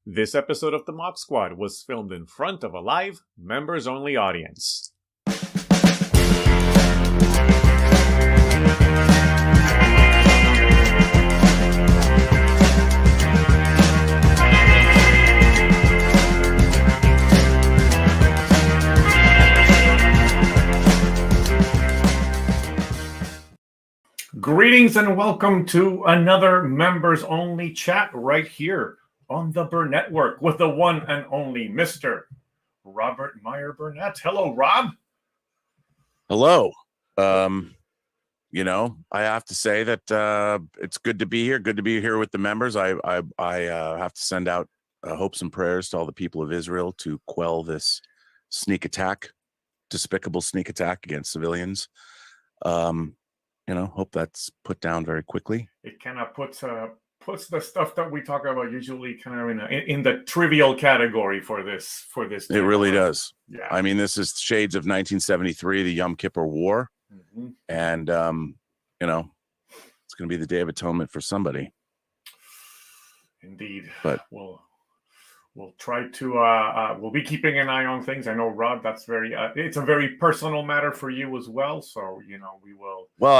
This episode of the MOC Squad was filmed in front of a live, members-only audience. Greetings and welcome to another members-only chat right here on the Burnettwork with the one and only Mr. Robert Meyer Burnett. Hello, Rob. Hello. I have to say that it's good to be here. Good to be here with the members. I have to send out hopes and prayers to all the people of Israel to quell this sneak attack, despicable sneak attack against civilians. Hope that's put down very quickly. It kind of puts the stuff that we talk about usually kind of in the trivial category for this. It really does. Yeah. I mean, this is shades of 1973, the Yom Kippur War, and it's going to be the Day of Atonement for somebody. Indeed. But we'll try to we'll be keeping an eye on things. I know, Rob, that's it's a very personal matter for you as well. So, we will. Well,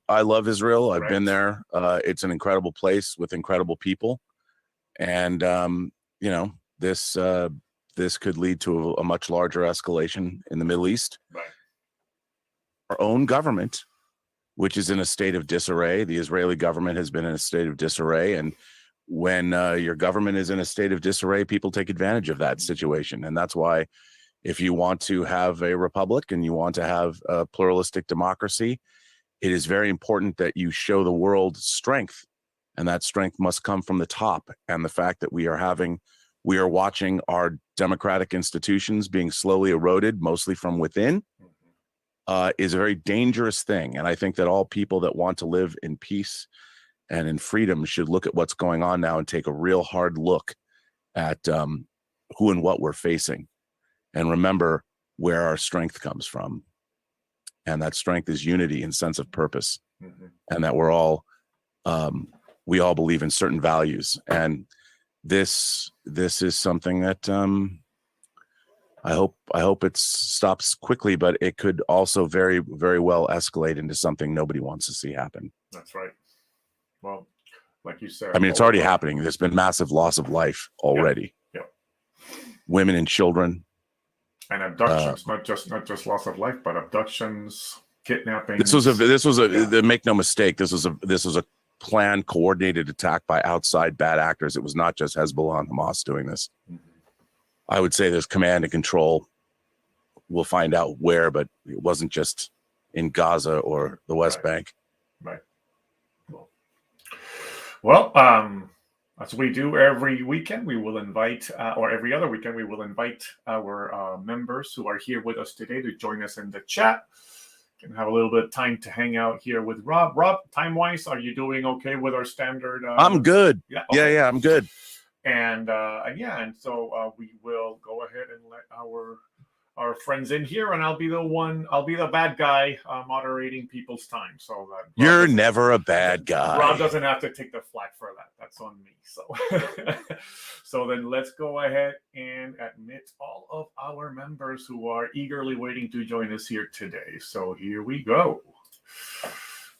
I love Israel. I've Right. been there. It's an incredible place with incredible people. And, this could lead to a much larger escalation in the Middle East. Right. Our own government, which is in a state of disarray. The Israeli government has been in a state of disarray. And when your government is in a state of disarray, people take advantage of that situation. And that's why if you want to have a republic and you want to have a pluralistic democracy, it is very important that you show the world strength. And that strength must come from the top. And the fact that we are watching our democratic institutions being slowly eroded, mostly from within, is a very dangerous thing. And I think that all people that want to live in peace and in freedom should look at what's going on now and take a real hard look at who and what we're facing, and remember where our strength comes from. And that strength is unity and sense of purpose, and that we all believe in certain values. And this is something that I hope it stops quickly, but it could also very, very well escalate into something nobody wants to see happen. That's right. Well, like you said, I mean, it's already happening. There's been massive loss of life already. Yeah. Women and children. And abductions, not just loss of life, but abductions, kidnapping. This was make no mistake. This was a planned, coordinated attack by outside bad actors. It was not just Hezbollah and Hamas doing this. I would say there's command and control. We'll find out where, but it wasn't just in Gaza or the West Bank. Right. Well, as we do every weekend, we will invite, or every other weekend, we will invite our members who are here with us today to join us in the chat. Can have a little bit of time to hang out here with Rob. Rob, time-wise, are you doing okay with our standard? I'm good. Yeah, okay. Yeah, I'm good. And so we will go ahead and let our friends in here, and I'll be the bad guy moderating people's time. So that you're never a bad guy. Rob doesn't have to take the flak for that. That's on me. So, so then let's go ahead and admit all of our members who are eagerly waiting to join us here today. So here we go.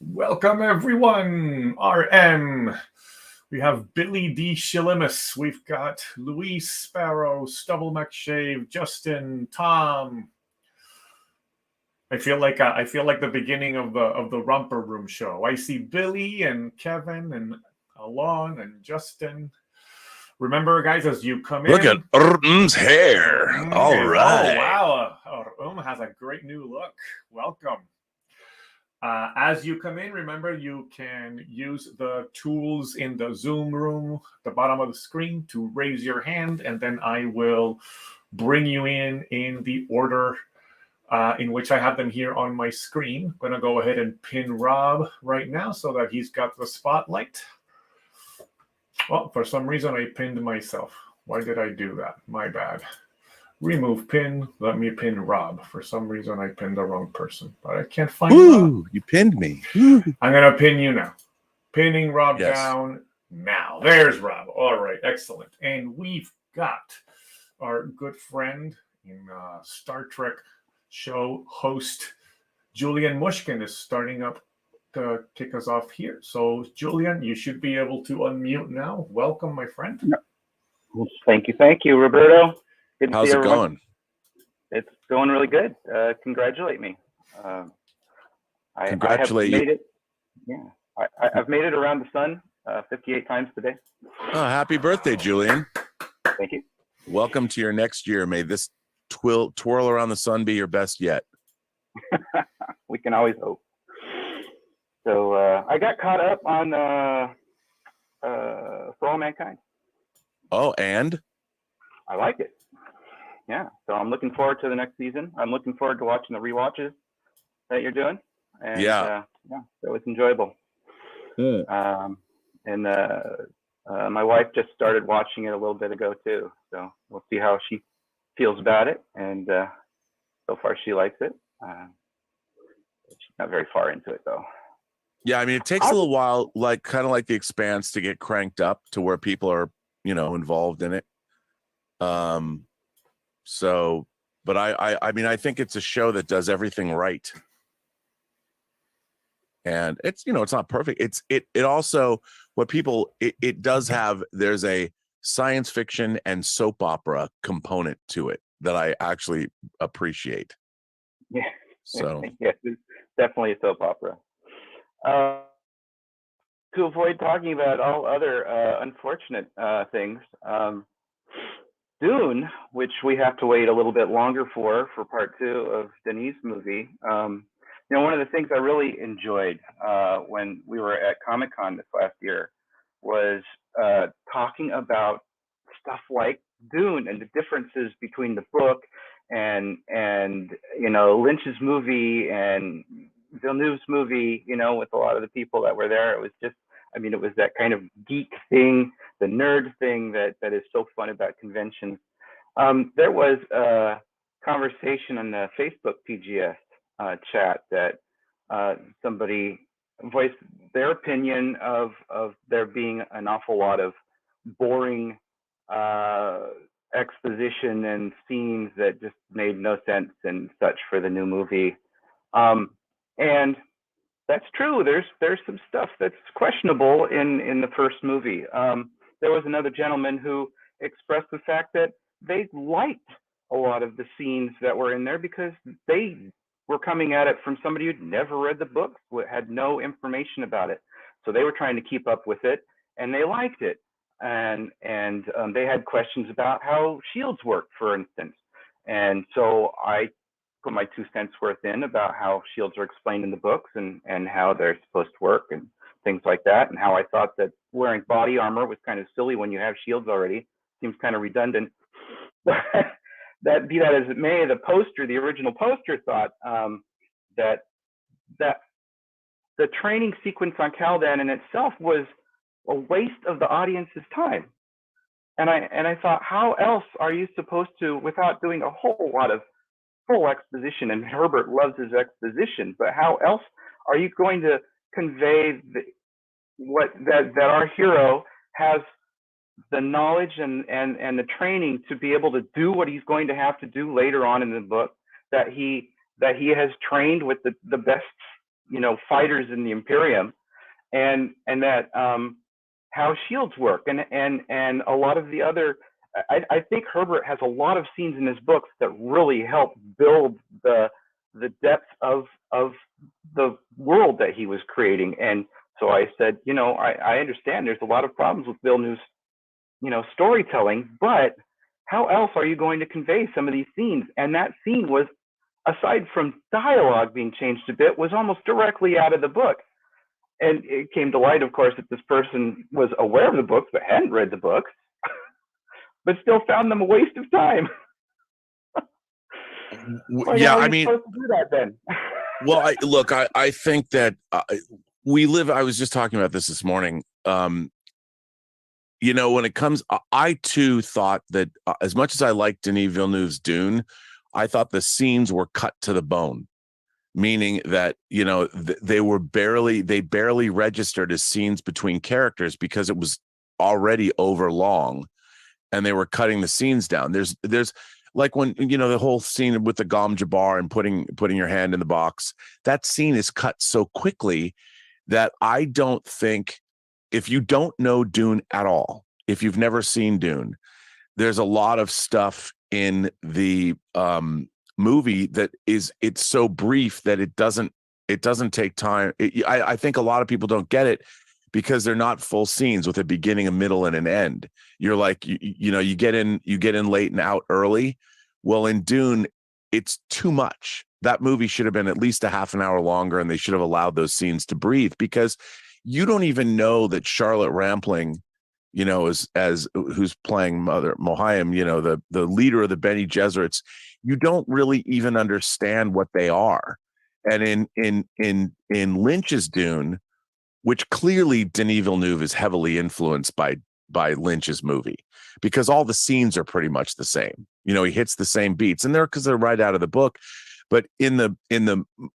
Welcome everyone. RM. We have Billy D. Shilimus. We've got Luis Sparrow, Stubble McShave, Justin, Tom. I feel like the beginning of the Romper Room show. I see Billy and Kevin and Alon and Justin. Remember, guys, as you come in. Look at Urm's hair. All right. Oh, wow. has a great new look. Welcome. As you come in, remember you can use the tools in the Zoom room at the bottom of the screen to raise your hand, and then I will bring you in the order in which I have them here on my screen. I'm going to go ahead and pin Rob right now so that he's got the spotlight. Well, for some reason, I pinned myself. Why did I do that? My bad. Remove pin. Let me pin Rob. For some reason, I pinned the wrong person, but I can't find Rob. You pinned me. Ooh. I'm going to pin you now. Pinning Rob down. Now, there's Rob. All right, excellent. And we've got our good friend in Star Trek show host, Julian Mushkin, is starting up to kick us off here. So, Julian, you should be able to unmute now. Welcome, my friend. Thank you, Roberto. Good to How's see it everyone. going? It's going really good. Congratulate me. Congratulate I have you. made it. Yeah, I've made it around the sun 58 times today. Oh, happy birthday, Julian. Thank you. Welcome to your next year. May this twirl around the sun be your best yet. We can always hope. So I got caught up on For All Mankind. Oh, and? I like it. Yeah, so I'm looking forward to the next season. I'm looking forward to watching the rewatches that you're doing. And Yeah, so it's enjoyable. And my wife just started watching it a little bit ago too. So we'll see how she feels about it. And so far she likes it. She's not very far into it though. Yeah, I mean, it takes a little while, like kind of like The Expanse, to get cranked up to where people are, involved in it. So, but I mean, I think it's a show that does everything right. And it's, it's not perfect. It also, what people, it does have, there's a science fiction and soap opera component to it that I actually appreciate. Yeah. So yes, it's definitely a soap opera. To avoid talking about all other unfortunate things, Dune, which we have to wait a little bit longer for part 2 of Denis' movie. One of the things I really enjoyed when we were at Comic-Con this last year was talking about stuff like Dune and the differences between the book and Lynch's movie and Villeneuve's movie, with a lot of the people that were there. It was just, it was that kind of geek thing, the nerd thing that is so fun about conventions. There was a conversation on the Facebook PGS chat that somebody voiced their opinion of there being an awful lot of boring exposition and scenes that just made no sense and such for the new movie. And that's true. There's some stuff that's questionable in the first movie. There was another gentleman who expressed the fact that they liked a lot of the scenes that were in there because they were coming at it from somebody who'd never read the book, had no information about it. So they were trying to keep up with it, and they liked it. And they had questions about how shields work, for instance. And so I put my 2 cents worth in about how shields are explained in the books and how they're supposed to work and things like that, and how I thought that wearing body armor was kind of silly when you have shields already. Seems kind of redundant. That be that as it may, the original poster thought that the training sequence on Caladan in itself was a waste of the audience's time. And I thought, how else are you supposed to, without doing a whole lot of full exposition, and Herbert loves his exposition, but how else are you going to convey that our hero has the knowledge and the training to be able to do what he's going to have to do later on in the book, that he has trained with the best fighters in the Imperium, and that how shields work, and a lot of the other. I think Herbert has a lot of scenes in his books that really help build the depth of the world that he was creating. And so I said, I understand there's a lot of problems with Villeneuve's storytelling, but how else are you going to convey some of these scenes? And that scene was, aside from dialogue being changed a bit, was almost directly out of the book. And it came to light, of course, that this person was aware of the books but hadn't read the books, but still found them a waste of time. Yeah, I mean, supposed to do that then? well, I think that I was just talking about this morning. When it comes, I too thought that as much as I liked Denis Villeneuve's Dune, I thought the scenes were cut to the bone. meaning that, they barely registered as scenes between characters because it was already over long and they were cutting the scenes down. There's like when, the whole scene with the Gom Jabbar and putting your hand in the box, that scene is cut so quickly that I don't think, if you don't know Dune at all, if you've never seen Dune, there's a lot of stuff in the movie that it's so brief that it doesn't take time. I think a lot of people don't get it because they're not full scenes with a beginning, a middle, and an end. You're like, you get in late and out early. Well, in Dune, it's too much. That movie should have been at least a half an hour longer, and they should have allowed those scenes to breathe, because you don't even know that Charlotte Rampling, as who's playing Mother Mohiam, the leader of the Bene Gesserits, you don't really even understand what they are. And in Lynch's Dune, which clearly Denis Villeneuve is heavily influenced by Lynch's movie, because all the scenes are pretty much the same. He hits the same beats, and because they're right out of the book. But in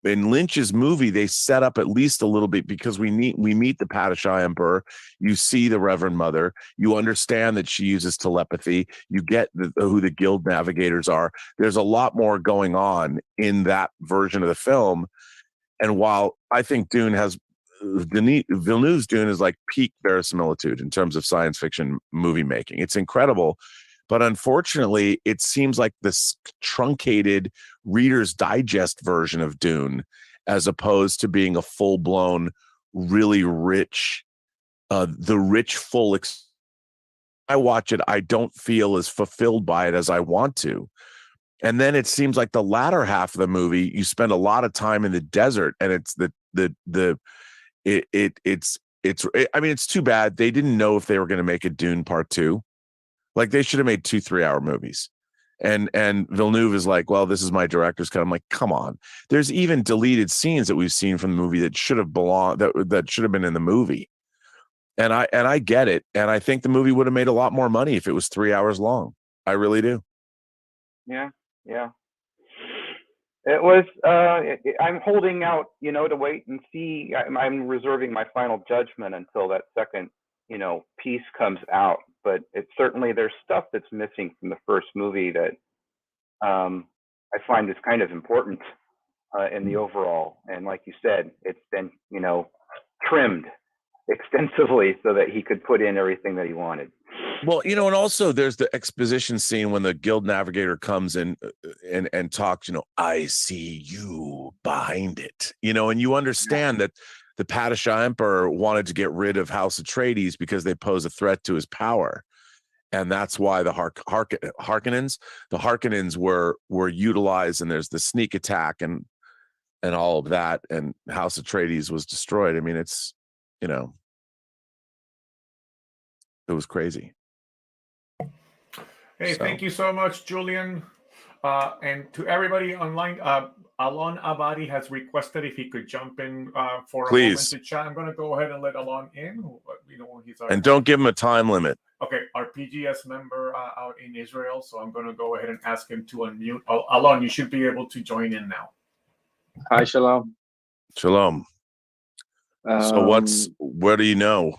Lynch's movie, they set up at least a little bit, because we meet the Padishah Emperor. You see the Reverend Mother. You understand that she uses telepathy. You get who the guild navigators are. There's a lot more going on in that version of the film. And while I think Denis Villeneuve's Dune is like peak verisimilitude in terms of science fiction movie making. It's incredible. But unfortunately, it seems like this truncated Reader's Digest version of Dune, as opposed to being a full-blown, really rich, full. I watch it, I don't feel as fulfilled by it as I want to. And then it seems like the latter half of the movie, you spend a lot of time in the desert, and it's it's too bad they didn't know if they were going to make a Dune Part 2. Like, they should have made 2 3-hour movies. And Villeneuve is like, well, this is my director's cut. I'm like, come on. There's even deleted scenes that we've seen from the movie that should have belonged, that should have been in the movie. And I get it. And I think the movie would have made a lot more money if it was 3 hours long. I really do. Yeah. It was. I'm holding out, to wait and see. I'm reserving my final judgment until that second, piece comes out. But there's stuff that's missing from the first movie that I find is kind of important in the overall. And like you said, it's been, trimmed extensively so that he could put in everything that he wanted. Well, and also there's the exposition scene when the guild navigator comes in and talks, I see you behind it, and you understand that the Padishah Emperor wanted to get rid of House Atreides because they pose a threat to his power. And that's why the Harkonnens were utilized, and there's the sneak attack and all of that, and House Atreides was destroyed. I mean, it's, it was crazy. Hey, thank you so much, Julian. And to everybody online, Alon Abadi has requested if he could jump in for a moment to chat. I'm going to go ahead and let Alon in. And don't give him a time limit. Okay, our PGS member out in Israel, so I'm going to go ahead and ask him to unmute. Alon, you should be able to join in now. Hi, Shalom. Shalom. So where do you know?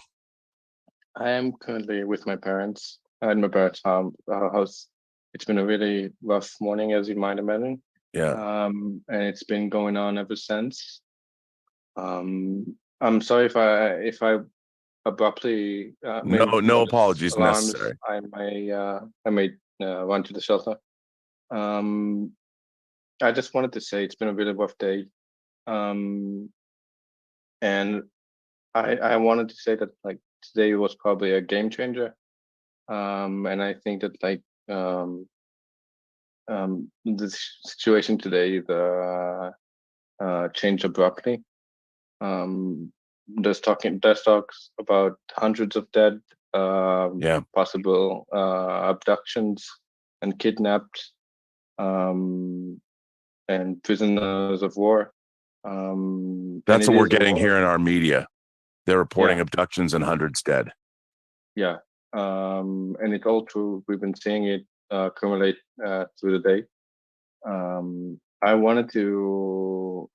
I am currently with my parents at my parents' house. It's been a really rough morning, as you might imagine. Yeah. And it's been going on ever since. I'm sorry if I abruptly no apologies necessary. I may run to the shelter. I just wanted to say it's been a really rough day. And I wanted to say that, like, today was probably a game changer. And I think that, like, the situation today, changed abruptly. There's talks about hundreds of dead, possible abductions and kidnapped, and prisoners of war. That's what we're getting here in our media. They're reporting abductions and hundreds dead. Yeah. And it's all true. We've been seeing it accumulate through the day. I wanted to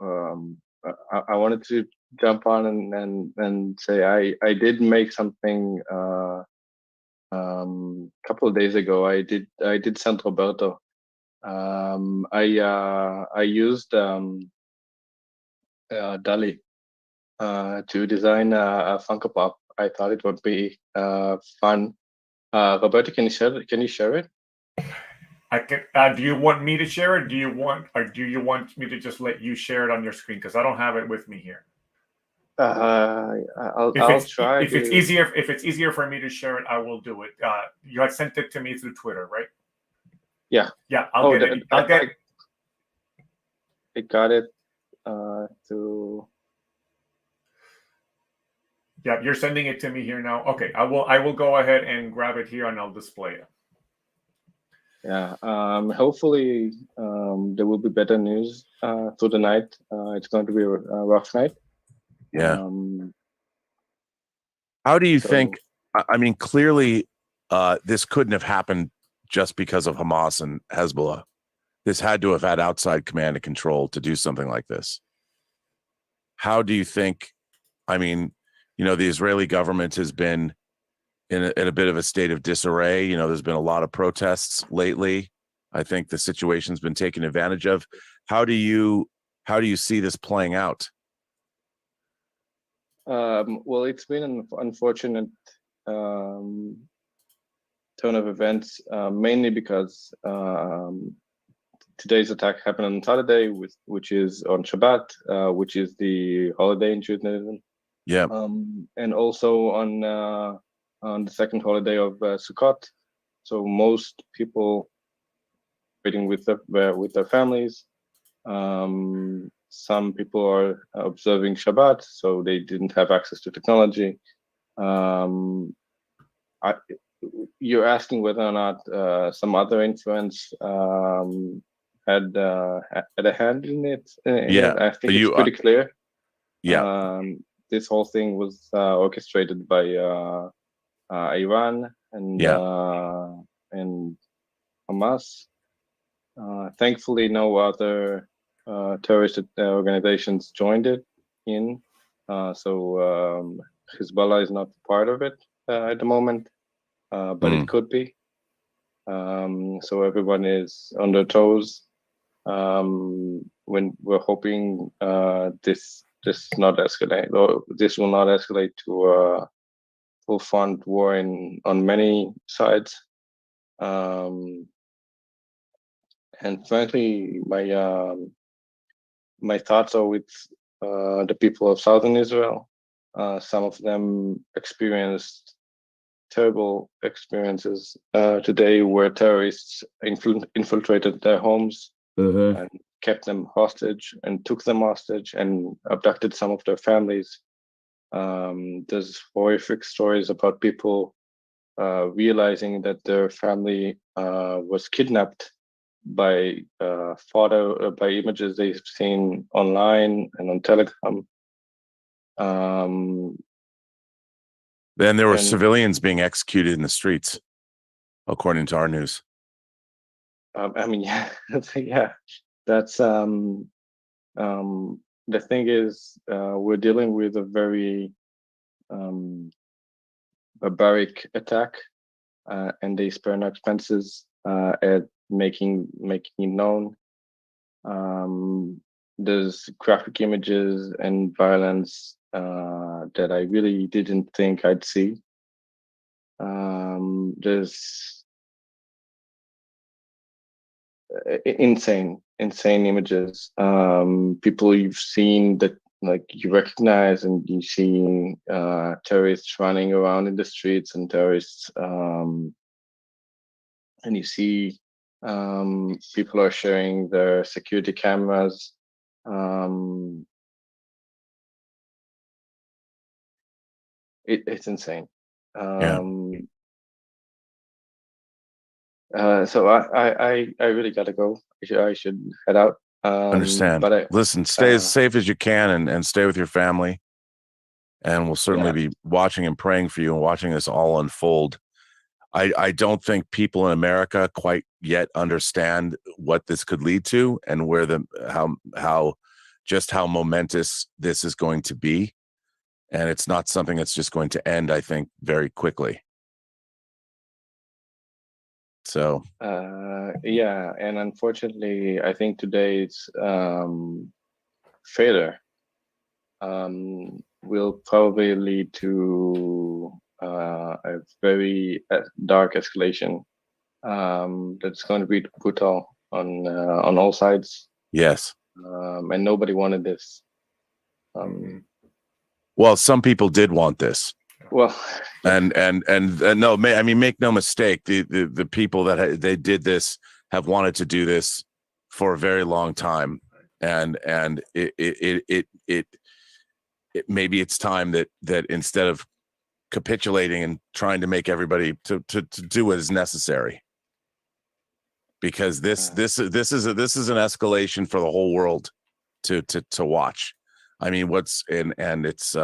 jump on and say I did make something couple of days ago. I did San Roberto. I used DALI to design a Funko Pop. I thought it would be fun. Roberto, can you share it? I can. Do you want me to share it? Do you want me to just let you share it on your screen? Because I don't have it with me here. I'll try. If it's easier for me to share it, I will do it. You had sent it to me through Twitter, right? Yeah. Yeah, I'll get it. I got it through. Yeah, you're sending it to me here now. Okay, I will go ahead and grab it here and I'll display it. Yeah. Hopefully, there will be better news through the night. It's going to be a rough night. Yeah. How do you think? I mean, clearly, this couldn't have happened just because of Hamas and Hezbollah. This had to have had outside command and control to do something like this. How do you think? I mean, the Israeli government has been in a bit of a state of disarray. There's been a lot of protests lately. I think the situation's been taken advantage of. How do you see this playing out? Well, it's been an unfortunate turn of events, mainly because today's attack happened on Saturday, which is on Shabbat, which is the holiday in Judaism. Yeah. And also on the second holiday of Sukkot. So most people waiting with their families. Some people are observing Shabbat, so they didn't have access to technology. You're asking whether or not some other influence had a hand in it. Yeah, I think it's pretty clear. Yeah. This whole thing was orchestrated by Iran and Hamas. Thankfully, no other terrorist organizations joined it in. So Hezbollah is not part of it at the moment, but it could be. So everyone is on their toes. When we're hoping this not escalate, or this will not escalate to a full front war on many sides. And frankly, my thoughts are with the people of southern Israel. Some of them experienced terrible experiences today, where terrorists infiltrated their homes and kept them hostage and took them hostage and abducted some of their families. There's horrific stories about people realizing that their family was kidnapped by by images they've seen online and on Telegram. Then there were civilians being executed in the streets, according to our news. I mean, yeah, yeah. That's the thing is, we're dealing with a very barbaric attack, and they spare no expenses at making it known. There's graphic images and violence that I really didn't think I'd see. There's insane images. People you've seen that like you recognize, and you see terrorists running around in the streets, and terrorists and you see people are sharing their security cameras. It's insane. So I really gotta go. I should head out. Understand. But listen, stay as safe as you can, and stay with your family. And we'll certainly be watching and praying for you and watching this all unfold. I don't think people in America quite yet understand what this could lead to and where how momentous this is going to be. And it's not something that's just going to end, I think, very quickly. So yeah, and unfortunately, I think today's failure will probably lead to a very dark escalation that's going to be brutal on all sides. yes. And nobody wanted this. Well, some people did want this. Well, and no, I mean, make no mistake, the people that they did this have wanted to do this for a very long time, and it maybe it's time that instead of capitulating and trying to make everybody to do what is necessary, because this is an escalation for the whole world to watch. I mean, and it's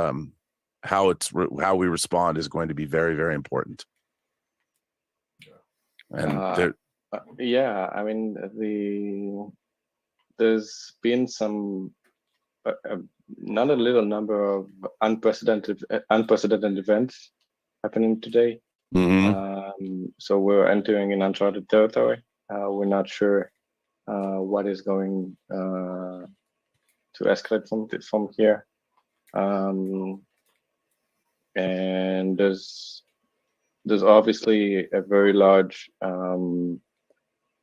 how we respond is going to be very, very important. And yeah, I mean, there's been some not a little number of unprecedented events happening today. So we're entering an uncharted territory. We're not sure what is going to escalate from here. And there's obviously a very large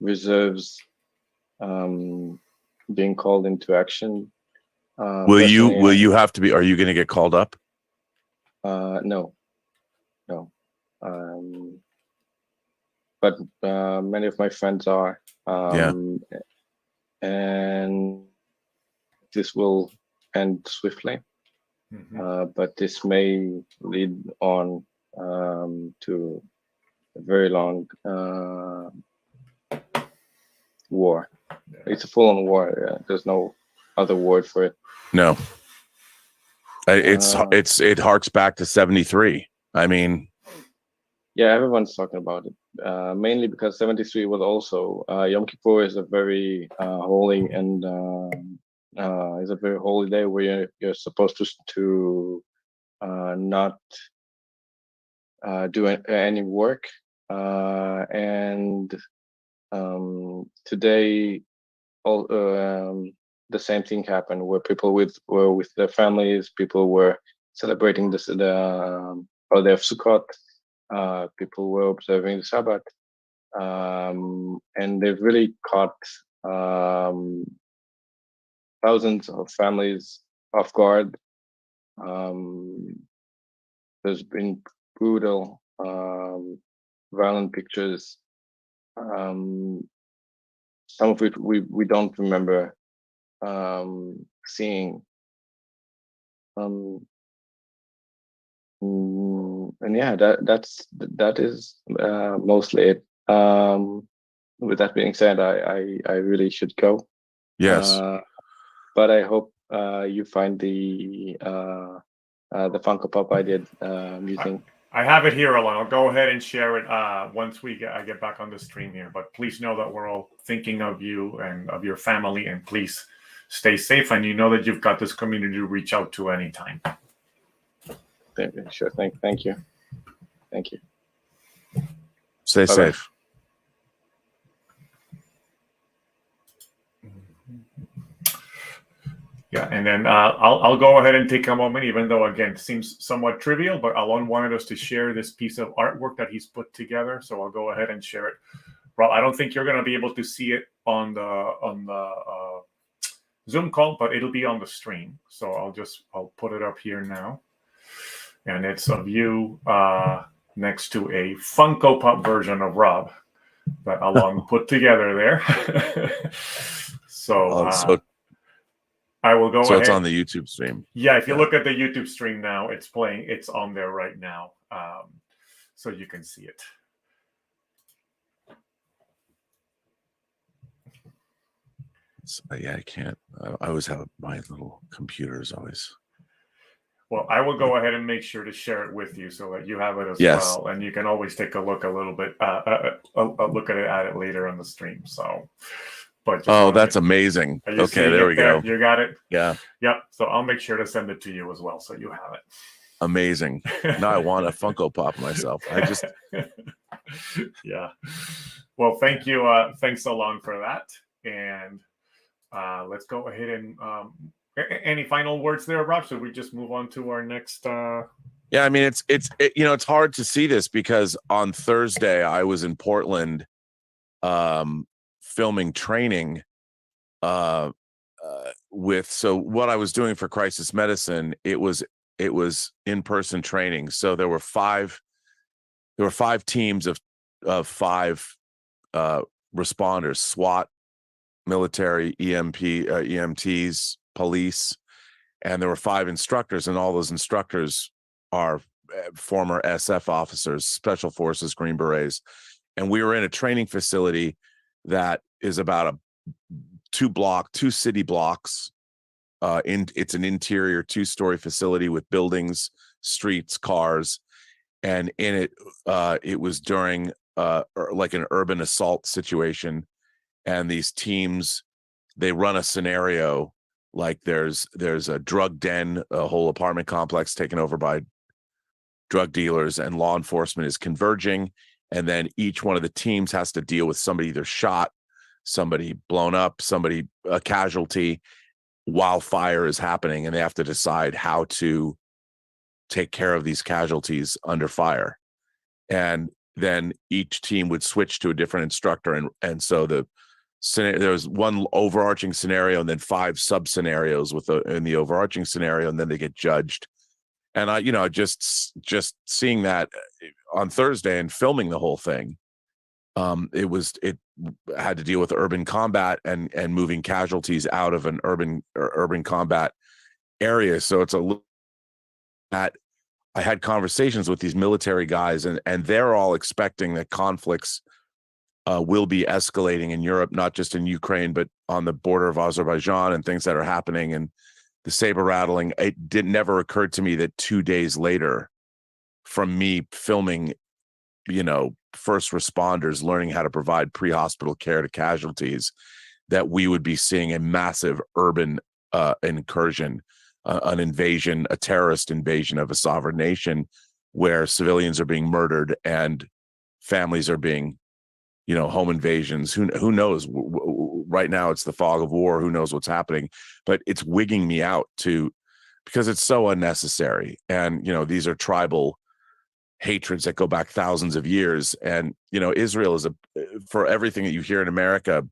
reserves being called into action. Will you have to be? Are you going to get called up? No. But many of my friends are. And this will end swiftly. But this may lead on to a very long war. It's a full-on war. There's no other word for it. No. It harks back to 73. I mean, yeah, everyone's talking about it. Mainly because 73 was also Yom Kippur is a very holy and is a very holy day where you're supposed to not do any work. And today, the same thing happened where people were with their families. People were celebrating the holiday of Sukkot. People were observing the Sabbath, and they've really caught thousands of families off guard. There's been brutal, violent pictures. Some of it we don't remember seeing. And yeah, that is mostly it. With that being said, I really should go. yes. But I hope you find the Funko Pop I did using. I have it here, Alon. I'll go ahead and share it once I get back on the stream here. But please know that we're all thinking of you and of your family, and please stay safe. And you know that you've got this community to reach out to anytime. Sure. Thank you. Stay safe. Yeah, and then I'll go ahead and take a moment, even though, again, it seems somewhat trivial, but Alon wanted us to share this piece of artwork that he's put together, so I'll go ahead and share it. Rob, I don't think you're going to be able to see it on the Zoom call, but it'll be on the stream. So I'll put it up here now, and it's of you next to a Funko Pop version of Rob that Alon put together there. So I will go ahead. So it's on the YouTube stream. Yeah, if you look at the YouTube stream now, it's playing. It's on there right now, so you can see it. Yeah, I can't. I always have my little computers always. Well, I will go ahead and make sure to share it with you so that you have it as Yes. well, and you can always take a look a little bit, a look at it later on the stream. So, but Oh, that's amazing. Okay, there we go. You got it. Yeah, Yep. So I'll make sure to send it to you as well, so you have it. amazing. Now I want a Funko Pop myself. I just yeah. Well, thank you. Thanks so long for that, and let's go ahead and. Any final words there, Rob? Should we just move on to our next? Yeah, I mean, it's hard to see this because on Thursday I was in Portland, filming training, so what I was doing for crisis medicine, it was in-person training. So there were five teams of five responders: SWAT, military, EMTs, police, and there were five instructors, and all those instructors are former SF officers, special forces, Green Berets. And we were in a training facility that is about two city blocks. It's an interior 2-story facility with buildings, streets, cars, and in it, it was during like an urban assault situation. And these teams, they run a scenario like there's a drug den, a whole apartment complex taken over by drug dealers, and law enforcement is converging. And then each one of the teams has to deal with somebody either shot, somebody blown up, a casualty while fire is happening. And they have to decide how to take care of these casualties under fire. And then each team would switch to a different instructor. And so there was one overarching scenario and then 5 sub scenarios in the overarching scenario, and then they get judged. And I just seeing that on Thursday and filming the whole thing, it had to deal with urban combat and moving casualties out of an urban combat area. So it's a little that I had conversations with these military guys, and they're all expecting that conflicts will be escalating in Europe, not just in Ukraine, but on the border of Azerbaijan and things that are happening, and the saber rattling. It never occurred to me that 2 days later, from me filming, first responders learning how to provide pre-hospital care to casualties, that we would be seeing a massive urban incursion, an invasion, a terrorist invasion of a sovereign nation, where civilians are being murdered and families are being, home invasions. Who knows? Right now it's the fog of war. Who knows what's happening? But it's wigging me out because it's so unnecessary. And, these are tribal hatreds that go back thousands of years. And, Israel is for everything that you hear in America,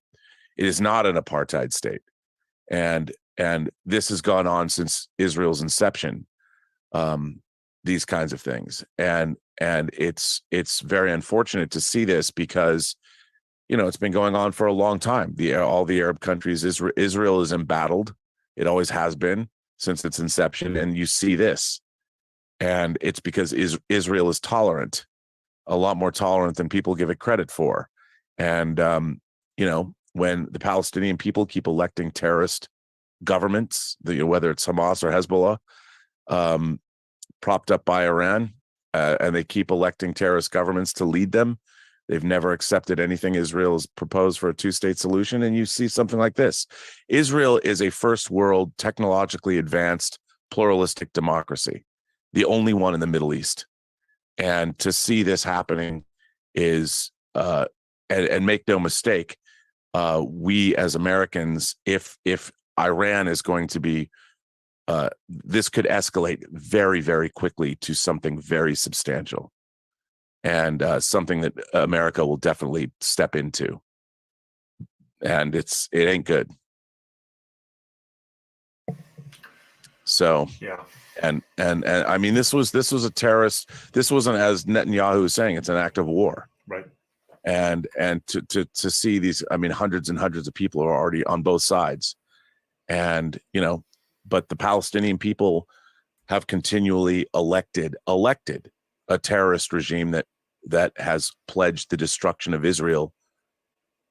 it is not an apartheid state. And this has gone on since Israel's inception, these kinds of things. And it's very unfortunate to see this because, it's been going on for a long time. All the Arab countries, Israel is embattled. It always has been since its inception. And you see this. And it's because Israel is tolerant, a lot more tolerant than people give it credit for. And, when the Palestinian people keep electing terrorist governments, whether it's Hamas or Hezbollah, propped up by Iran, and they keep electing terrorist governments to lead them, they've never accepted anything Israel has proposed for a 2-state solution. And you see something like this. Israel is a first world, technologically advanced, pluralistic democracy, the only one in the Middle East. And to see this happening is, and make no mistake, we as Americans, if Iran is going to be, this could escalate very, very quickly to something very substantial, and something that America will definitely step into. And it ain't good. So yeah. And I mean, this was a terrorist. This wasn't, as Netanyahu was saying, it's an act of war. Right. And to see these, I mean, hundreds and hundreds of people are already on both sides. And, but the Palestinian people have continually elected a terrorist regime that has pledged the destruction of Israel.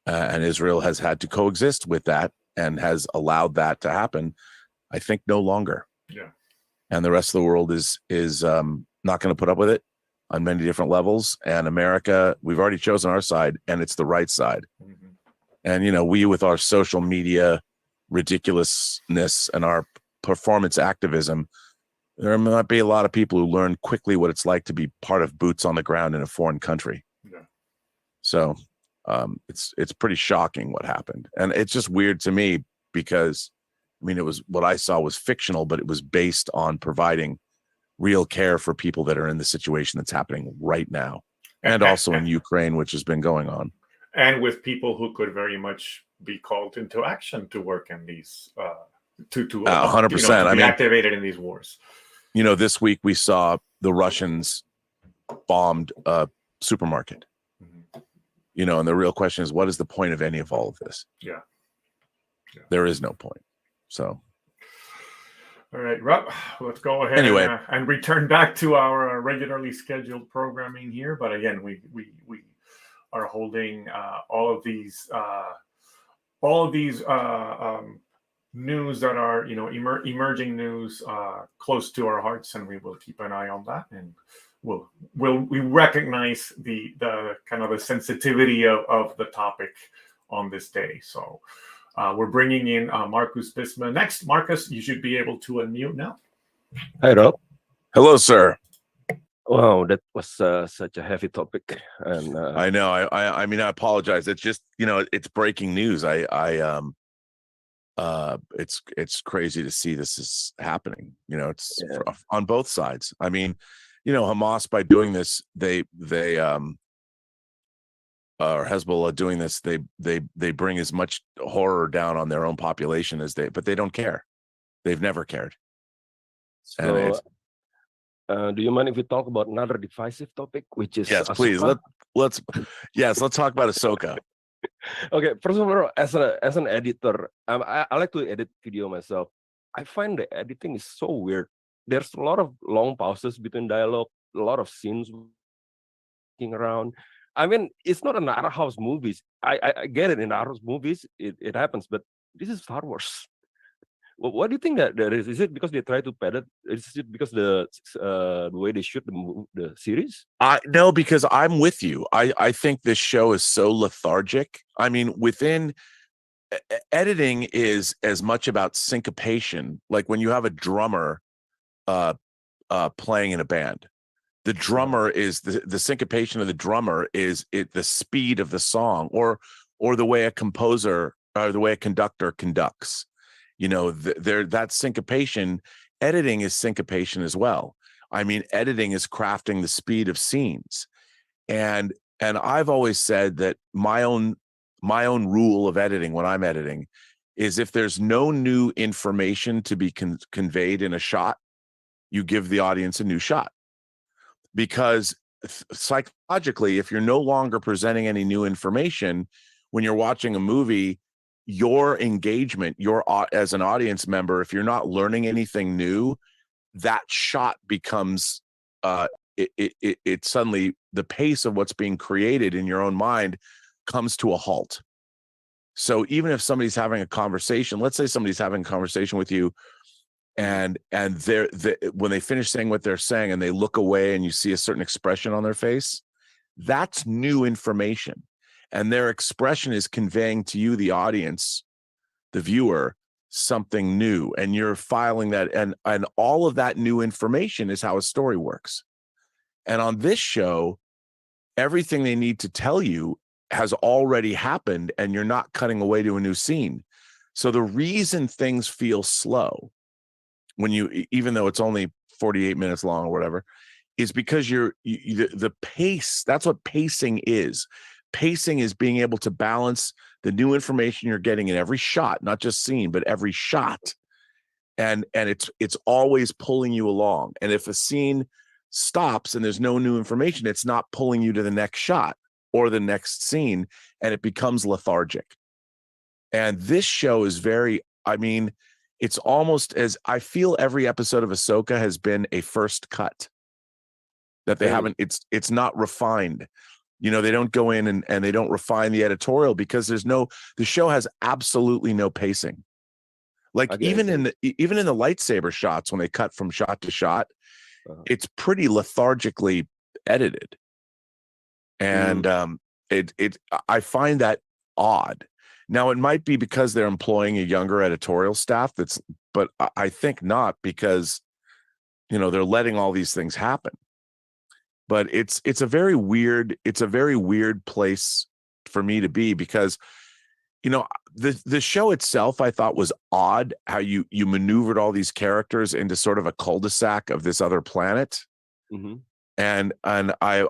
And Israel has had to coexist with that and has allowed that to happen. I think no longer. Yeah. and the rest of the world is not going to put up with it on many different levels. And America, we've already chosen our side, and it's the right side. Mm-hmm. And we with our social media ridiculousness and our performance activism, there might be a lot of people who learn quickly what it's like to be part of boots on the ground in a foreign country. Yeah. So it's pretty shocking what happened, and it's just weird to me because it was what I saw was fictional, but it was based on providing real care for people that are in the situation that's happening right now, and also in Ukraine, which has been going on, and with people who could very much be called into action to work in these to 100%. be activated in these wars. This week we saw the Russians bombed a supermarket. Mm-hmm. And the real question is, what is the point of any of all of this? Yeah. There is no point. So, all right, Rob, let's go ahead and return back to our regularly scheduled programming here. But again, we are holding all of these news that are emerging news close to our hearts, and we will keep an eye on that, and we recognize the kind of the sensitivity of the topic on this day. So we're bringing in Marcus Bisma next. Marcus, you should be able to unmute now. Hi, Rob. Hello, sir. Wow, that was such a heavy topic, and I know. I apologize. It's just it's breaking news. It's crazy to see this is happening. It's on both sides. Hamas, by doing this, they or Hezbollah doing this, they bring as much horror down on their own population but they don't care. They've never cared. So, do you mind if we talk about another divisive topic, which is yes, Ahsoka? please. Let's talk about Ahsoka. Okay, first of all, as an editor, I like to edit video myself. I find the editing is so weird. There's a lot of long pauses between dialogue, a lot of scenes walking around. It's not an art house movies. I get it, in art house movies it happens, but this is Star Wars. What do you think that there is? Is it because they try to pad it? Is it because the way they shoot the series? No, because I'm with you. I think this show is so lethargic. Within editing is as much about syncopation, like when you have a drummer playing in a band. The drummer is the syncopation of the drummer is the speed of the song, or the way a composer or the way a conductor conducts. That syncopation. Editing is syncopation as well. Editing is crafting the speed of scenes, and I've always said that my own rule of editing when I'm editing is if there's no new information to be conveyed in a shot, you give the audience a new shot. Because psychologically, if you're no longer presenting any new information when you're watching a movie, your engagement, as an audience member, if you're not learning anything new, that shot becomes it suddenly, the pace of what's being created in your own mind comes to a halt. So even if somebody's having a conversation, let's say somebody's having a conversation with you, and when they finish saying what they're saying and they look away and you see a certain expression on their face, that's new information. And their expression is conveying to you, the audience, the viewer, something new. And you're filing that. And all of that new information is how a story works. And on this show, everything they need to tell you has already happened, and you're not cutting away to a new scene. So the reason things feel slow, even though it's only 48 minutes long or whatever, is because the pace. That's what pacing is. Pacing is being able to balance the new information you're getting in every shot, not just scene, but every shot. And it's always pulling you along. And if a scene stops and there's no new information, it's not pulling you to the next shot or the next scene, and it becomes lethargic. And this show is it's almost as, I feel every episode of Ahsoka has been a first cut that they haven't, it's not refined. They don't go in and they don't refine the editorial because the show has absolutely no pacing. Like Okay, even okay. in the lightsaber shots, when they cut from shot to shot, it's pretty lethargically edited. And I find that odd. Now it might be because they're employing a younger editorial staff, but I think not, because they're letting all these things happen. But it's a very weird place for me to be, because the show itself, I thought, was odd how you maneuvered all these characters into sort of a cul-de-sac of this other planet. Mm-hmm. And I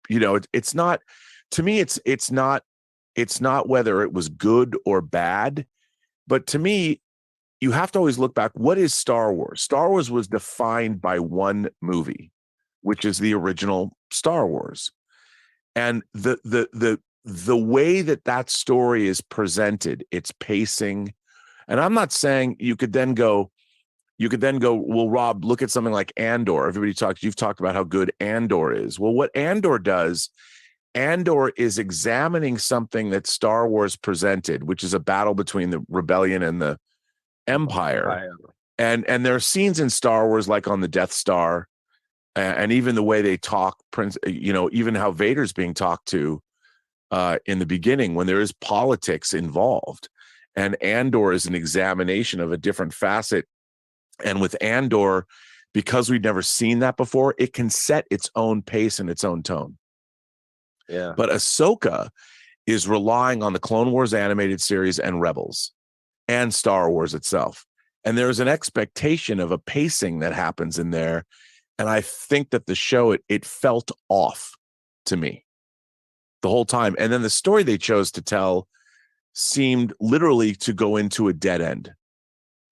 it's not, to me, it's not whether it was good or bad, but to me, you have to always look back. What is Star Wars? Star Wars was defined by one movie, which is the original Star Wars. And the way that story is presented, its pacing. And I'm not saying you could then go, well, Rob, look at something like Andor. You've talked about how good Andor is. Well, what Andor does, Andor is examining something that Star Wars presented, which is a battle between the rebellion and the Empire. And there are scenes in Star Wars, like on the Death Star, and even the way they talk, even how Vader's being talked to in the beginning, when there is politics involved. And Andor is an examination of a different facet. And with Andor, because we've never seen that before, it can set its own pace and its own tone. Yeah. But Ahsoka is relying on the Clone Wars animated series and Rebels and Star Wars itself. And there's an expectation of a pacing that happens in there. And I think that the show, it felt off to me the whole time. And then the story they chose to tell seemed literally to go into a dead end.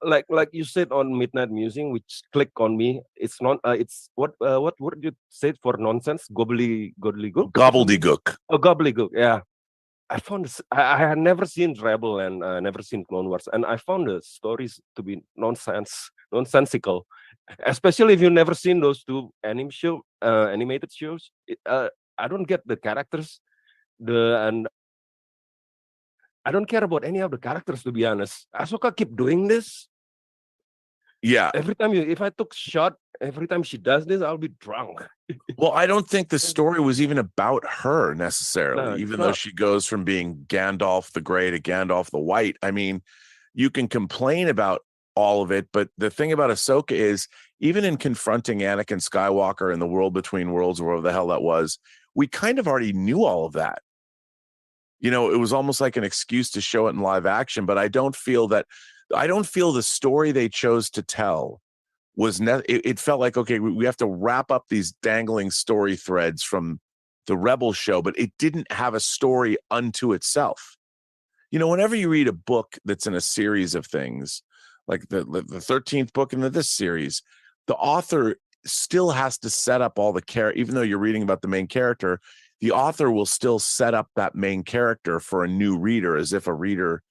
Like you said on Midnight Musing, which clicked on me. It's not. It's what word you said for nonsense? Gobbledygook. Gobbledygook. Oh, gobbledygook. Yeah. I found this. I had never seen Rebel and never seen Clone Wars, and I found the stories to be nonsensical, especially if you've never seen those two animated shows. I don't get the characters, and I don't care about any of the characters, to be honest. Ahsoka keep doing this. Yeah. Every time if I took shot, every time she does this, I'll be drunk. Well, I don't think the story was even about her necessarily, No, even though she goes from being Gandalf the Grey to Gandalf the White. I mean, you can complain about all of it, but the thing about Ahsoka is, even in confronting Anakin Skywalker in the World Between Worlds, or whatever the hell that was, we kind of already knew all of that. It was almost like an excuse to show it in live action, but I don't feel the story they chose to tell was it felt like, okay, we have to wrap up these dangling story threads from the Rebel show, but it didn't have a story unto itself. Whenever you read a book that's in a series of things, like the 13th book in this series, the author still has to set up all the even though you're reading about the main character, the author will still set up that main character for a new reader, as if a reader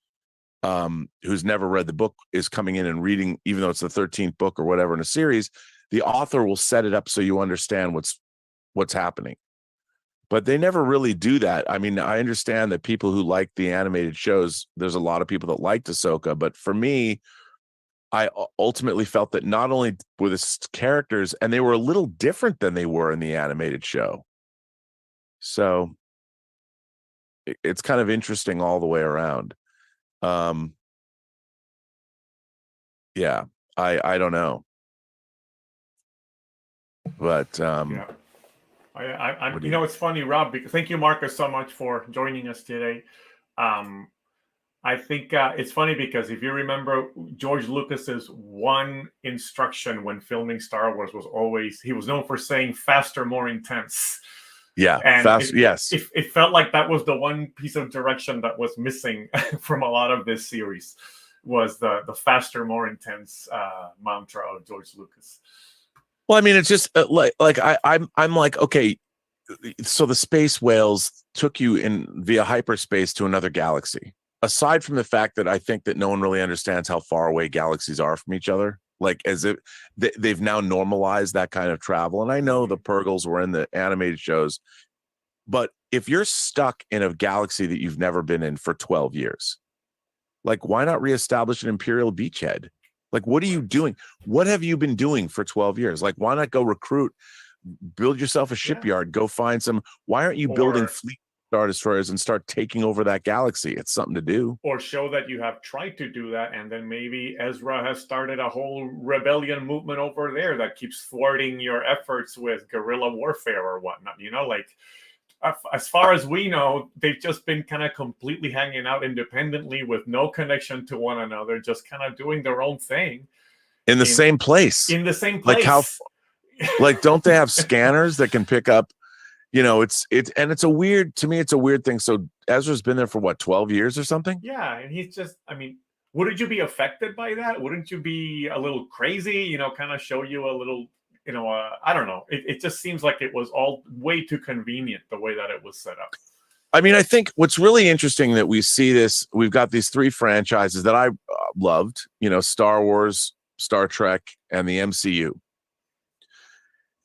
who's never read the book is coming in and reading, even though it's the 13th book or whatever in a series. The author will set it up so you understand what's happening. But they never really do that. I mean, I understand that people who like the animated shows, there's a lot of people that liked Ahsoka, but for me, I ultimately felt that not only were the characters, and they were a little different than they were in the animated show. So it's kind of interesting all the way around. Yeah, I don't know, but yeah. It's funny, Rob, because thank you, Marcus, so much for joining us today. I think it's funny because if you remember, George Lucas's one instruction when filming Star Wars was always, he was known for saying faster, more intense. Yeah, and fast. Yes, it felt like that was the one piece of direction that was missing from a lot of this series, was the faster, more intense mantra of George Lucas. Well, I mean, it's just I'm like, okay, so the space whales took you via hyperspace to another galaxy. Aside from the fact that I think that no one really understands how far away galaxies are from each other, like as if they've now normalized that kind of travel. And I know the Purgles were in the animated shows, but if you're stuck in a galaxy that you've never been in for 12 years, Like, why not reestablish an Imperial beachhead? Like, what are you doing? What have you been doing for 12 years? Like, why not go recruit, build yourself a shipyard, go find some. Why aren't you building fleet Star Destroyers and start taking over that galaxy? It's something to do. Or show that you have tried to do that, and then maybe Ezra has started a whole rebellion movement over there that keeps thwarting your efforts with guerrilla warfare or whatnot. You know, like, as far as we know, they've just been kind of completely hanging out independently with no connection to one another, just kind of doing their own thing. In the same place. In the same place. Like, how, like, don't they have scanners that can pick up? You know, it's a weird, to me, it's a weird thing. So Ezra's been there for what, 12 years or something? Yeah. And he's just, I mean, wouldn't you be affected by that? Wouldn't you be a little crazy, you know, kind of show you a little, you know, I don't know. It just seems like it was all way too convenient the way that it was set up. I mean, I think what's really interesting that we see this, we've got these three franchises that I loved, you know, Star Wars, Star Trek, and the MCU.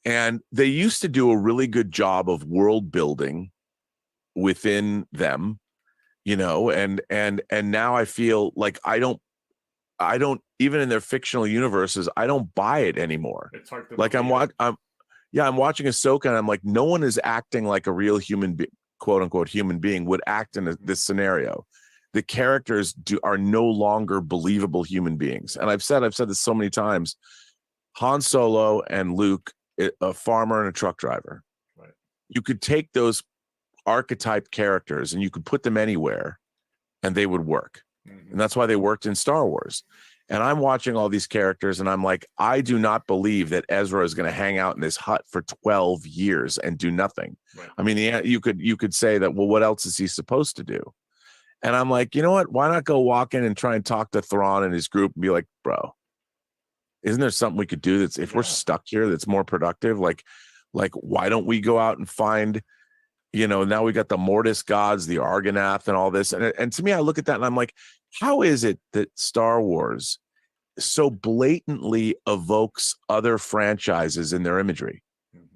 And they used to do a really good job of world building within them, you know, and now I feel like I don't even in their fictional universes, I don't buy it anymore. It's hard to like I'm watching Ahsoka, and I'm like, no one is acting like a real human quote unquote human being would act in this scenario. The characters are no longer believable human beings. And I've said this so many times. Han Solo and Luke, a farmer and a truck driver. Right. You could take those archetype characters and you could put them anywhere and they would work. Mm-hmm. And that's why they worked in Star Wars. And I'm watching all these characters and I'm like, I do not believe that Ezra is going to hang out in this hut for 12 years and do nothing. Right. I mean, you could say that, well, what else is he supposed to do? And I'm like, you know what? Why not go walk in and try and talk to Thrawn and his group and be like, bro, isn't there something we could do that's, if we're stuck here, that's more productive? Like, why don't we go out and find, you know, now we got the Mortis gods, the Argonath and all this. And to me, I look at that and I'm like, how is it that Star Wars so blatantly evokes other franchises in their imagery?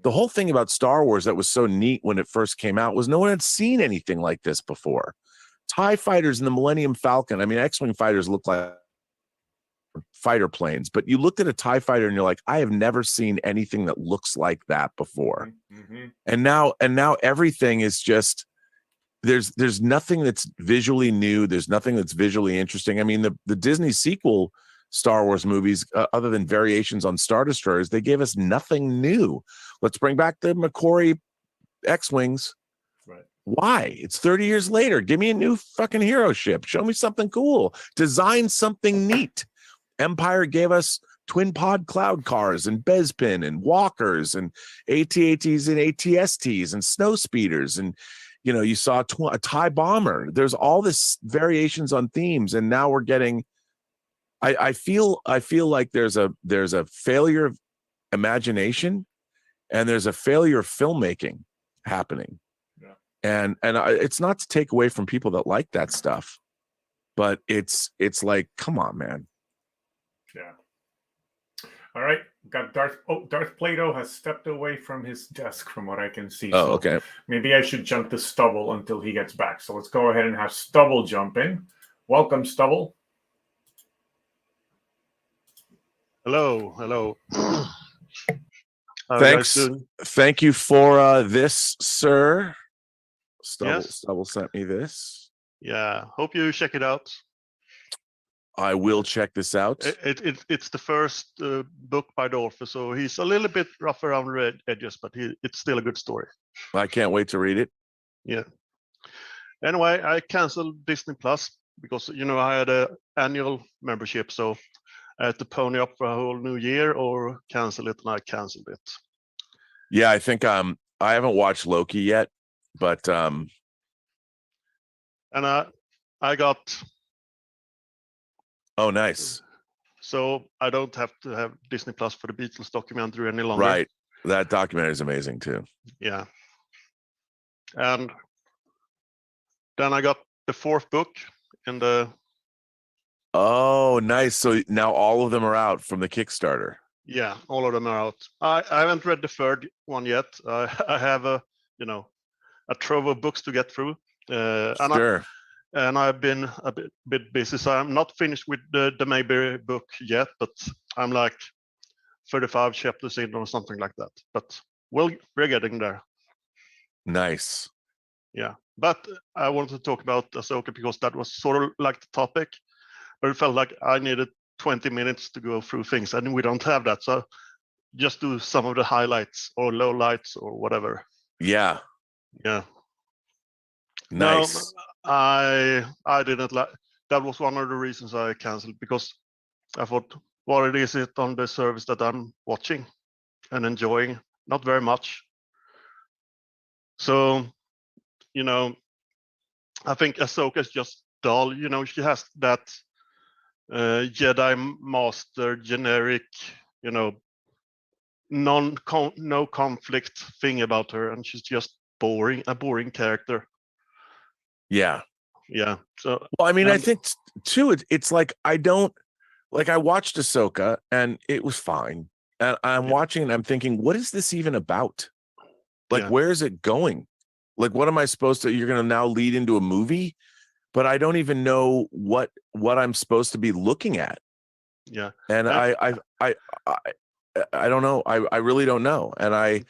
The whole thing about Star Wars that was so neat when it first came out was no one had seen anything like this before. TIE fighters and the Millennium Falcon. I mean, X-Wing fighters look like fighter planes, but you looked at a TIE fighter and you're like, I have never seen anything that looks like that before. Mm-hmm. And now everything is just, there's nothing that's visually new. There's nothing that's visually interesting. I mean, the Disney sequel Star Wars movies, other than variations on Star Destroyers, they gave us nothing new. Let's bring back the McQuarrie X-Wings. Right. Why? It's 30 years later. Give me a new fucking hero ship. Show me something cool. Design something neat. Empire gave us twin pod cloud cars and Bespin and walkers and AT-ATs and ATSTs and snow speeders. And, you know, you saw a TIE bomber. There's all this variations on themes. And now we're getting, I feel like there's a failure of imagination and there's a failure of filmmaking happening. Yeah. And it's not to take away from people that like that stuff, but it's like, come on, man. Yeah. All right. Got Darth Plato has stepped away from his desk from what I can see. Oh, so okay. Maybe I should jump to Stubble until he gets back. So let's go ahead and have Stubble jump in. Welcome, Stubble. Hello. Thanks. Thank you for this, sir. Yes. Stubble sent me this. Yeah. Hope you check it out. I will check this out. It's the first book by the author, so he's a little bit rough around the edges, but it's still a good story. I can't wait to read it. Yeah. Anyway, I canceled Disney Plus because, you know, I had an annual membership, so I had to pony up for a whole new year or cancel it, and I canceled it. Yeah, I think I haven't watched Loki yet, but and I got. Oh, nice. So I don't have to have Disney Plus for the Beatles documentary any longer. Right. That documentary is amazing too. Yeah. And then I got the fourth book in the. Oh, nice. So now all of them are out from the Kickstarter. Yeah, all of them are out. I haven't read the third one yet. I have a trove of books to get through. Sure. and I've been a bit busy, so I'm not finished with the Mayberry book yet, but I'm like 35 chapters in or something like that. But we're getting there. Nice. Yeah, but I wanted to talk about Ahsoka because that was sort of like the topic, but it felt like I needed 20 minutes to go through things, and we don't have that. So just do some of the highlights or lowlights or whatever. Yeah. Yeah. Nice. No, I didn't like. That was one of the reasons I canceled, because I thought, what is it on the service that I'm watching and enjoying? Not very much. So, you know, I think Ahsoka is just dull. You know, she has that Jedi Master generic, you know, no conflict thing about her, and she's just boring, a boring character. Yeah. Yeah. So, well, I mean, I think too, it's like I watched Ahsoka and it was fine. And I'm watching and I'm thinking, what is this even about? Like, where is it going? Like, what am I supposed to, you're going to now lead into a movie, but I don't even know what I'm supposed to be looking at. Yeah. And I don't know. I really don't know. And I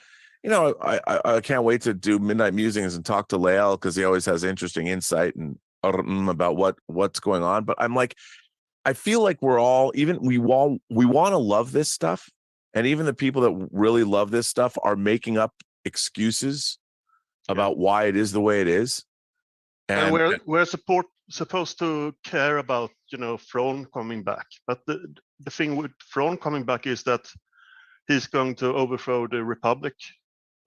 can't wait to do Midnight Musings and talk to Lael, because he always has interesting insight and about what's going on. But I'm like, I feel like we're all, even we want to love this stuff, and even the people that really love this stuff are making up excuses about why it is the way it is. And we're supposed to care about, you know, Thrawn coming back, but the thing with Thrawn coming back is that he's going to overthrow the Republic,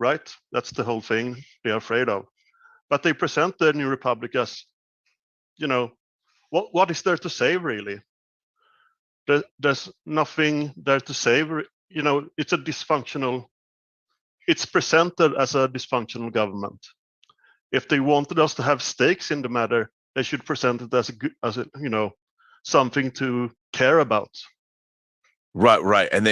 right? That's the whole thing they're afraid of. But they present the New Republic as, you know, what is there to save, really? There's nothing there to save. You know, it's presented as a dysfunctional government. If they wanted us to have stakes in the matter, they should present it as a you know, something to care about. Right. And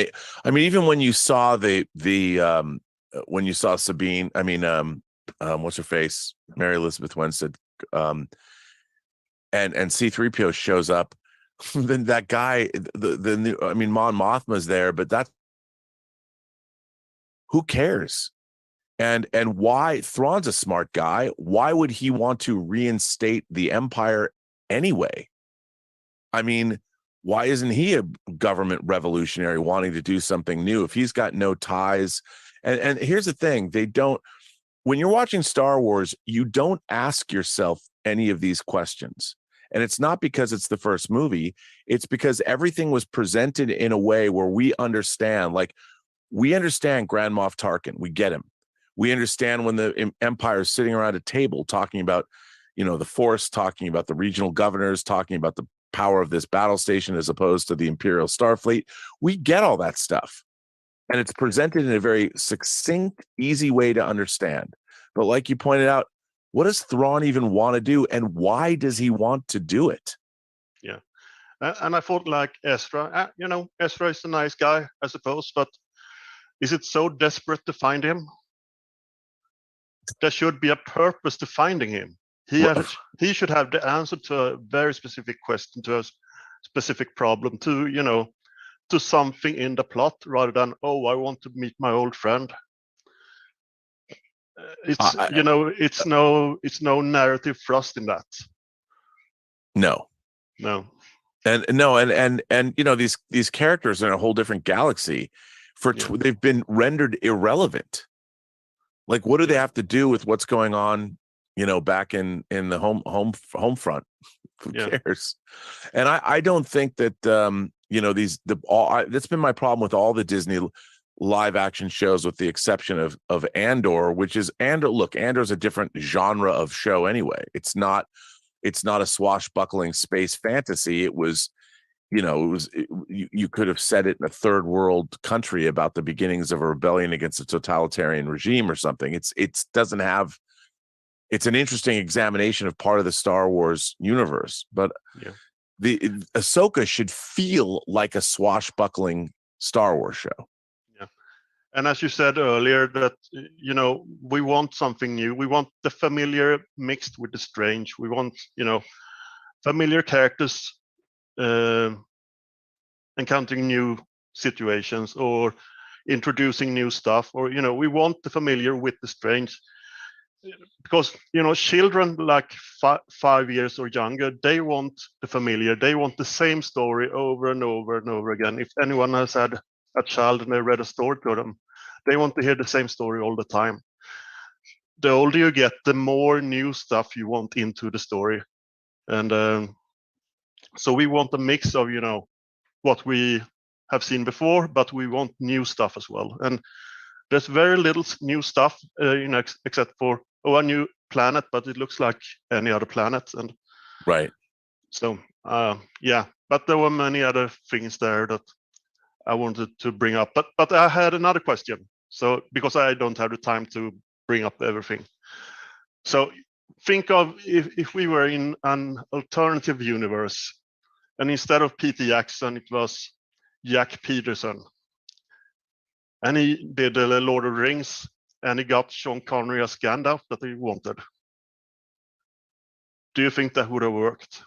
even when you saw when you saw Sabine, what's her face, Mary Elizabeth Winstead, and C-3PO shows up, then that guy, the new, Mon Mothma's there, but who cares? And why? Thrawn's a smart guy. Why would he want to reinstate the Empire anyway? I mean, why isn't he a government revolutionary wanting to do something new if he's got no ties? And here's the thing, when you're watching Star Wars, you don't ask yourself any of these questions. And it's not because it's the first movie, it's because everything was presented in a way where we understand Grand Moff Tarkin, we get him. We understand when the Empire is sitting around a table talking about, you know, the Force, talking about the regional governors, talking about the power of this battle station as opposed to the Imperial Starfleet. We get all that stuff. And it's presented in a very succinct, easy way to understand. But like you pointed out, what does Thrawn even want to do, and why does he want to do it? Yeah. And I thought, like, Ezra, you know, Ezra is a nice guy, I suppose, but is it so desperate to find him? There should be a purpose to finding him. He should have the answer to a very specific question, to a specific problem, to, you know, to something in the plot, rather than, oh, I want to meet my old friend. It's you know, it's no narrative thrust in that. No. And you know, these characters are in a whole different galaxy. They've been rendered irrelevant. Like, what do they have to do with what's going on, you know, back in the home front? Who cares? And I don't think that you know, that's been my problem with all the Disney live action shows, with the exception of Andor, which is Look, Andor's a different genre of show anyway. It's not a swashbuckling space fantasy. It was, you know, you could have said it in a third world country about the beginnings of a rebellion against a totalitarian regime or something. It's an interesting examination of part of the Star Wars universe, but the Ahsoka should feel like a swashbuckling Star Wars show. Yeah. And as you said earlier, that we want something new. We want the familiar mixed with the strange. We want familiar characters encountering new situations or introducing new stuff, or we want the familiar with the strange, because children like 5 years or younger, they want the familiar. They want the same story over and over and over again. If anyone has had a child and they read a story to them, they want to hear the same story all the time. The older you get, the more new stuff you want into the story. And so we want a mix of what we have seen before, but we want new stuff as well. And there's very little new stuff, except for a new planet, but it looks like any other planet. And Right. so yeah, but there were many other things there that I wanted to bring up. But I had another question. So because I don't have the time to bring up everything. So think of if we were in an alternative universe, and instead of Peter Jackson, it was Jack Peterson. And he did the Lord of the Rings, and he got Sean Connery as Gandalf that he wanted. Do you think that would have worked?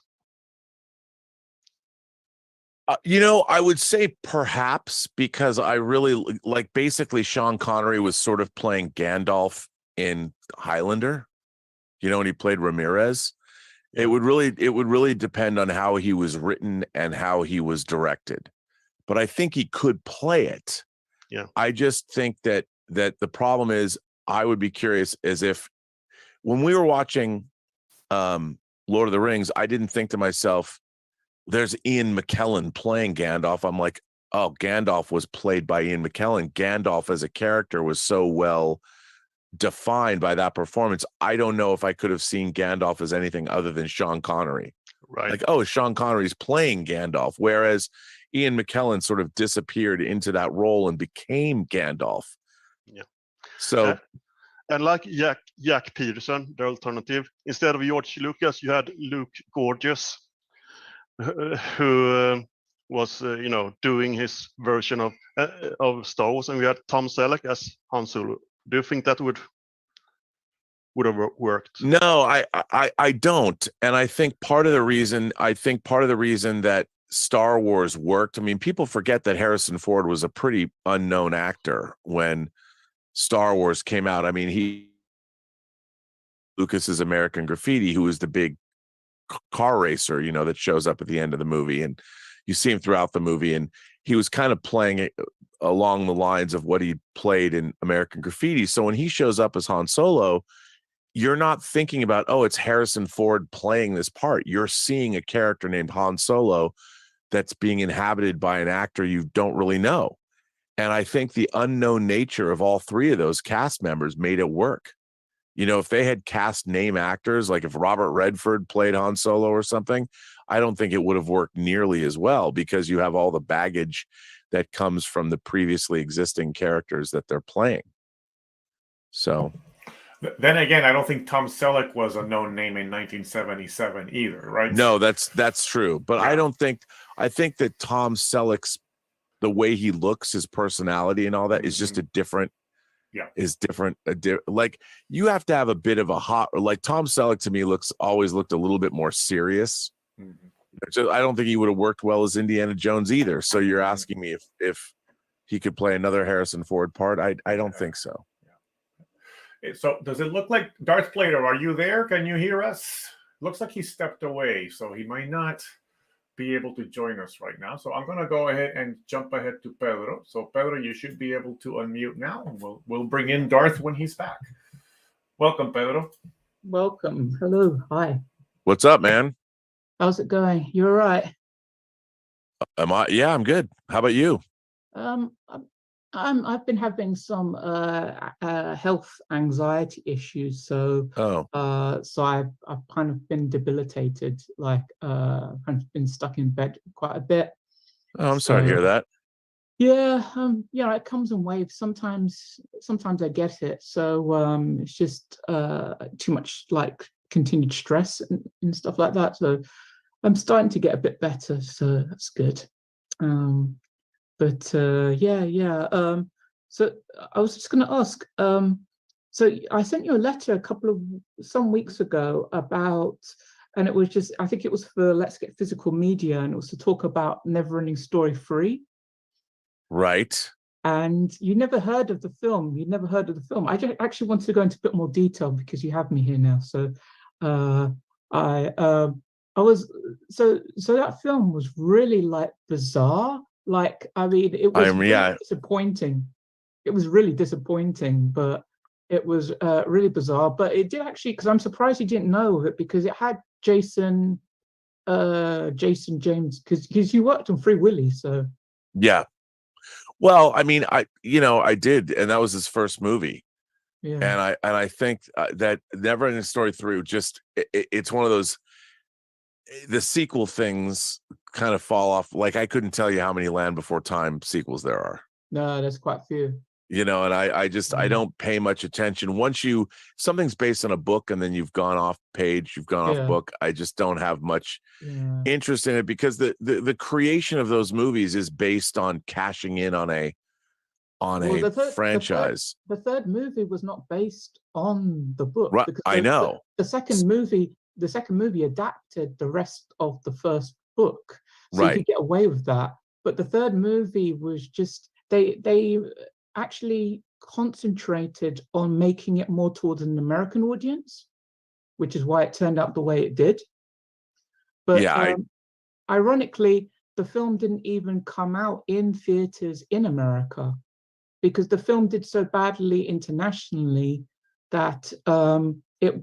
I would say perhaps, because I really like, basically Sean Connery was sort of playing Gandalf in Highlander, when he played Ramirez. It would really depend on how he was written and how he was directed. But I think he could play it. Yeah. I just think that the problem is, I would be curious as if when we were watching Lord of the Rings, I didn't think to myself, there's Ian McKellen playing Gandalf. I'm like, oh, Gandalf was played by Ian McKellen. Gandalf as a character was so well defined by that performance. I don't know if I could have seen Gandalf as anything other than Sean Connery. Right. Like, oh, Sean Connery's playing Gandalf, whereas Ian McKellen sort of disappeared into that role and became Gandalf. Yeah. So, and like Jack Peterson, the alternative, instead of George Lucas, you had Luke Gorgeous, who was doing his version of Star Wars, and we had Tom Selleck as Han Solo. Do you think that would have worked? No, I don't, and I think part of the reason that Star Wars worked, I mean, people forget that Harrison Ford was a pretty unknown actor when Star Wars came out. I mean, Lucas's American Graffiti, who was the big car racer, that shows up at the end of the movie, and you see him throughout the movie, and he was kind of playing it along the lines of what he played in American Graffiti. So when he shows up as Han Solo, you're not thinking about, oh, it's Harrison Ford playing this part. You're seeing a character named Han Solo that's being inhabited by an actor you don't really know. And I think the unknown nature of all three of those cast members made it work. If they had cast name actors, like if Robert Redford played Han Solo or something, I don't think it would have worked nearly as well, because you have all the baggage that comes from the previously existing characters that they're playing. So then again, I don't think Tom Selleck was a known name in 1977 either, right? No, that's true. But Yeah. I think that Tom Selleck's, the way he looks, his personality and all that is just a different. Yeah. Is different. Like, you have to have a bit of a like Tom Selleck to me always looked a little bit more serious. Mm-hmm. I don't think he would have worked well as Indiana Jones either. So you're asking me if he could play another Harrison Ford part. I don't think so. Yeah. So does it look like Darth Plater? Are you there? Can you hear us? Looks like he stepped away, so he might not be able to join us right now. So I'm going to go ahead and jump ahead to Pedro. So Pedro, you should be able to unmute now, and we'll bring in Darth when he's back. Welcome, Pedro. Welcome. Hello. Hi. What's up, man? How's it going? You all right? Yeah, I'm good. How about you? I've been having some health anxiety issues, so I've kind of been debilitated, like kind of been stuck in bed quite a bit. Oh, I'm sorry to hear that. Yeah, it comes in waves. Sometimes I get it. So it's just too much, like, continued stress and stuff like that. So I'm starting to get a bit better, so that's good. So I was just going to ask. So I sent you a letter some weeks ago about, and it was just, I think it was for Let's Get Physical Media, and it was to talk about Neverending Story 3. Right. And you never heard of the film. You never heard of the film. I just actually wanted to go into a bit more detail because you have me here now. So I was so that film was really like bizarre. Like, I mean, it was really disappointing. It was really disappointing, but it was really bizarre. But it did actually, because I'm surprised you didn't know of it, because it had Jason James, because you worked on Free Willy, so yeah. Well, I mean, I did, and that was his first movie. Yeah. And I think that Neverending Story 3 just it's one of those, the sequel things kind of fall off. Like, I couldn't tell you how many Land Before Time sequels there are. No, there's quite a few. And I don't pay much attention. Once something's based on a book and then you've gone off page, you've gone off book, I just don't have much interest in it, because the creation of those movies is based on cashing in on a franchise. The third movie was not based on the book. Right, because I know. The second movie adapted the rest of the first book, so you could get away with that. But the third movie was just they actually concentrated on making it more towards an American audience, which is why it turned out the way it did. But ironically, the film didn't even come out in theaters in America, because the film did so badly internationally that it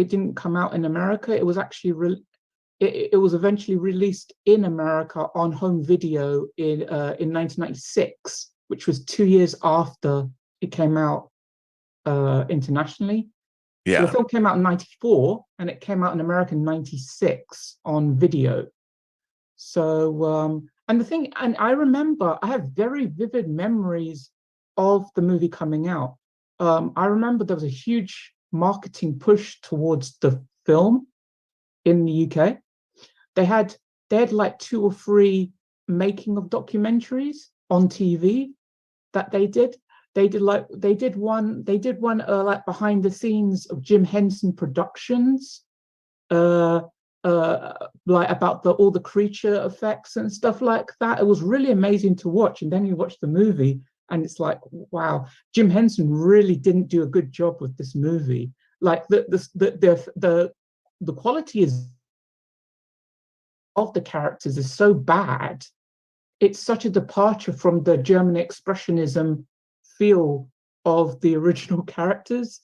didn't come out in America. It was actually it was eventually released in America on home video in 1996, which was 2 years after it came out internationally. Yeah. So the film came out in 94, and it came out in America in 96 on video. So, and I remember, I have very vivid memories of the movie coming out. I remember there was a huge marketing push towards the film in the UK. They had like 2 or 3 making of documentaries on TV that they did. They did one like behind the scenes of Jim Henson Productions, like about all the creature effects and stuff like that. It was really amazing to watch. And then you watch the movie, and it's like, wow, Jim Henson really didn't do a good job with this movie. Like the quality of the characters is so bad. It's such a departure from the German expressionism feel of the original characters.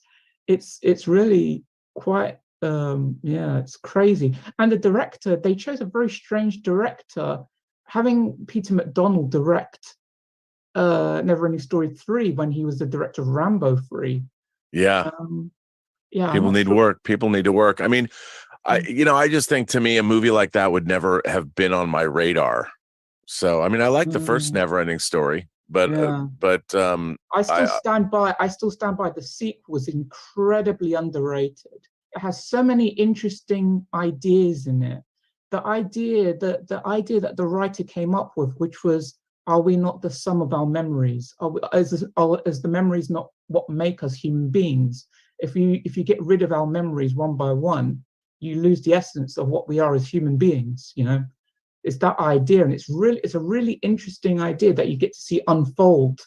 It's really quite it's crazy. And the director, they chose a very strange director, having Peter McDonald direct Neverending Story 3 when he was the director of Rambo 3. People need to work. I mean, I just think, to me, a movie like that would never have been on my radar. So, I mean, I like the first Neverending Story, but I still stand by the sequel was incredibly underrated. It has so many interesting ideas in it. The idea that the writer came up with, which was, are we not the sum of our memories? Is the memories not what make us human beings? If you get rid of our memories one by one, you lose the essence of what we are as human beings. It's that idea, and it's a really interesting idea that you get to see unfold.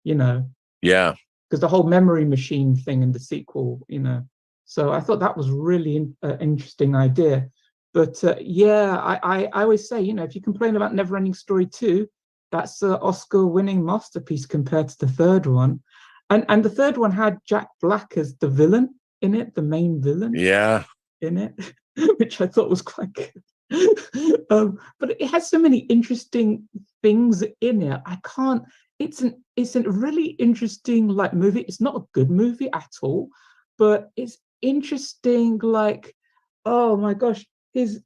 Because the whole memory machine thing in the sequel. So I thought that was really interesting idea. But I always say, if you complain about Neverending Story 2, that's an Oscar-winning masterpiece compared to the third one. And the third one had Jack Black as the villain in it, the main villain. Yeah. In it, which I thought was quite good. But it has so many interesting things in it. It's a really interesting movie. It's not a good movie at all, but it's interesting. Like, oh my gosh, his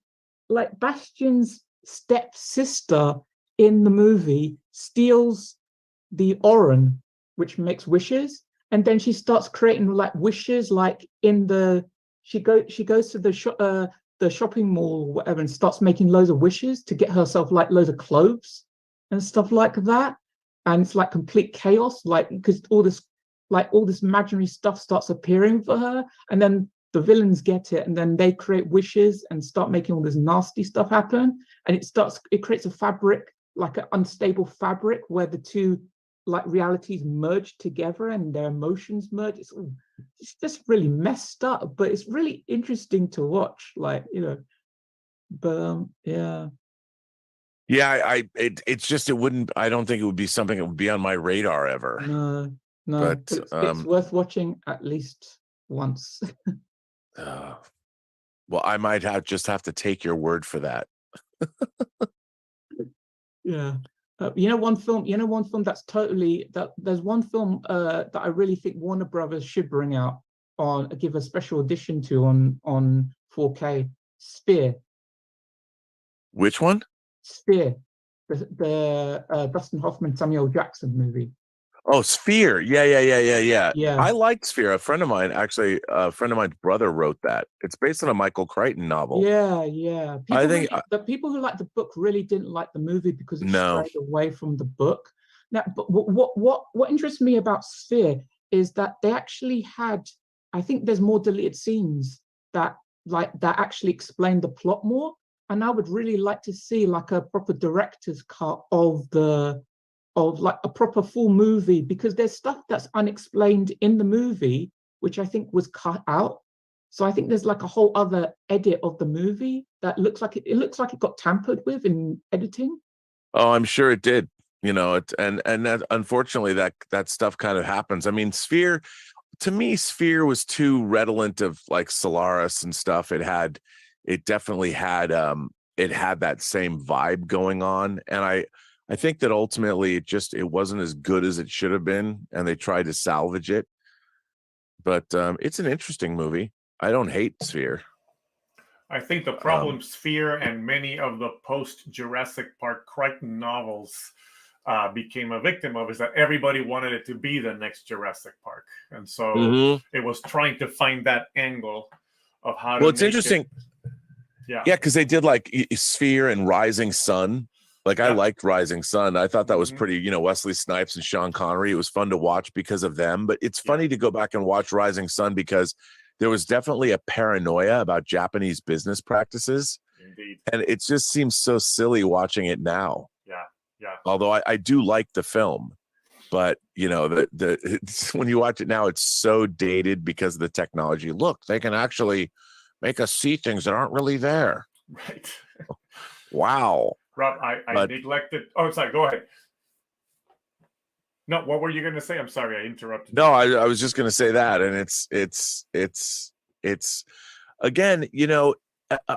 Bastian's stepsister in the movie steals the Oran, which makes wishes, and then she starts creating wishes in the. She goes to the shopping mall or whatever and starts making loads of wishes to get herself loads of clothes and stuff like that. and it's like complete chaos, like because all this imaginary stuff starts appearing for her, and then the villains get it, and then they create wishes and start making all this nasty stuff happen, and it creates a fabric, like an unstable fabric where the two like realities merge together and their emotions merge. It's just really messed up, but it's really interesting to watch, like, you know. But yeah. It's just, it wouldn't, I don't think it would be something that would be on my radar ever. No, but it's worth watching at least once. Well, I might just have to take your word for that. Yeah. One film that's totally, there's one film that I really think Warner Brothers should bring out give a special edition to on 4K. Sphere. Which one? Sphere, the Dustin Hoffman, Samuel Jackson movie. Oh, Sphere. Yeah. Yeah. I liked Sphere. A friend of mine's brother wrote that. It's based on a Michael Crichton novel. Yeah. The people who like the book really didn't like the movie because it strayed away from the book. Now, but what interests me about Sphere is that they actually had, I think there's more deleted scenes that actually explain the plot more. And I would really like to see like a proper director's cut of like a proper full movie, because there's stuff that's unexplained in the movie, which I think was cut out. So I think there's like a whole other edit of the movie that looks like it got tampered with in editing. Oh, I'm sure it did. And that, unfortunately, that stuff kind of happens. I mean, Sphere was too redolent of like Solaris and stuff. It definitely had that same vibe going on. And I think that ultimately it wasn't as good as it should have been, and they tried to salvage it. But it's an interesting movie. I don't hate Sphere. I think the problem Sphere and many of the post-Jurassic Park Crichton novels became a victim of is that everybody wanted it to be the next Jurassic Park. And so it was trying to find that angle of how to Well, it's interesting. Yeah, because they did like Sphere and Rising Sun. Like, I liked Rising Sun. I thought that was pretty, Wesley Snipes and Sean Connery. It was fun to watch because of them. But it's funny to go back and watch Rising Sun because there was definitely a paranoia about Japanese business practices. Indeed. And it just seems so silly watching it now. Yeah. Although I do like the film. But, when you watch it now, it's so dated because of the technology. Look, they can actually make us see things that aren't really there. Right. Wow. Rob, I neglected. Oh, sorry. Go ahead. No, what were you going to say? I'm sorry, I interrupted. No, I was just going to say that, and it's again,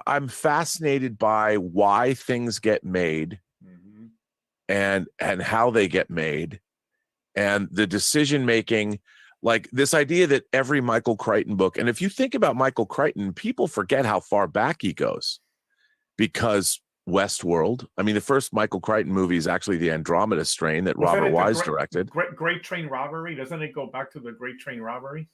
I'm fascinated by why things get made, and how they get made, and the decision making. Like this idea that every Michael Crichton book, and if you think about Michael Crichton, people forget how far back he goes, because Westworld. I mean, the first Michael Crichton movie is actually the Andromeda Strain that Robert Wise directed. Great Train Robbery. Doesn't it go back to the Great Train Robbery?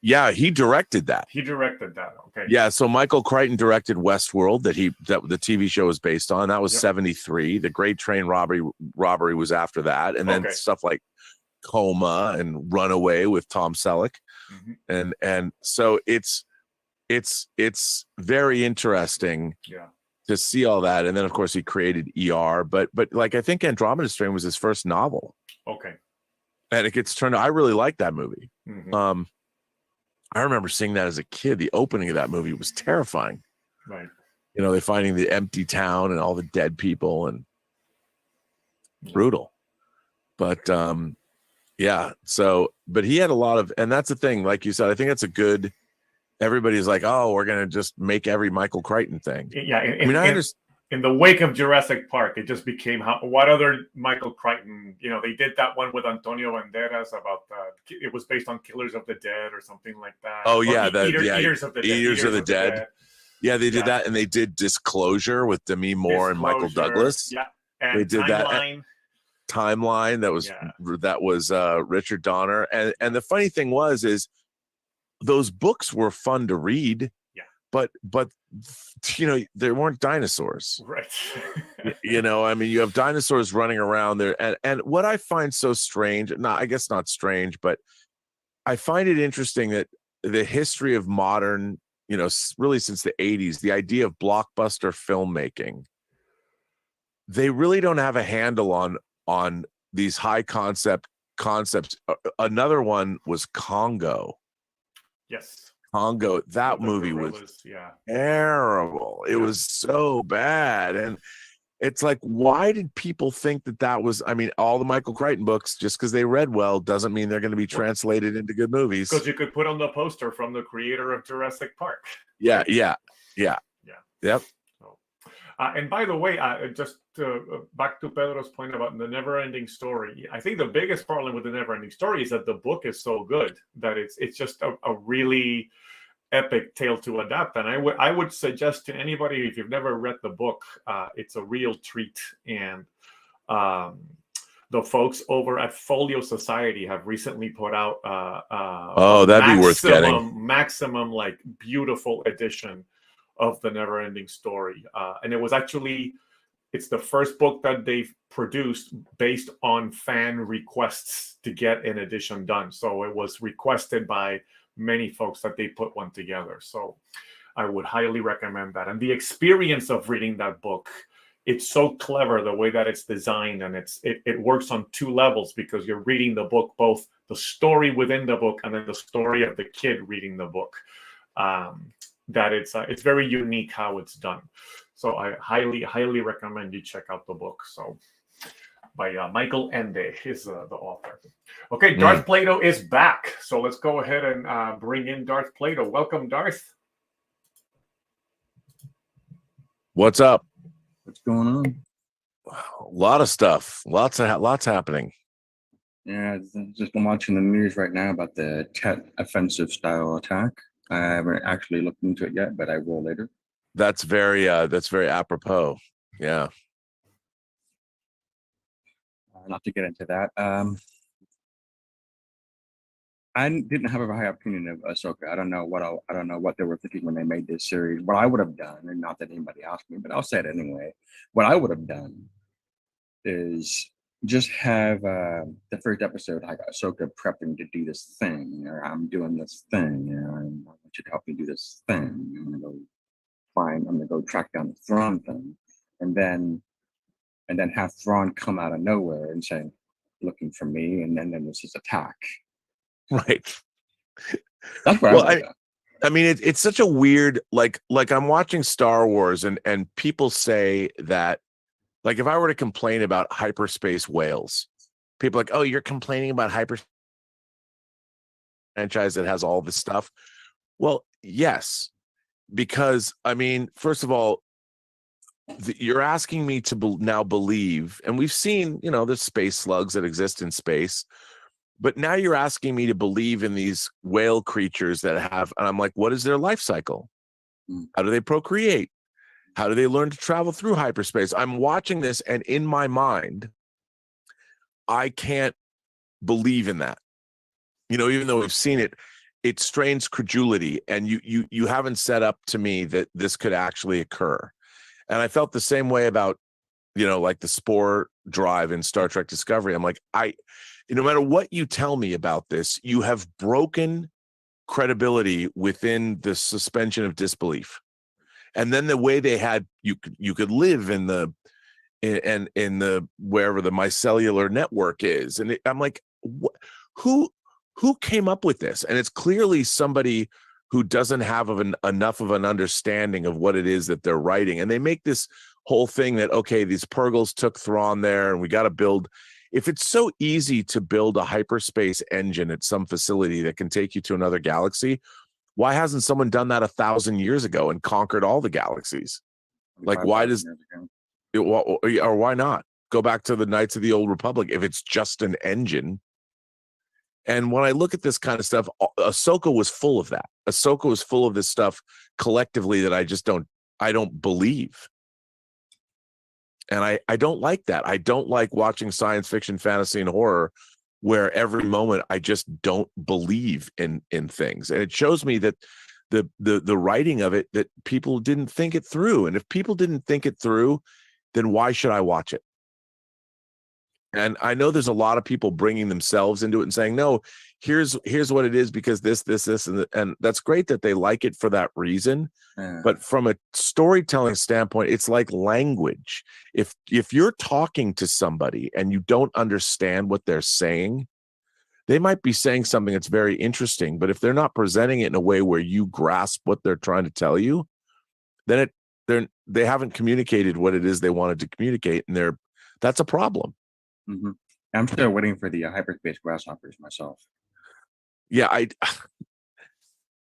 Yeah, he directed that. Okay. Yeah, so Michael Crichton directed Westworld that the TV show was based on. That was 73. The Great Train Robbery was after that, and then stuff like Coma and Runaway with Tom Selleck. And so it's very interesting to see all that. And then of course he created ER, but like I think Andromeda Strain was his first novel. Okay. And it gets turned. I really like that movie. I remember seeing that as a kid. The opening of that movie was terrifying. Right. They're finding the empty town and all the dead people, and brutal. But but he had a lot of, and that's the thing, like you said, I think that's a good, everybody's like, oh, we're going to just make every Michael Crichton thing. Yeah. In the wake of Jurassic Park, it just became what other Michael Crichton, they did that one with Antonio Banderas about it was based on Killers of the Dead or something like that. Oh yeah. Eaters of the Dead. Yeah. They did that, and they did Disclosure with Demi Moore and Michael Douglas. Yeah. And they did Timeline. That was Richard Donner. And the funny thing is those books were fun to read, but there weren't dinosaurs. Right. I mean, you have dinosaurs running around there, and what I find so strange, I guess not strange, but I find it interesting that the history of modern, really since the 80s, the idea of blockbuster filmmaking, they really don't have a handle on these high concepts. Another one was Congo. Yes. Congo. That movie was terrible. It was so bad. And it's like, why did people think that was, I mean, all the Michael Crichton books, just because they read well, doesn't mean they're going to be translated into good movies. Because you could put on the poster from the creator of Jurassic Park. Yeah. Yep. And by the way, just back to Pedro's point about the never-ending story, I think the biggest problem with the never-ending story is that the book is so good that it's just a really epic tale to adapt. And I would suggest to anybody, if you've never read the book, it's a real treat. And the folks over at Folio Society have recently put out that'd be worth getting. Maximum like beautiful edition of the never-ending story, and it's the first book that they've produced based on fan requests to get an edition done. So it was requested by many folks that they put one together. So I would highly recommend that. And the experience of reading that book, it's so clever the way that it's designed, and it works on two levels, because you're reading the book, both the story within the book and then the story of the kid reading the book. That it's very unique how it's done. So I highly recommend you check out the book. So by Michael Ende is the author. Okay, Darth Plato is back. So let's go ahead and bring in Darth Plato. Welcome, Darth. What's up? What's going on? A lot of stuff. Lots happening. Yeah, just been watching the news right now about the Tet offensive style attack. I haven't actually looked into it yet, but I will later. That's very apropos. Yeah. Not to get into that. I didn't have a high opinion of Ahsoka. I don't know what they were thinking when they made this series. What I would have done, and not that anybody asked me, but I'll say it anyway. What I would have done is just have the first episode, like Ahsoka prepping to do this thing, or I'm doing this thing, and I want you to help me do this thing. I'm gonna go track down the Thrawn thing, and then have Thrawn come out of nowhere and say, "Looking for me," and then this is attack. Right. That's what I mean, it's such a weird, like I'm watching Star Wars, and people say that, like, if I were to complain about hyperspace whales, people are like, oh, you're complaining about hyperspace franchise that has all this stuff. Well, yes, because I mean, first of all, you're asking me to now believe, and we've seen, there's space slugs that exist in space, but now you're asking me to believe in these whale creatures that have, and I'm like, what is their life cycle? How do they procreate? How do they learn to travel through hyperspace? I'm watching this, and in my mind, I can't believe in that. Even though we've seen it, it strains credulity, and you haven't set up to me that this could actually occur. And I felt the same way about, like the spore drive in Star Trek Discovery. I'm like, no matter what you tell me about this, you have broken credibility within the suspension of disbelief. And then the way they had you could live in the wherever the mycellular network is, and I'm like, who came up with this? And it's clearly somebody who doesn't have enough of an understanding of what it is that they're writing. And they make this whole thing that, okay, these Purgles took Thrawn there, and we got to build. If it's so easy to build a hyperspace engine at some facility that can take you to another galaxy, why hasn't someone done that 1,000 years ago and conquered all the galaxies? Like, why does it, or why not go back to the Knights of the Old Republic if it's just an engine? And when I look at this kind of stuff, Ahsoka was full of that. Ahsoka was full of this stuff collectively that I don't believe. And I don't like that. I don't like watching science fiction, fantasy, and horror where every moment I just don't believe in things. And it shows me that the writing of it that people didn't think it through. And if people didn't think it through, then why should I watch it? And I know there's a lot of people bringing themselves into it and saying, no, here's what it is because this, and that's great that they like it for that reason. Yeah. But from a storytelling standpoint, it's like language. If you're talking to somebody and you don't understand what they're saying, they might be saying something that's very interesting, but if they're not presenting it in a way where you grasp what they're trying to tell you, then they haven't communicated what it is they wanted to communicate, and that's a problem. Mm-hmm. I'm still waiting for the hyperspace grasshoppers myself. Yeah,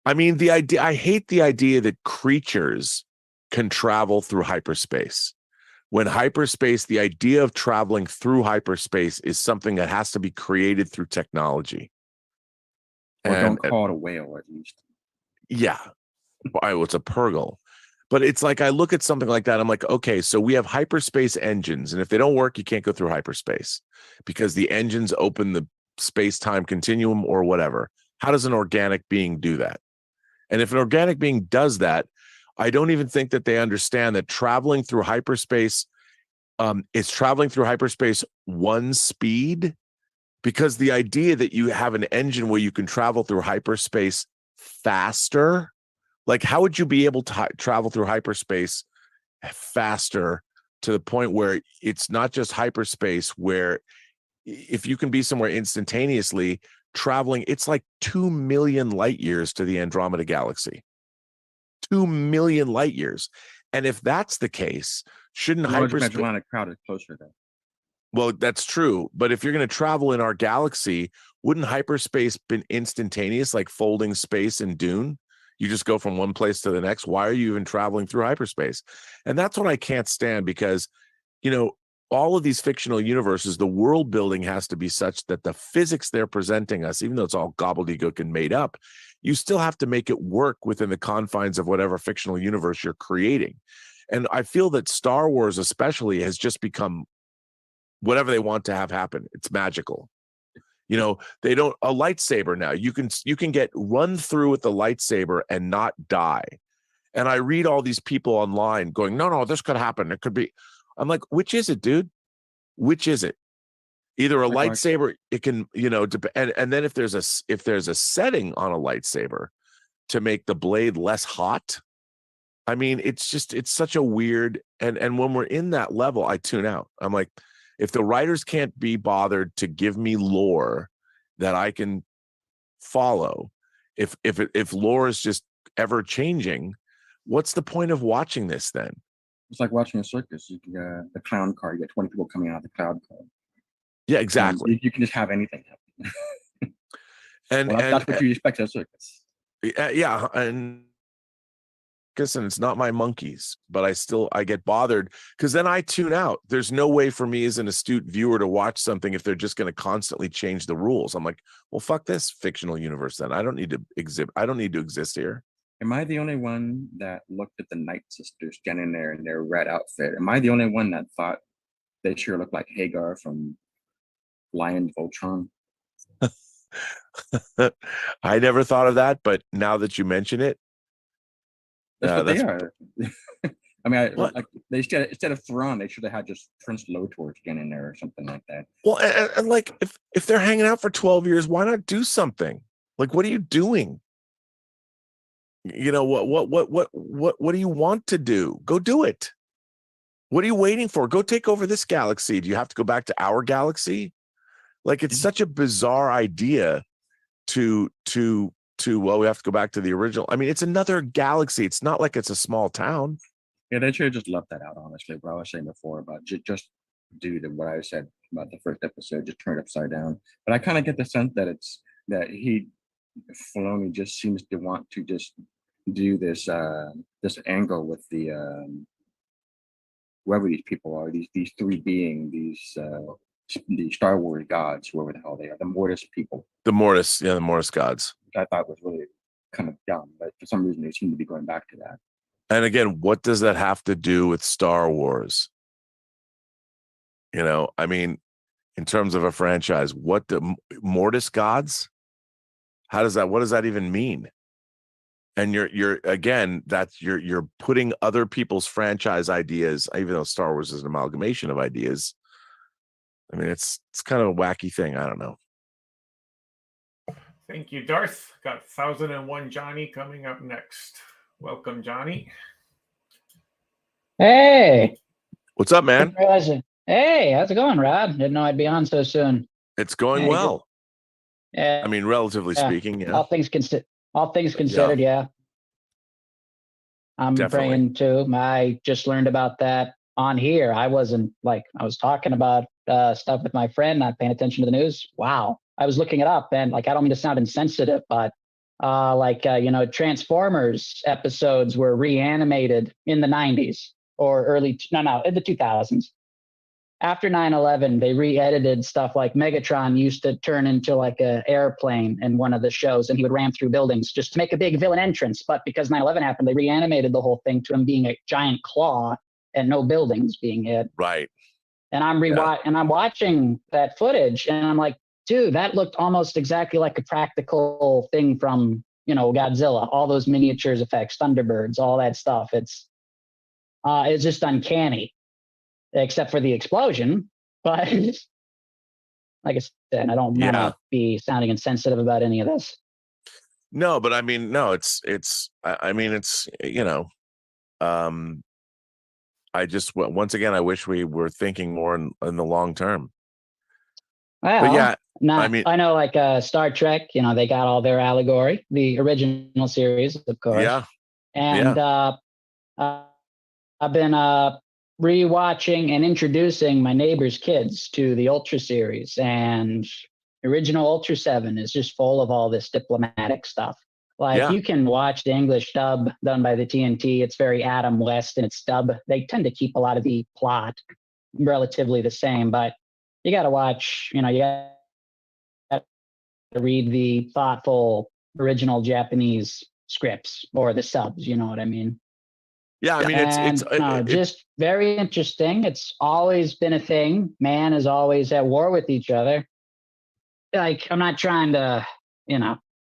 I mean, I hate the idea that creatures can travel through hyperspace. When hyperspace, the idea of traveling through hyperspace is something that has to be created through technology. Or don't call it a whale, at least. Yeah, it's a purgle. But it's like I look at something like that, I'm like, okay, so we have hyperspace engines, and if they don't work, you can't go through hyperspace because the engines open the space-time continuum or whatever. How does an organic being do that? And if an organic being does that, I don't even think that they understand that traveling through hyperspace is traveling through hyperspace one speed, because the idea that you have an engine where you can travel through hyperspace faster, like how would you be able to travel through hyperspace faster to the point where it's not just hyperspace, where if you can be somewhere instantaneously traveling, it's like 2 million light years to the Andromeda galaxy. 2 million light years. And if that's the case, shouldn't hyperspace... Magellanic Cloud is closer though. Well, that's true. But if you're going to travel in our galaxy, wouldn't hyperspace been instantaneous, like folding space in Dune? You just go from one place to the next. Why are you even traveling through hyperspace? And that's what I can't stand, because, all of these fictional universes, the world building has to be such that the physics they're presenting us, even though it's all gobbledygook and made up, you still have to make it work within the confines of whatever fictional universe you're creating. And I feel that Star Wars especially has just become whatever they want to have happen. It's magical. They don't, a lightsaber now, you can get run through with the lightsaber and not die. And I read all these people online going, no, this could happen. It could be. I'm like, which is it, dude? Which is it? Either a lightsaber, it can, and then if there's a setting on a lightsaber to make the blade less hot, I mean, it's such a weird, and when we're in that level, I tune out. I'm like, if the writers can't be bothered to give me lore that I can follow, if lore is just ever changing, what's the point of watching this then? It's like watching a circus. You can the clown car. You get 20 people coming out of the clown car. Yeah, exactly. You can just have anything happen. and that's what you expect at a circus. Yeah, and it's not my monkeys, but I get bothered because then I tune out. There's no way for me as an astute viewer to watch something if they're just going to constantly change the rules. I'm like, well, fuck this fictional universe then. I don't need to exist here. Am I the only one that looked at the Night Sisters standing there in their red outfit? Am I the only one that thought they sure looked like Hagar from Lion Voltron? I never thought of that, but now that you mention it, that's what they are. I mean, they instead of Thrawn, they should have had just Prince Lotor again in there or something like that. Well, and like if they're hanging out for 12 years, why not do something? Like, what are you doing? What do you want to do? Go do it. What are you waiting for? Go take over this galaxy. Do you have to go back to our galaxy? Like, it's such a bizarre idea to we have to go back to the original. I mean, it's another galaxy. It's not like it's a small town. Yeah, they should have just left that out, honestly. What I was saying before about just do what I said about the first episode, just turn it upside down. But I kind of get the sense that Filoni just seems to want to just do this angle with the whoever these people are, these three beings, the Star Wars gods, whoever the hell they are, the Mortis people. The Mortis gods. Which I thought was really kind of dumb, but for some reason they seem to be going back to that. And again, what does that have to do with Star Wars? I mean, in terms of a franchise, what the Mortis gods? What does that even mean? And you're again, you're putting other people's franchise ideas, even though Star Wars is an amalgamation of ideas. I mean, it's kind of a wacky thing. I don't know. Thank you, Darth. Got 1001 Johnny coming up next. Welcome, Johnny. Hey, What's up, man? hey, how's it going, Rob? Didn't know I'd be on so soon. It's going Yeah, well. Yeah, I mean, relatively speaking, yeah. all things considered, yeah. I'm Definitely. praying too. I just learned about that on here. I was talking about stuff with my friend, not paying attention to the news. Wow. I was looking it up, and I don't mean to sound insensitive, but Transformers episodes were reanimated in the 90s or in the 2000s. After 9/11, they re-edited stuff like Megatron used to turn into an airplane in one of the shows, and he would ram through buildings just to make a big villain entrance. But because 9/11 happened, they reanimated the whole thing to him being a giant claw and no buildings being hit. Right. And I'm watching that footage, and I'm like, dude, that looked almost exactly like a practical thing from Godzilla. All those miniatures effects, Thunderbirds, all that stuff. It's just uncanny. Except for the explosion, but like I said, I don't want to be sounding insensitive about any of this. No, but I mean, no, it's I just once again, I wish we were thinking more in the long term. Well, but yeah, I know Star Trek, they got all their allegory, the original series, of course. Yeah. And I've been rewatching and introducing my neighbor's kids to the Ultra series, and original Ultra 7 is just full of all this diplomatic stuff. You can watch the English dub done by the TNT. It's very Adam West in its dub. They tend to keep a lot of the plot relatively the same, but you got to watch, you got to read the thoughtful original Japanese scripts or the subs, you know what I mean? Yeah, I mean, it's just very interesting. It's always been a thing. Man is always at war with each other. I'm not trying to,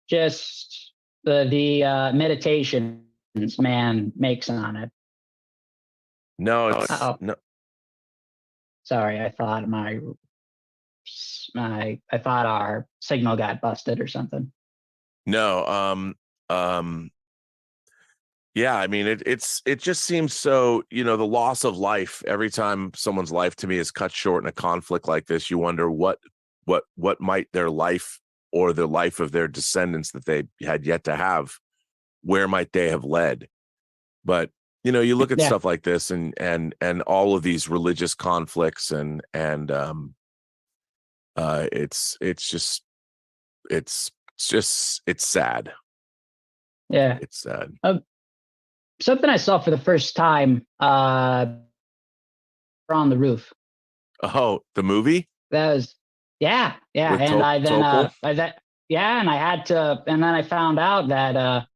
just the meditations man makes on it. No, it's no. Sorry, I thought I thought our signal got busted or something. No, yeah, I mean, it just seems so, the loss of life. Every time someone's life to me is cut short in a conflict like this, you wonder what might their life or the life of their descendants that they had yet to have, where might they have led? But, you look at stuff like this and all of these religious conflicts and it's sad. Yeah. It's sad. Something I saw for the first time on the Roof. Oh, the movie? That was and then I found out that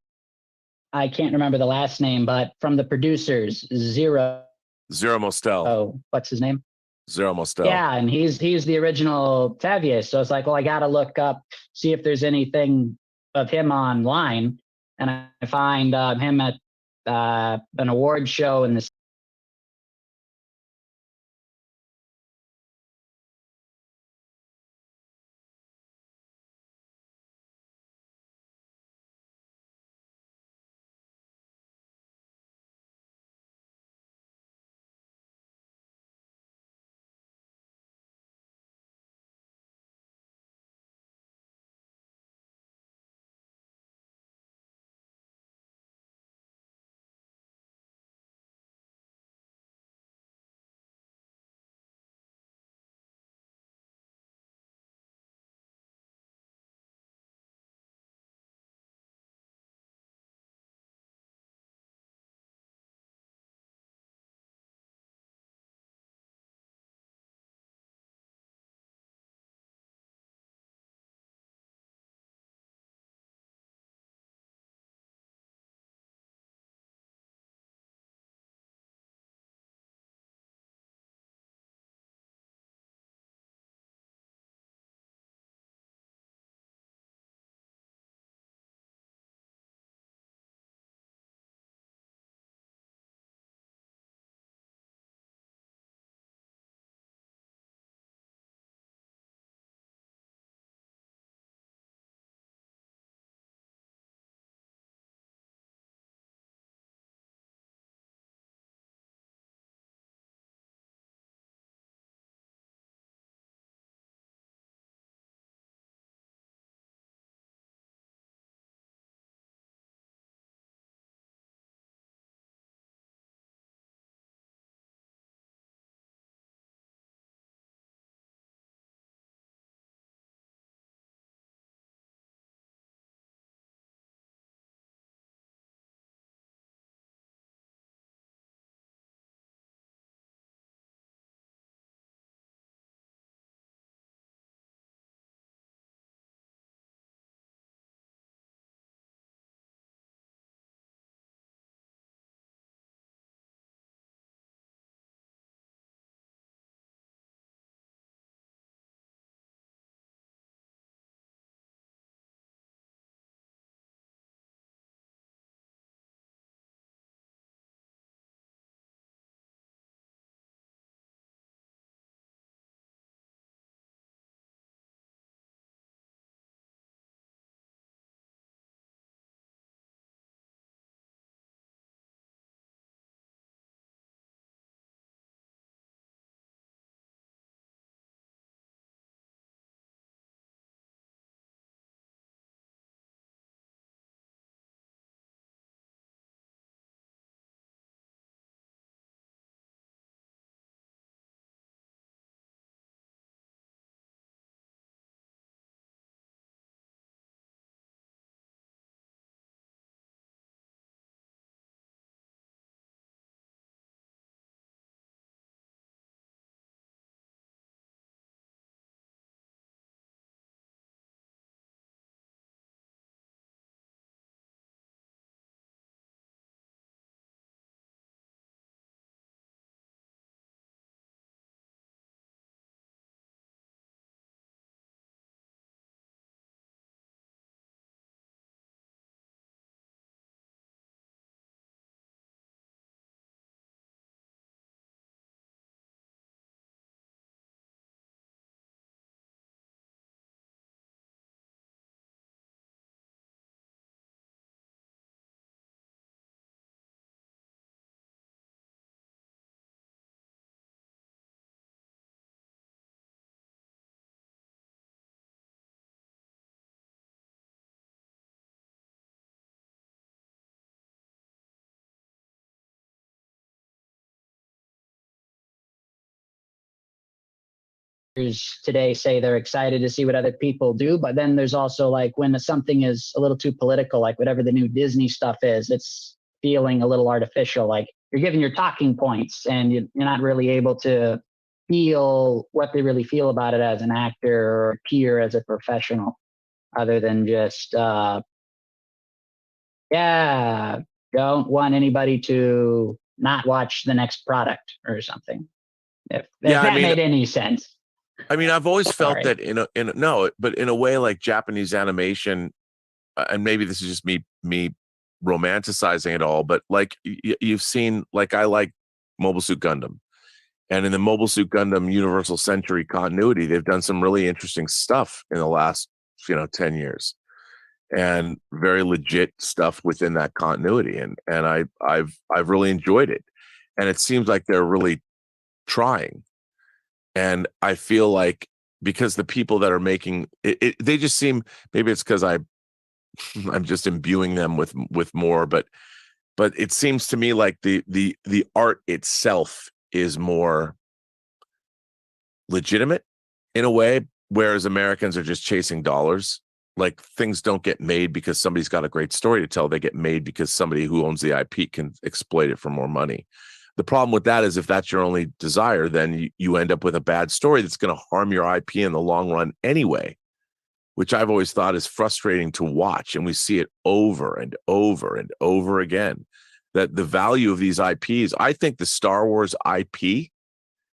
I can't remember the last name, but from the producers, Zero Mostel. Oh, what's his name? Zero Mostel. Yeah, and he's the original Tavius. So it's like, well, I got to look up, see if there's anything of him online, and I find him at an award show in the today say they're excited to see what other people do, but then there's also like when something is a little too political, like whatever the new Disney stuff is, it's feeling a little artificial. Like you're giving your talking points and you're not really able to feel what they really feel about it as an actor or peer, as a professional, other than just don't want anybody to not watch the next product or something. If that made any sense. I mean, I've always felt Sorry. that but in a way, like Japanese animation, and maybe this is just me romanticizing it all, but like you've seen, like I like Mobile Suit Gundam, and in the Mobile Suit Gundam Universal Century continuity, they've done some really interesting stuff in the last 10 years, and very legit stuff within that continuity, and I've really enjoyed it, and it seems like they're really trying. And I feel like because the people that are making it, they just seem, maybe it's because I'm just imbuing them with more, but it seems to me like the art itself is more legitimate in a way, whereas Americans are just chasing dollars. Like things don't get made because somebody's got a great story to tell. They get made because somebody who owns the IP can exploit it for more money. The problem with that is if that's your only desire, then you end up with a bad story that's going to harm your IP in the long run anyway, which I've always thought is frustrating to watch. And we see it over and over and over again, that the value of these IPs, I think the Star Wars IP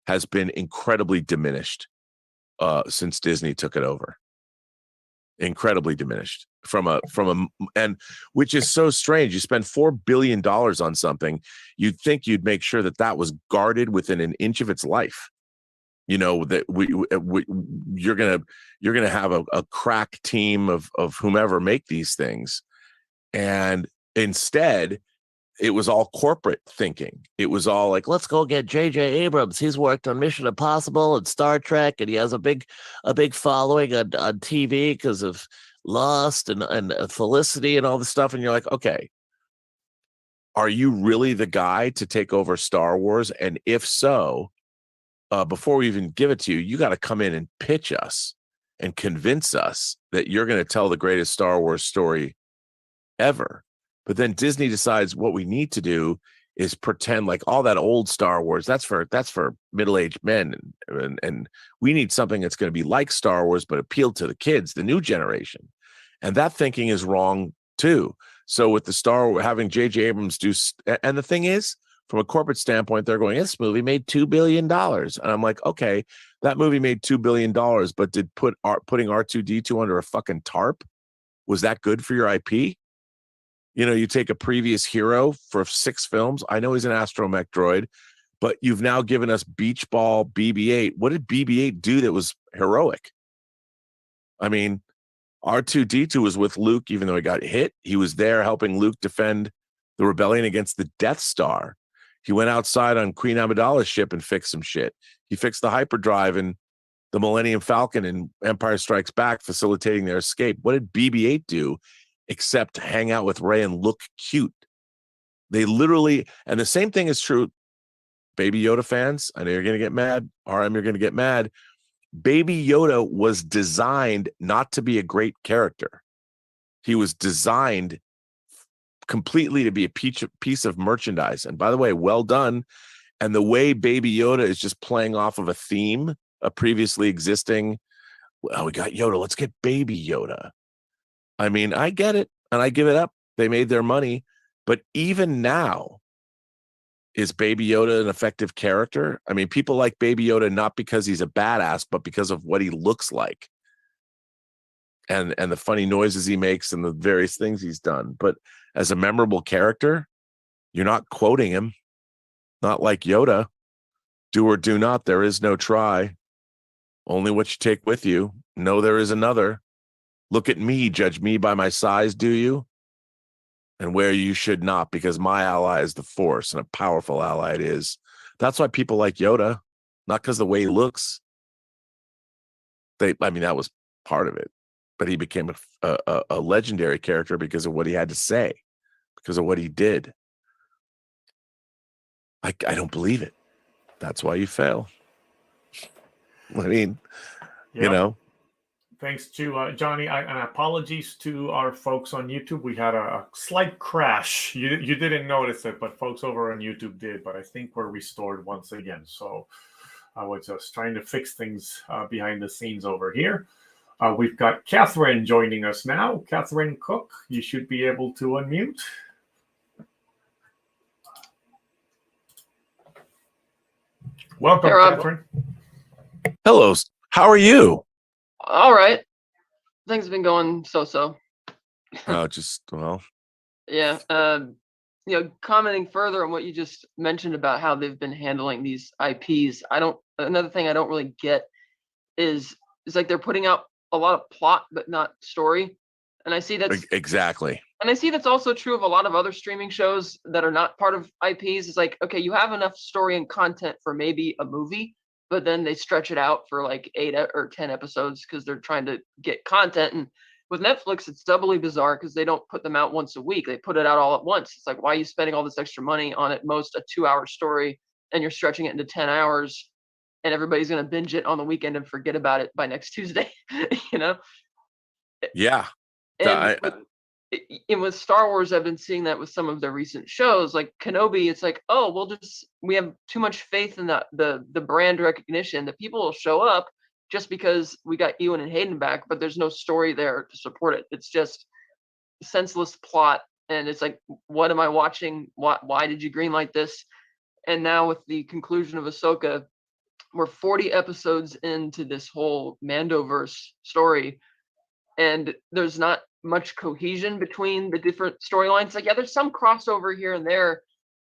has been incredibly diminished since Disney took it over. Incredibly diminished and which is so strange. You spend $4 billion on something, you'd think you'd make sure that was guarded within an inch of its life. That you're gonna have a crack team of whomever make these things, and instead it was all corporate thinking. It was all like, let's go get J.J. Abrams. He's worked on Mission Impossible and Star Trek, and he has a big following on TV because of Lost and Felicity and all this stuff. And you're like, okay, are you really the guy to take over Star Wars? And if so, before we even give it to you, you got to come in and pitch us and convince us that you're going to tell the greatest Star Wars story ever. But then Disney decides what we need to do is pretend like all that old Star Wars, that's for middle-aged men. And we need something that's going to be like Star Wars, but appeal to the kids, the new generation. And that thinking is wrong too. So with the having J.J. Abrams do, and the thing is, from a corporate standpoint, they're going, this movie made $2 billion. And I'm like, okay, that movie made $2 billion, but did putting R2-D2 under a fucking tarp, was that good for your IP? You take a previous hero for 6 films. I know he's an astromech droid, but you've now given us Beach Ball BB-8. What did BB-8 do that was heroic? I mean, R2-D2 was with Luke, even though he got hit. He was there helping Luke defend the rebellion against the Death Star. He went outside on Queen Amidala's ship and fixed some shit. He fixed the hyperdrive in the Millennium Falcon in Empire Strikes Back, facilitating their escape. What did BB-8 do except hang out with Rey and look cute? They literally, and the same thing is true, Baby Yoda fans, I know you're going to get mad. RM, you're going to get mad. Baby Yoda was designed not to be a great character. He was designed completely to be a piece of merchandise. And by the way, well done. And the way Baby Yoda is just playing off of a theme, a previously existing, well, we got Yoda, let's get Baby Yoda. I mean, I get it, and I give it up. They made their money. But even now, is Baby Yoda an effective character? I mean, people like Baby Yoda not because he's a badass, but because of what he looks like. And the funny noises he makes and the various things he's done. But as a memorable character, you're not quoting him. Not like Yoda. Do or do not, there is no try. Only what you take with you. No, there is another. Look at me, judge me by my size, do you? And where you should not, because my ally is the Force, and a powerful ally it is. That's why people like Yoda, not because the way he looks. That was part of it. But he became a legendary character because of what he had to say, because of what he did. I don't believe it. That's why you fail. I mean, you Yep. know, Thanks to Johnny, and apologies to our folks on YouTube. We had a slight crash. You didn't notice it, but folks over on YouTube did. But I think we're restored once again. So I was just trying to fix things behind the scenes over here. We've got Catherine joining us now. Catherine Cook, you should be able to unmute. Welcome, Hey, Rob. Catherine. hello. How are you? All right. Things have been going so-so. Yeah. Commenting further on what you just mentioned about how they've been handling these IPs. Another thing I don't really get is like they're putting out a lot of plot but not story. And I see that's Exactly. And I see that's also true of a lot of other streaming shows that are not part of IPs. It's like, okay, you have enough story and content for maybe a movie, but then they stretch it out for like 8 or 10 episodes because they're trying to get content. And with Netflix, it's doubly bizarre because they don't put them out once a week. They put it out all at once. It's like, why are you spending all this extra money on at most a 2-hour story and you're stretching it into 10 hours and everybody's going to binge it on the weekend and forget about it by next Tuesday, you know? Yeah. And with Star Wars, I've been seeing that with some of their recent shows, like Kenobi. It's like, oh, we have too much faith in the brand recognition that people will show up just because we got Ewan and Hayden back, but there's no story there to support it. It's just senseless plot, and it's like, what am I watching? Why did you greenlight this? And now with the conclusion of Ahsoka, we're 40 episodes into this whole Mandoverse story, and there's not much cohesion between the different storylines. Like, yeah, there's some crossover here and there,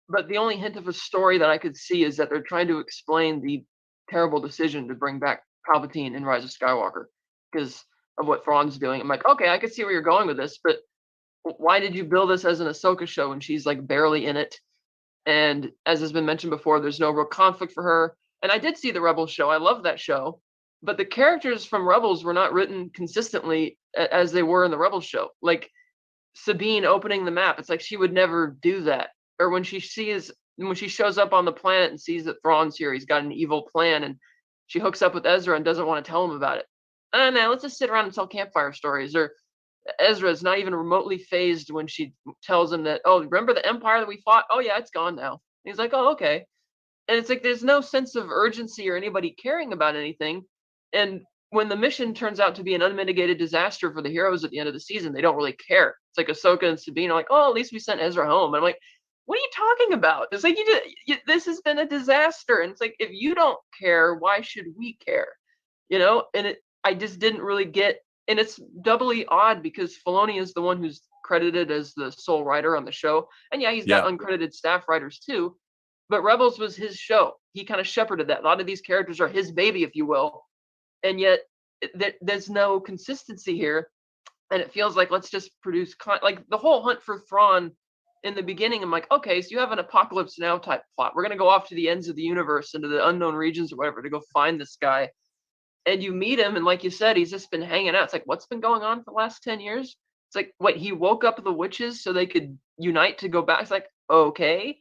but the only hint of a story that I could see is that they're trying to explain the terrible decision to bring back Palpatine in Rise of Skywalker because of what Thrawn's doing. I'm like, okay, I could see where you're going with this, but why did you build this as an Ahsoka show when she's like barely in it? And as has been mentioned before, there's no real conflict for her. And I did see the Rebels show. I love that show. But the characters from Rebels were not written consistently as they were in the Rebels show. Like Sabine opening the map, it's like she would never do that. Or when she shows up on the planet and sees that Thrawn's here, he's got an evil plan, and she hooks up with Ezra and doesn't want to tell him about it. No, let's just sit around and tell campfire stories. Or Ezra's not even remotely phased when she tells him that, oh, remember the Empire that we fought? Oh yeah, it's gone now. And he's like, oh, okay. And it's like there's no sense of urgency or anybody caring about anything. And when the mission turns out to be an unmitigated disaster for the heroes at the end of the season, they don't really care. It's like Ahsoka and Sabine are like, oh, at least we sent Ezra home. And I'm like, what are you talking about? It's like, this has been a disaster. And it's like, if you don't care, why should we care? You know? And I just didn't really get, and it's doubly odd because Filoni is the one who's credited as the sole writer on the show. And yeah, he's got uncredited staff writers too. But Rebels was his show. He kind of shepherded that. A lot of these characters are his baby, if you will. And yet there's no consistency here. And it feels like let's just produce like the whole hunt for Thrawn in the beginning. I'm like, okay, so you have an Apocalypse Now type plot. We're going to go off to the ends of the universe, into the unknown regions or whatever, to go find this guy. And you meet him. And like you said, he's just been hanging out. It's like, what's been going on for the last 10 years? It's like, what, he woke up the witches so they could unite to go back. It's like, okay.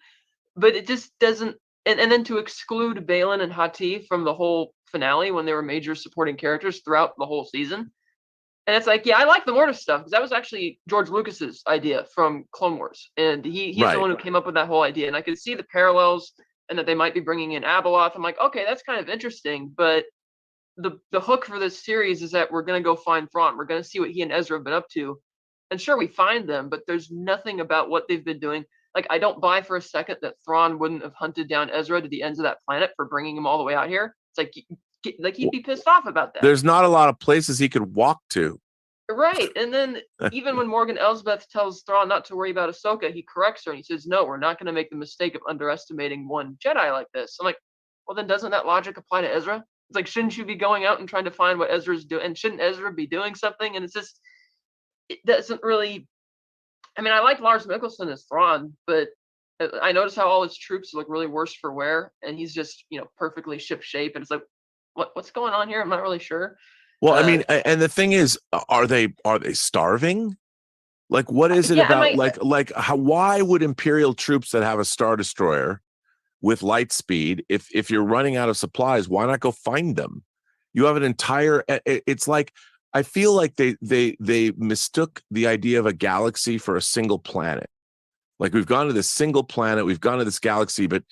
But it just doesn't. And then to exclude Balin and Hati from the whole finale when they were major supporting characters throughout the whole season. And it's like, yeah, I like the Mortis stuff because that was actually George Lucas's idea from Clone Wars. And he's the one who came up with that whole idea. And I could see the parallels and that they might be bringing in Abeloth. I'm like, okay, that's kind of interesting. But the hook for this series is that we're going to go find Thrawn. We're going to see what he and Ezra have been up to. And sure, we find them, but there's nothing about what they've been doing. Like, I don't buy for a second that Thrawn wouldn't have hunted down Ezra to the ends of that planet for bringing him all the way out here. It's like he'd be pissed off about that. There's not a lot of places he could walk to. Right. And then even when Morgan Elsbeth tells Thrawn not to worry about Ahsoka, he corrects her and he says, no, we're not going to make the mistake of underestimating one Jedi like this. I'm like, well, then doesn't that logic apply to Ezra? It's like, shouldn't you be going out and trying to find what Ezra's doing? And shouldn't Ezra be doing something? And it's just, it doesn't really, I mean, I like Lars Mikkelsen as Thrawn, but I notice how all his troops look really worse for wear, and he's just, perfectly ship shape. And it's like, what's going on here? I'm not really sure. Well, I mean, and the thing is, are they starving? Like, what is it about? Why would Imperial troops that have a Star Destroyer with light speed, if you're running out of supplies, why not go find them? You have an entire. It's like I feel like they mistook the idea of a galaxy for a single planet. Like we've gone to this single planet, we've gone to this galaxy, but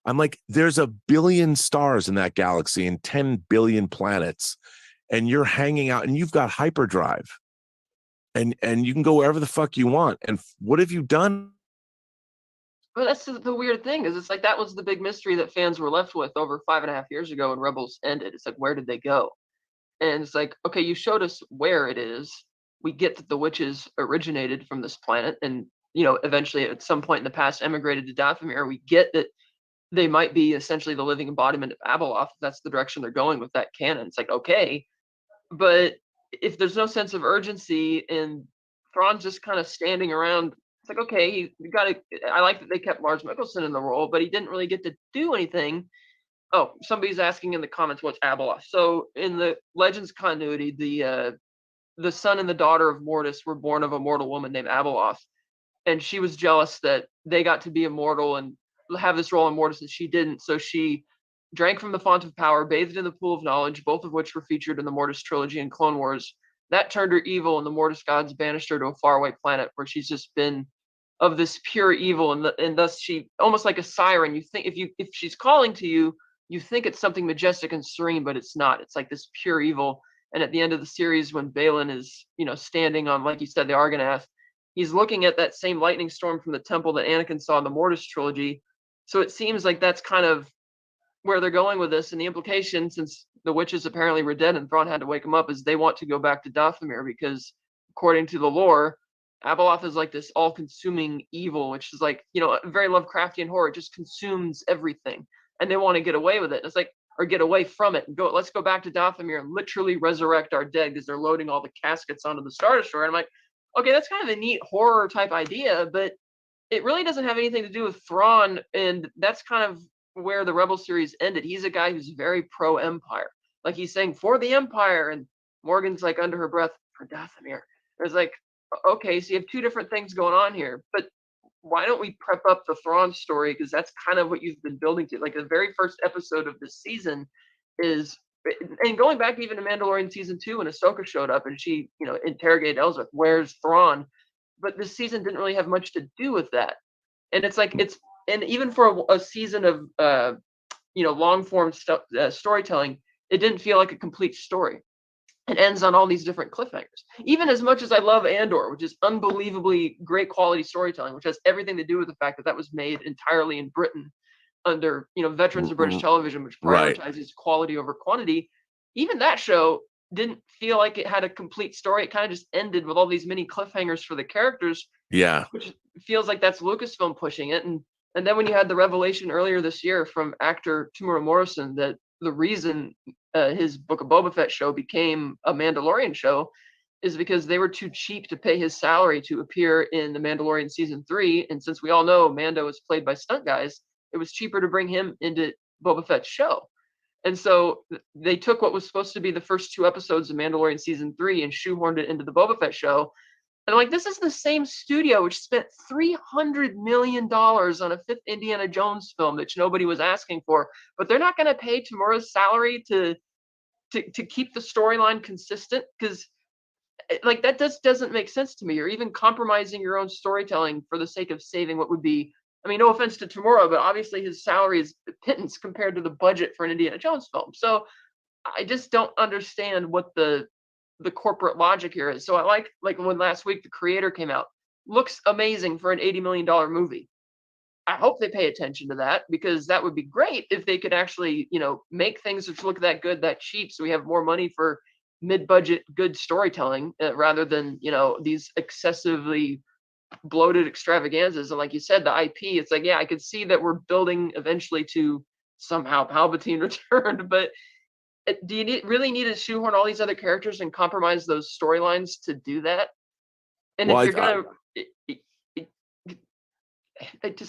I'm like, there's 1 billion stars in that galaxy and 10 billion planets, and you're hanging out, and you've got hyperdrive, and you can go wherever the fuck you want. And what have you done? But that's the weird thing is it's like that was the big mystery that fans were left with over 5.5 years ago when Rebels ended. It's like, where did they go? And it's like, okay, you showed us where it is. We get that the witches originated from this planet and, eventually at some point in the past emigrated to Dathomir. We get that they might be essentially the living embodiment of Abeloth. If that's the direction they're going with that canon. It's like, okay, but if there's no sense of urgency and Thrawn's just kind of standing around, it's like, okay, you got to. I like that they kept Lars Mikkelsen in the role, but he didn't really get to do anything. Oh, somebody's asking in the comments what's Abeloth. So in the Legends continuity, the son and the daughter of Mortis were born of a mortal woman named Abeloth, and she was jealous that they got to be immortal and have this role in Mortis and she didn't. So she drank from the font of power, bathed in the pool of knowledge, both of which were featured in the Mortis trilogy and Clone Wars. That turned her evil, and the Mortis gods banished her to a faraway planet where she's just been of this pure evil, and thus she almost like a siren. You think if she's calling to you, you think it's something majestic and serene, but it's not. It's like this pure evil. And at the end of the series, when Balin is, standing on, like you said, the Argonath, he's looking at that same lightning storm from the temple that Anakin saw in the Mortis trilogy. So it seems like that's kind of where they're going with this. And the implication, since the witches apparently were dead and Thrawn had to wake them up, is they want to go back to Dathomir because, according to the lore, Abeloth is like this all-consuming evil, which is like, very Lovecraftian horror. It just consumes everything. And they want to get away with it. It's like, or get away from it and go, let's go back to Dathomir and literally resurrect our dead because they're loading all the caskets onto the Star Destroyer. And I'm like, okay, that's kind of a neat horror type idea, but it really doesn't have anything to do with Thrawn. And that's kind of where the Rebel series ended. He's a guy who's very pro-Empire. Like he's saying, for the Empire. And Morgan's like under her breath, for Dathomir. It's like, okay, so you have two different things going on here. But why don't we prep up the Thrawn story? Because that's kind of what you've been building to. Like the very first episode of this season is, and going back even to Mandalorian season 2 when Ahsoka showed up and she, interrogated Elsbeth, where's Thrawn? But this season didn't really have much to do with that. And it's like, and even for a season of, long form stuff, storytelling, it didn't feel like a complete story. It ends on all these different cliffhangers. Even as much as I love Andor, which is unbelievably great quality storytelling, which has everything to do with the fact that that was made entirely in Britain under, veterans of British television, which prioritizes quality over quantity. Even that show didn't feel like it had a complete story. It kind of just ended with all these mini cliffhangers for the characters. Yeah. Which feels like that's Lucasfilm pushing it. And then when you had the revelation earlier this year from actor Temuera Morrison that the reason his Book of Boba Fett show became a Mandalorian show is because they were too cheap to pay his salary to appear in the Mandalorian season 3. And since we all know Mando is played by stunt guys, it was cheaper to bring him into Boba Fett's show. And so they took what was supposed to be the first 2 episodes of Mandalorian season 3 and shoehorned it into the Boba Fett show. And I'm like, this is the same studio which spent $300 million on a 5th Indiana Jones film that nobody was asking for, but they're not going to pay Temuera's salary to keep the storyline consistent, because like that doesn't make sense to me. You're even compromising your own storytelling for the sake of saving what would be, I mean, no offense to Temuera, but obviously his salary is pittance compared to the budget for an Indiana Jones film. So I just don't understand what the corporate logic here is. So I like when last week the creator came out, looks amazing for an $80 million movie. I hope they pay attention to that, because that would be great if they could actually, make things which look that good, that cheap, so we have more money for mid-budget good storytelling rather than, these excessively bloated extravaganzas. And like you said, the IP, it's like, yeah, I could see that we're building eventually to somehow Palpatine returned, but do you really need to shoehorn all these other characters and compromise those storylines to do that? And if you're gonna,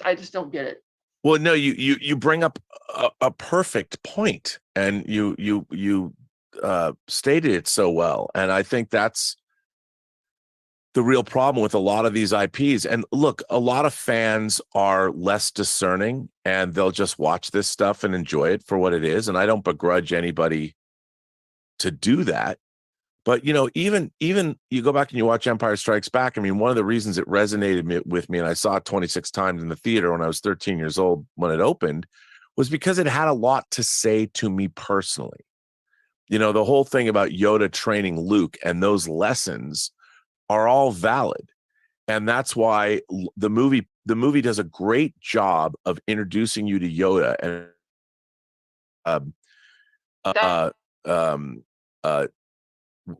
I just don't get it. Well, no, you bring up a perfect point, and you stated it so well, and I think that's the real problem with a lot of these IPs. And look, a lot of fans are less discerning, and they'll just watch this stuff and enjoy it for what it is. And I don't begrudge anybody to do that. But even you go back and you watch Empire Strikes Back. I mean, one of the reasons it resonated with me, and I saw it 26 times in the theater when I was 13 years old when it opened, was because it had a lot to say to me personally. The whole thing about Yoda training Luke and those lessons are all valid. And that's why the movie does a great job of introducing you to Yoda and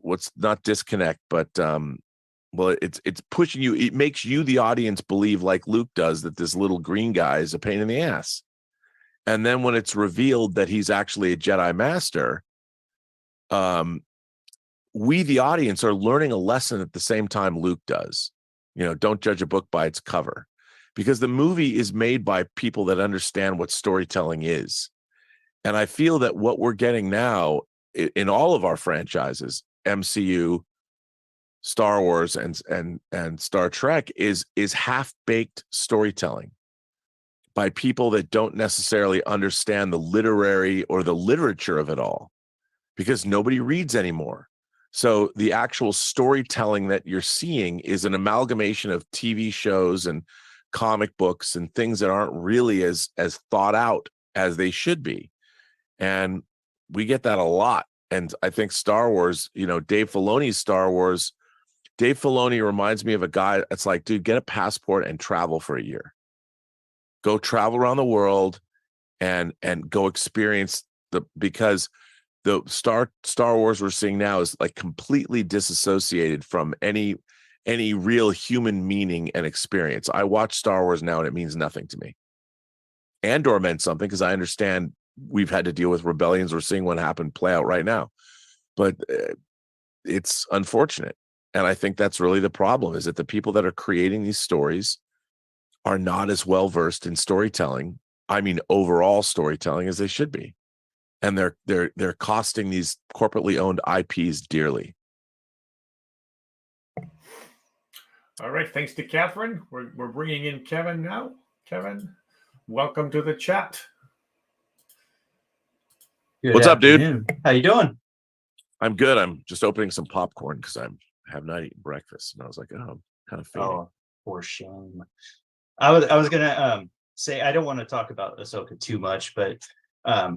what's not disconnect, but well, it's pushing you. It makes you, the audience, believe like Luke does that this little green guy is a pain in the ass. And then when it's revealed that he's actually a Jedi Master, we, the audience, are learning a lesson at the same time Luke does. Don't judge a book by its cover, because the movie is made by people that understand what storytelling is. And I feel that what we're getting now in all of our franchises, MCU, Star Wars, and Star Trek, is half-baked storytelling by people that don't necessarily understand the literary or the literature of it all, because nobody reads anymore. So the actual storytelling that you're seeing is an amalgamation of TV shows and comic books and things that aren't really as thought out as they should be. And we get that a lot. And I think Star Wars, Dave Filoni's Star Wars, Dave Filoni reminds me of a guy that's like, dude, get a passport and travel for a year. Go travel around the world and go experience because the Star Wars we're seeing now is like completely disassociated from any real human meaning and experience. I watch Star Wars now and it means nothing to me. Andor meant something because I understand we've had to deal with rebellions. We're seeing what happened play out right now, but it's unfortunate. And I think that's really the problem, is that the people that are creating these stories are not as well versed in storytelling. I mean, overall storytelling, as they should be. And they're costing these corporately owned IPs dearly. All right. Thanks to Catherine. We're bringing in Kevin now. Kevin, welcome to the chat. Good What's afternoon. up, dude? How you doing? I'm good. I'm just opening some popcorn because I have not eaten breakfast, and I was like, oh, I'm kind of fading. Oh, for shame. I was gonna say I don't want to talk about Ahsoka too much, but I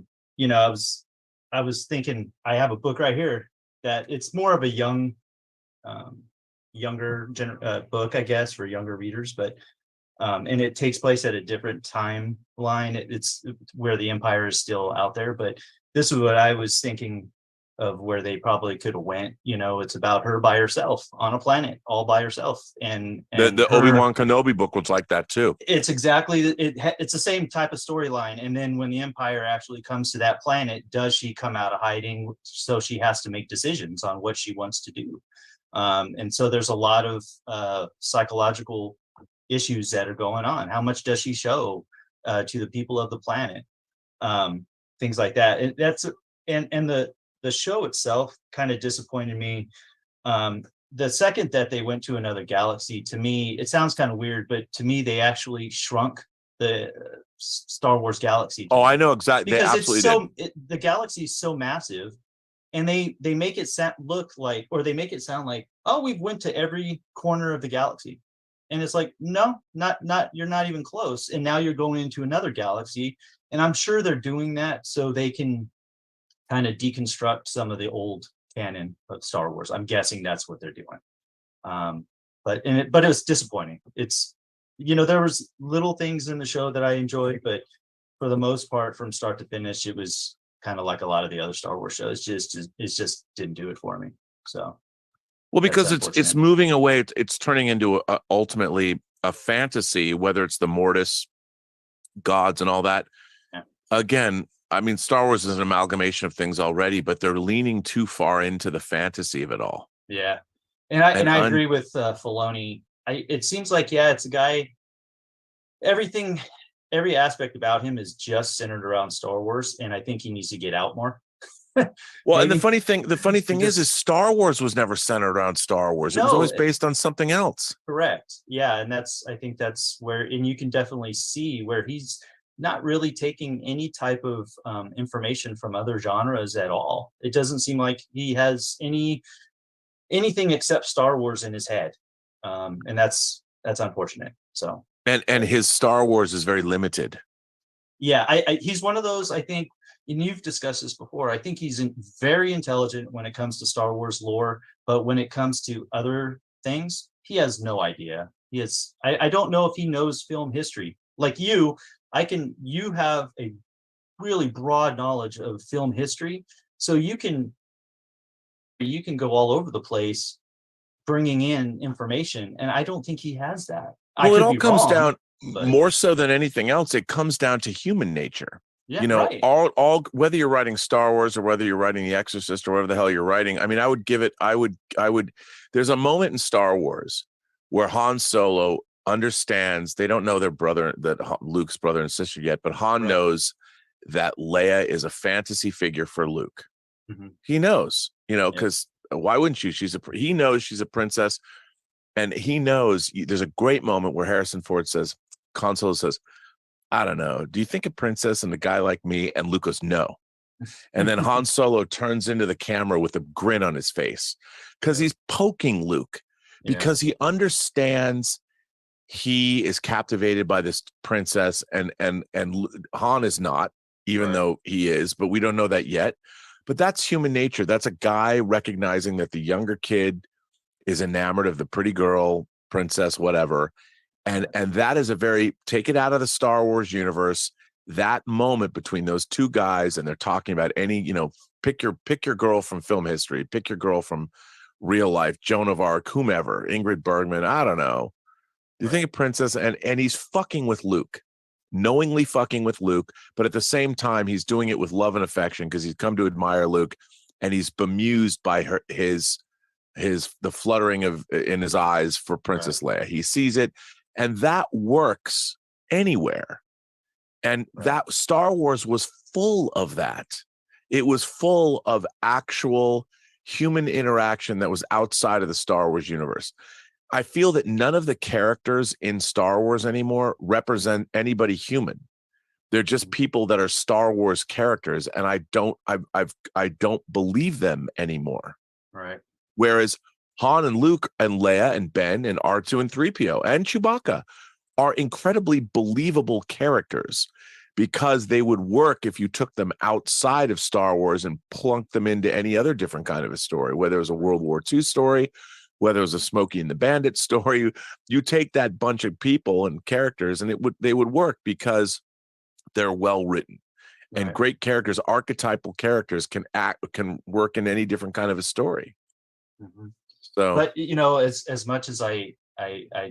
was thinking I have a book right here that it's more of a younger book, I guess, for younger readers, but and it takes place at a different timeline. It's where the Empire is still out there, but this is what I was thinking of, where they probably could have went. It's about her by herself on a planet, all by herself, and the Obi-Wan Kenobi book was like that too. It's exactly it's the same type of storyline. And then when the Empire actually comes to that planet, does she come out of hiding? So she has to make decisions on what she wants to do. And so there's a lot of psychological issues that are going on. How much does she show to the people of the planet? Things like that. And the show itself kind of disappointed me. The second that they went to another galaxy, to me, it sounds kind of weird, but to me, they actually shrunk the Star Wars galaxy. Oh, I know exactly. Because they absolutely did. The galaxy is so massive, and they make it make it sound like, oh, we've went to every corner of the galaxy. And it's like, no, not you're not even close. And now you're going into another galaxy. And I'm sure they're doing that so they can kind of deconstruct some of the old canon of Star Wars. I'm guessing that's what they're doing. But it was disappointing. It's, there was little things in the show that I enjoyed, but for the most part, from start to finish, it was kind of like a lot of the other Star Wars shows. It just didn't do it for me. So. Well, because it's moving away. It's turning into ultimately a fantasy, whether it's the Mortis gods and all that. Yeah. Again, I mean, Star Wars is an amalgamation of things already, but they're leaning too far into the fantasy of it all. Yeah, and I agree with Filoni. It seems like, it's a guy. Every aspect about him is just centered around Star Wars, and I think he needs to get out more. Well, and the funny thing is Star Wars was never centered around Star Wars. It was always based on something else. Correct. Yeah, and I think that's where, and you can definitely see where he's not really taking any type of information from other genres at all. It doesn't seem like he has anything except Star Wars in his head, and that's unfortunate. So and his Star Wars is very limited. Yeah, he's one of those, I think, and you've discussed this before. I think he's very intelligent when it comes to Star Wars lore, but when it comes to other things, he has no idea. I don't know if he knows film history. Like you have a really broad knowledge of film history, so you can go all over the place bringing in information, and I don't think he has that. Well, it all comes down, more so than anything else, it comes down to human nature. Yeah, you know, right. all whether you're writing Star Wars or whether you're writing The Exorcist or whatever the hell you're writing, I mean, I would there's a moment in Star Wars where Han Solo understands, they don't know their brother, that Luke's brother and sister yet, but Han knows that Leia is a fantasy figure for Luke. Mm-hmm. He knows, you know, because why wouldn't you? He knows she's a princess, and he knows. There's a great moment where Harrison Ford says, Han Solo says, I don't know, do you think a princess and a guy like me? And Luke goes, no. And then Han Solo turns into the camera with a grin on his face because he's poking Luke, because he understands he is captivated by this princess, and Han is not, even though he is, but we don't know that yet. But that's human nature. That's a guy recognizing that the younger kid is enamored of the pretty girl, princess, whatever. And that is a very, take it out of the Star Wars universe, that moment between those two guys, and they're talking about any, you know, pick your girl from film history, pick your girl from real life, Joan of Arc, whomever, Ingrid Bergman, I don't know. Do you think a princess, and he's fucking with Luke, knowingly fucking with Luke, but at the same time, he's doing it with love and affection because he's come to admire Luke, and he's bemused by the fluttering in his eyes for Princess Leia. He sees it, and that works anywhere. And that Star Wars was full of that. It was full of actual human interaction that was outside of the Star Wars universe. I feel that none of the characters in Star Wars anymore represent anybody human. They're just people that are Star Wars characters, and I don't believe them anymore. Right. Whereas Han and Luke and Leia and Ben and R2 and 3PO and Chewbacca are incredibly believable characters, because they would work if you took them outside of Star Wars and plunked them into any other different kind of a story, whether it was a World War II story, whether it was a Smokey and the Bandit story. You take that bunch of people and characters, and they would work because they're well written. And great characters, archetypal characters, can work in any different kind of a story. Mm-hmm. So, but you know, as much as I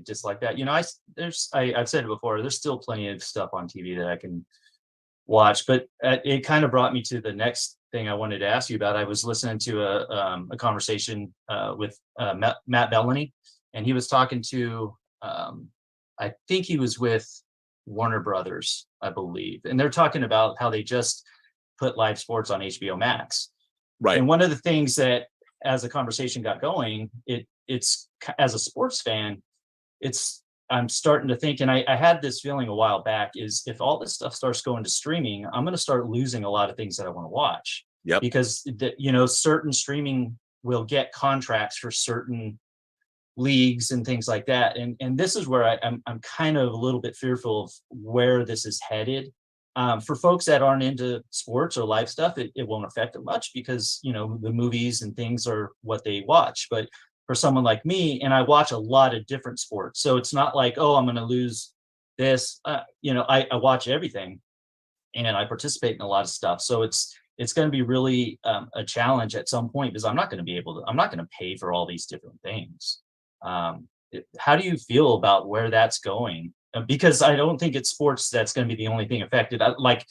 dislike that, you know, I've said it before, there's still plenty of stuff on TV that I can watch, but it kind of brought me to the next thing I wanted to ask you about. I was listening to a conversation with Matt Bellany, and he was talking to, I think he was with Warner Brothers, I believe, and they're talking about how they just put live sports on HBO Max. Right. And one of the things that, as the conversation got going, it's as a sports fan, I'm starting to think, and I had this feeling a while back, is if all this stuff starts going to streaming, I'm going to start losing a lot of things that I want to watch. Yep. Because certain streaming will get contracts for certain leagues and things like that, and this is where I'm kind of a little bit fearful of where this is headed. For folks that aren't into sports or live stuff, it won't affect them much, because the movies and things are what they watch. But for someone like me, and I watch a lot of different sports, so it's not like, oh, I'm going to lose this. I watch everything, and I participate in a lot of stuff. So it's going to be really a challenge at some point, because I'm not going to pay for all these different things. How do you feel about where that's going? Because I don't think it's sports that's going to be the only thing affected. Like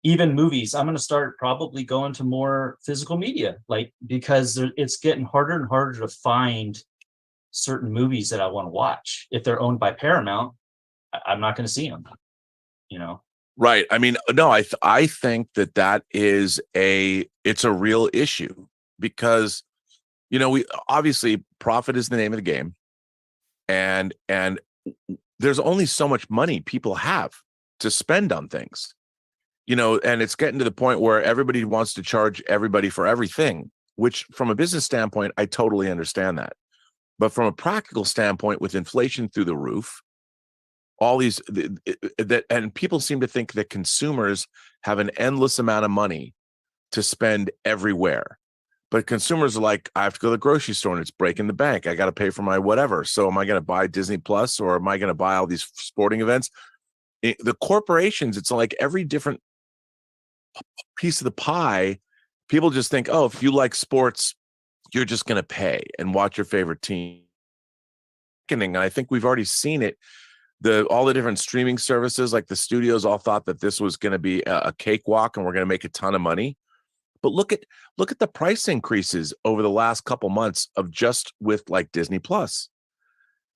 even movies, I'm going to start probably going to more physical media, because it's getting harder and harder to find certain movies that I want to watch. If they're owned by Paramount, I'm not going to see them, Right. I mean, no, I think that is it's a real issue, because, we obviously, profit is the name of the game, and there's only so much money people have to spend on things, you know, and it's getting to the point where everybody wants to charge everybody for everything, which from a business standpoint, I totally understand that. But from a practical standpoint, with inflation through the roof, all these and people seem to think that consumers have an endless amount of money to spend everywhere. But consumers are like, I have to go to the grocery store and it's breaking the bank. I got to pay for my whatever. So am I going to buy Disney Plus, or am I going to buy all these sporting events? The corporations, it's like every different piece of the pie. People just think, oh, if you like sports, you're just going to pay and watch your favorite team. And I think we've already seen it. All the different streaming services, like the studios, all thought that this was going to be a cakewalk and we're going to make a ton of money. But look at the price increases over the last couple months of just with like Disney Plus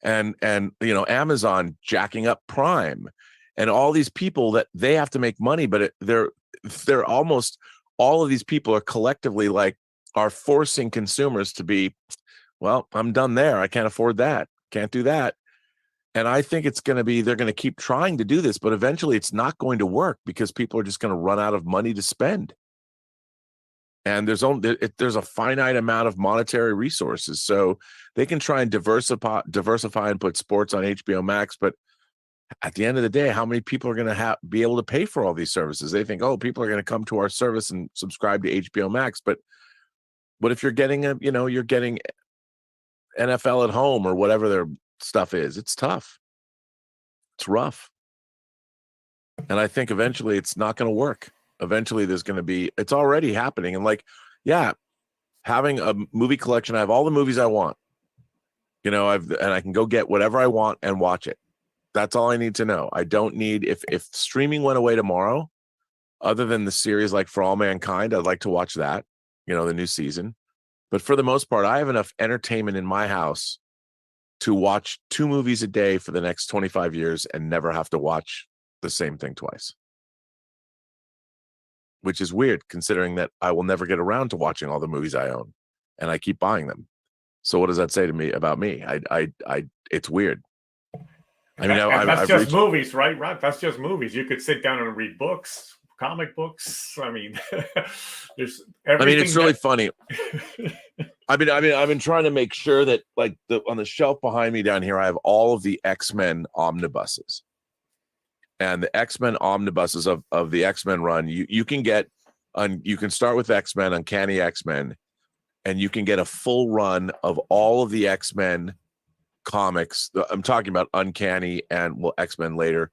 and you know, Amazon jacking up Prime and all these people that they have to make money, but they're almost all of these people are collectively like are forcing consumers to be, well, I'm done there. I can't afford that. Can't do that. And I think it's going to be, they're going to keep trying to do this, but eventually it's not going to work because people are just going to run out of money to spend. And there's a finite amount of monetary resources. So they can try and diversify and put sports on HBO Max. But at the end of the day, how many people are going to be able to pay for all these services? They think, oh, people are going to come to our service and subscribe to HBO Max. But what if you're getting you're getting NFL at home or whatever their stuff is? It's tough. It's rough. And I think eventually it's not going to work. Eventually there's going to be, it's already happening. And like, yeah, having a movie collection, I have all the movies I want, you know, and I can go get whatever I want and watch it. That's all I need to know. I don't need, if streaming went away tomorrow, other than the series like For All Mankind, I'd like to watch that, you know, the new season. But for the most part, I have enough entertainment in my house to watch 2 movies a day for the next 25 years and never have to watch the same thing twice. Which is weird considering that I will never get around to watching all the movies I own and I keep buying them. So what does that say to me about me? It's weird. I mean, that's just movies, right? Right. That's just movies. You could sit down and read books, comic books. I mean, there's everything. I mean, it's really funny. I've been trying to make sure that like on the shelf behind me down here, I have all of the X-Men omnibuses. And the X-Men omnibuses of the X-Men run, you can get you can start with X-Men, Uncanny X-Men, and you can get a full run of all of the X-Men comics. I'm talking about Uncanny and X-Men later,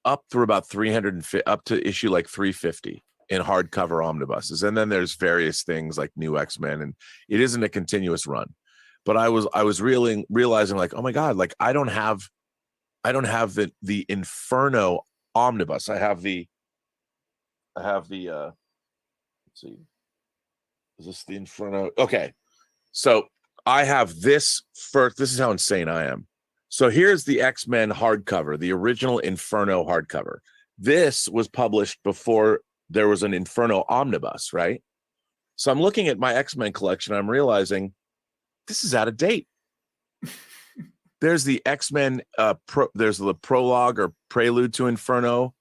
up through about 350, up to issue like 350 in hardcover omnibuses. And then there's various things like New X-Men, and it isn't a continuous run. But I was realizing like, oh my God, like I don't have the Inferno omnibus. I have the let's see. Is this the Inferno? Okay. So I have this first. This is how insane I am. So here's the X-Men hardcover, the original Inferno hardcover. This was published before there was an Inferno omnibus, right? So I'm looking at my X-Men collection. I'm realizing this is out of date. There's the X-Men, there's the prologue or prelude to Inferno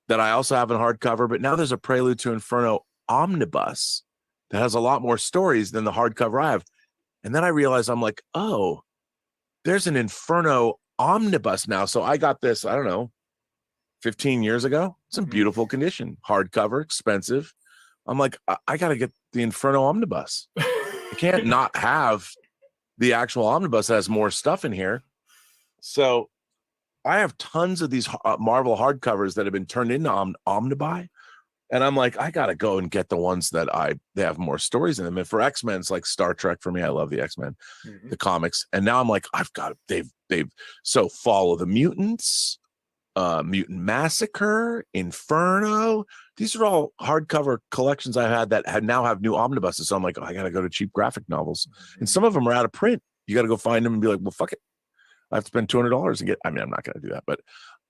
that I also have in hardcover, but now there's a prelude to Inferno omnibus that has a lot more stories than the hardcover I have. And then I realized I'm like, oh, there's an Inferno omnibus now. So I got this, I don't know, 15 years ago. It's in beautiful condition, hardcover, expensive. I'm like, I got to get the Inferno omnibus. I can't not have the actual omnibus that has more stuff in here. So I have tons of these Marvel hardcovers that have been turned into omnibuy. And I'm like, I got to go and get the ones that they have more stories in them. And for X-Men, it's like Star Trek for me. I love the X-Men, the comics. And now I'm like, so Fall of the Mutants, Mutant Massacre, Inferno. These are all hardcover collections I had that now have new omnibuses. So I'm like, oh, I got to go to cheap graphic novels. And some of them are out of print. You got to go find them and be like, well, fuck it. I have to spend $200 and get, I mean, I'm not going to do that, but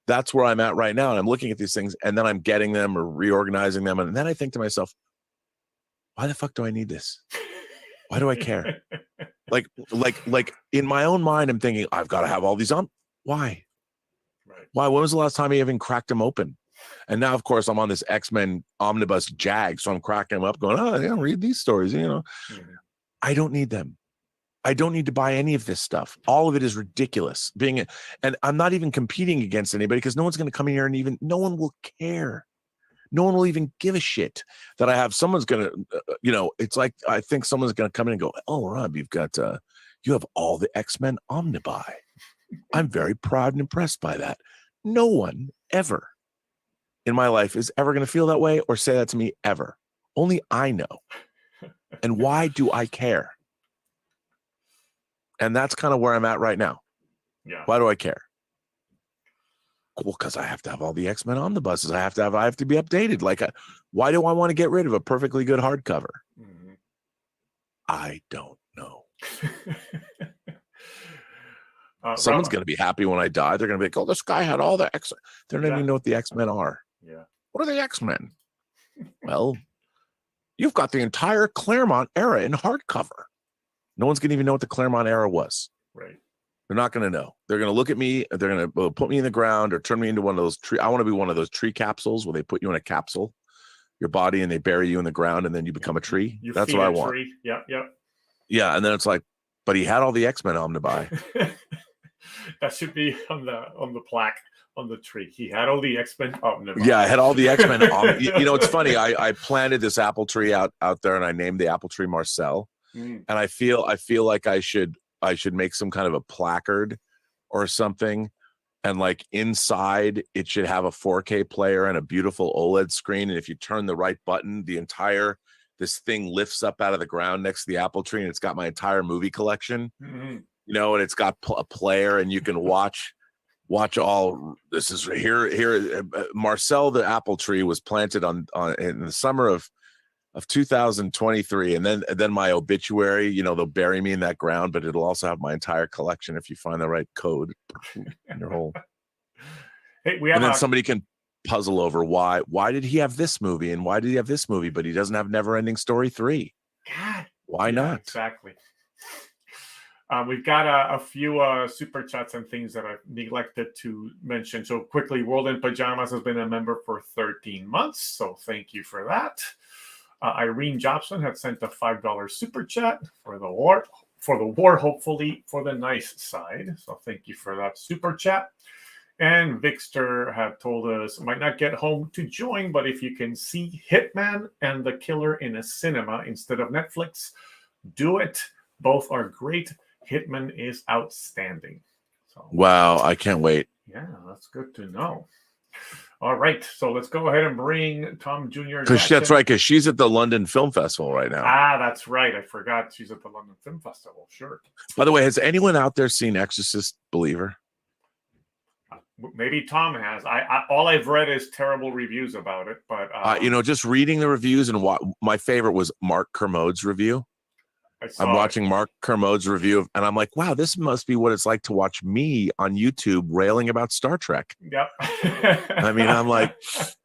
that's where I'm at right now. And I'm looking at these things and then I'm getting them or reorganizing them. And then I think to myself, why the fuck do I need this? Why do I care? like in my own mind, I'm thinking, I've got to have all these on. Why? Right. Why? When was the last time you even cracked them open? And now, of course, I'm on this X-Men omnibus jag, so I'm cracking them up, going, "Oh, yeah, read these stories." I don't need them. I don't need to buy any of this stuff. All of it is ridiculous. And I'm not even competing against anybody because no one's going to come in here and no one will care. No one will even give a shit that I have. Someone's going to, it's like, I think someone's going to come in and go, "Oh, Rob, you have all the X-Men omnibuy. I'm very proud and impressed by that." No one ever in my life is ever going to feel that way or say that to me ever. Only I know. And why do I care? And that's kind of where I'm at right now. Yeah. Why do I care? Well, because I have to have all the X-Men on the buses. I have to be updated. Like, why do I want to get rid of a perfectly good hardcover? Mhm. I don't know. Someone's going to be happy when I die. They're going to be like, "Oh, this guy had all the X." They don't even know what the X-Men are. Yeah. What are the X-Men? Well, you've got the entire Claremont era in hardcover. No one's going to even know what the Claremont era was. Right. They're not going to know. They're going to look at me. They're going to put me in the ground or turn me into one of those tree. I want to be one of those tree capsules where they put you in a capsule, your body, and they bury you in the ground, and then you become a tree. That's what I want. Tree. Yep. Yeah, and then it's like, but he had all the X-Men omnibuy. That should be on the plaque on the tree. He had all the X-Men omnibuy. Yeah, I had all the X-Men. It's funny. I planted this apple tree out there, and I named the apple tree Marcel. And I feel like I should make some kind of a placard or something, and like inside it should have a 4K player and a beautiful OLED screen, and if you turn the right button, this thing lifts up out of the ground next to the apple tree, and it's got my entire movie collection. And it's got a player, and you can watch all. This is here. Marcel the apple tree was planted on in the summer of 2023, and then my obituary, they'll bury me in that ground, but it'll also have my entire collection if you find the right code in your hole. Hey, and then somebody can puzzle over why did he have this movie and why did he have this movie, but he doesn't have Neverending Story 3. God, why not? Exactly. We've got a few super chats and things that I've neglected to mention. So quickly, World in Pajamas has been a member for 13 months, so thank you for that. Irene Jobson had sent a $5 super chat for the war, hopefully for the nice side. So thank you for that super chat. And Vixter had told us, might not get home to join, but if you can see Hitman and The Killer in a cinema instead of Netflix, do it. Both are great. Hitman is outstanding. So, wow, I can't wait. Yeah, that's good to know. All right, so let's go ahead and bring Tom Jr. That's right, because she's at the London Film Festival right now. That's right. I forgot she's at the London Film Festival. Sure. By the way, has anyone out there seen Exorcist Believer? Maybe Tom has. All I've read is terrible reviews about it, but just reading the reviews, and my favorite was Mark Kermode's review. I'm watching Mark Kermode's review, and I'm like, wow, this must be what it's like to watch me on YouTube railing about Star Trek. Yep. I mean, I'm like,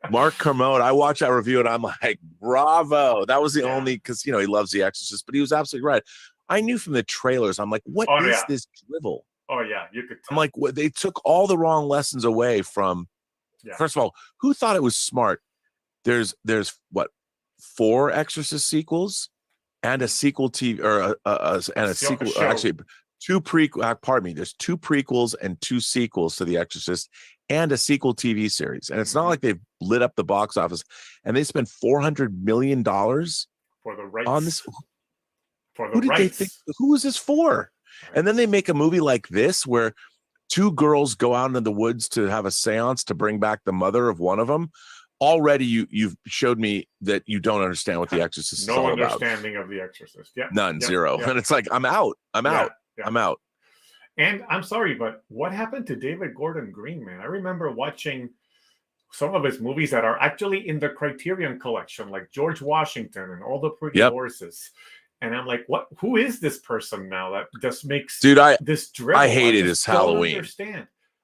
Mark Kermode, I watched that review, and I'm like, bravo. That was the only, because, he loves The Exorcist, but he was absolutely right. I knew from the trailers, I'm like, what is this drivel? Oh, yeah, you could tell. I'm like, they took all the wrong lessons away from, first of all, who thought it was smart? There's what, 4 Exorcist sequels? And a sequel TV and a sequel, actually 2 prequel. Pardon me. There's 2 prequels and 2 sequels to The Exorcist, and a sequel TV series. And it's not like they've lit up the box office. And they spent $400 million for the rights on this. For the who did rights. they think? Who is this for? And then they make a movie like this where 2 girls go out into the woods to have a seance to bring back the mother of one of them. Already, you've showed me that you don't understand what The Exorcist is all about. No understanding of The Exorcist. Yeah. None, zero. And it's like, I'm out. I'm out. And I'm sorry, but what happened to David Gordon Green, man? I remember watching some of his movies that are actually in the Criterion collection, like George Washington and All the Pretty Horses. And I'm like, what? Who is this person now that just makes this drivel? I hated his Halloween.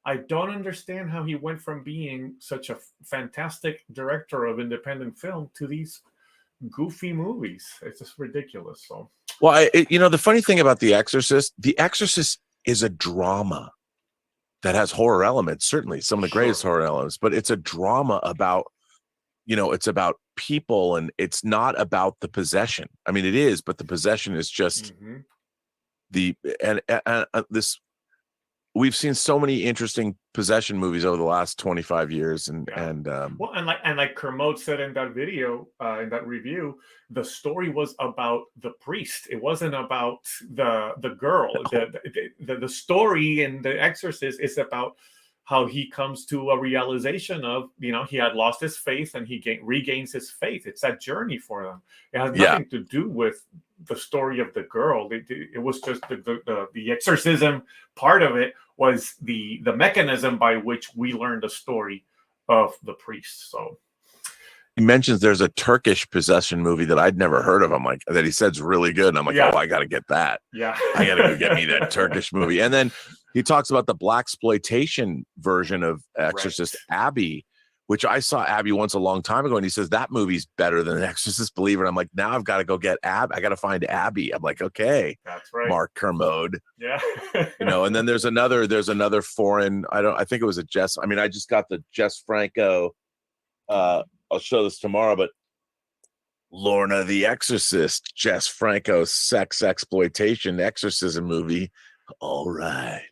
I don't understand how he went from being such a fantastic director of independent film to these goofy movies. It's just ridiculous. So, well, the funny thing about The Exorcist is a drama. that has horror elements, certainly some of the greatest horror elements, but it's a drama about, it's about people, and it's not about the possession. I mean, it is, but the possession is just this. We've seen so many interesting possession movies over the last 25 years, and like Kermode said in that video, in that review, the story was about the priest. It wasn't about the girl. The story in The Exorcist is about how he comes to a realization of, he had lost his faith and he regains his faith. It's that journey for them. It has nothing to do with the story of the girl. It was just the exorcism part of it was the mechanism by which we learned the story of the priest. So he mentions there's a Turkish possession movie that I'd never heard of. I'm like, that he said's really good. And I'm like, oh, I got to get that. Yeah. I got to go get me that Turkish movie. And then he talks about the blaxploitation version of Exorcist, Abby, which I saw Abby once a long time ago. And he says, that movie's better than Exorcist Believer. And I'm like, now I've got to go get Abby. I got to find Abby. I'm like, okay, that's right. Mark Kermode. Yeah. And then there's another foreign, I think it was I just got the Jess Franco, I'll show this tomorrow, but Lorna the Exorcist, Jess Franco's sex exploitation exorcism movie. All right.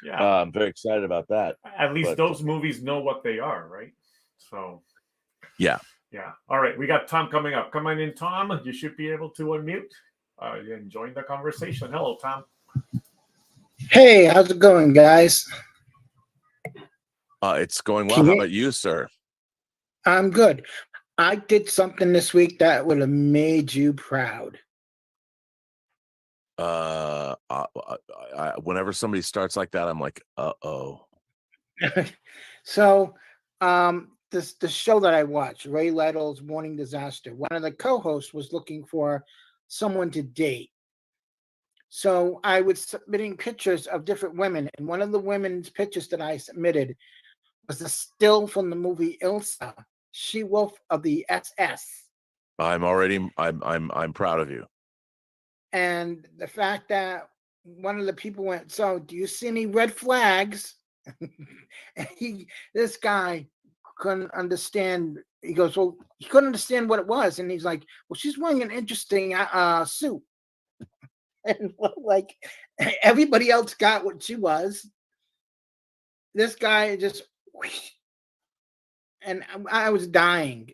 Yeah. I'm very excited about that. At least those movies know what they are, right? So yeah. All right, we got Tom coming up. Come on in, Tom. You should be able to unmute. And join the conversation. Hello, Tom. Hey, how's it going, guys? It's going well. How about you, sir? I'm good. I did something this week that would have made you proud. Whenever somebody starts like that, I'm like, uh-oh. So, the show that I watched, Ray Little's Morning Disaster, one of the co-hosts was looking for someone to date. So I was submitting pictures of different women, and one of the women's pictures that I submitted was a still from the movie Ilsa, She-Wolf of the SS. I'm proud of you. And the fact that one of the people went, so do you see any red flags? And this guy couldn't understand. He goes, well, he couldn't understand what it was. And he's like, well, she's wearing an interesting suit. And like everybody else got what she was. This guy just, and I was dying.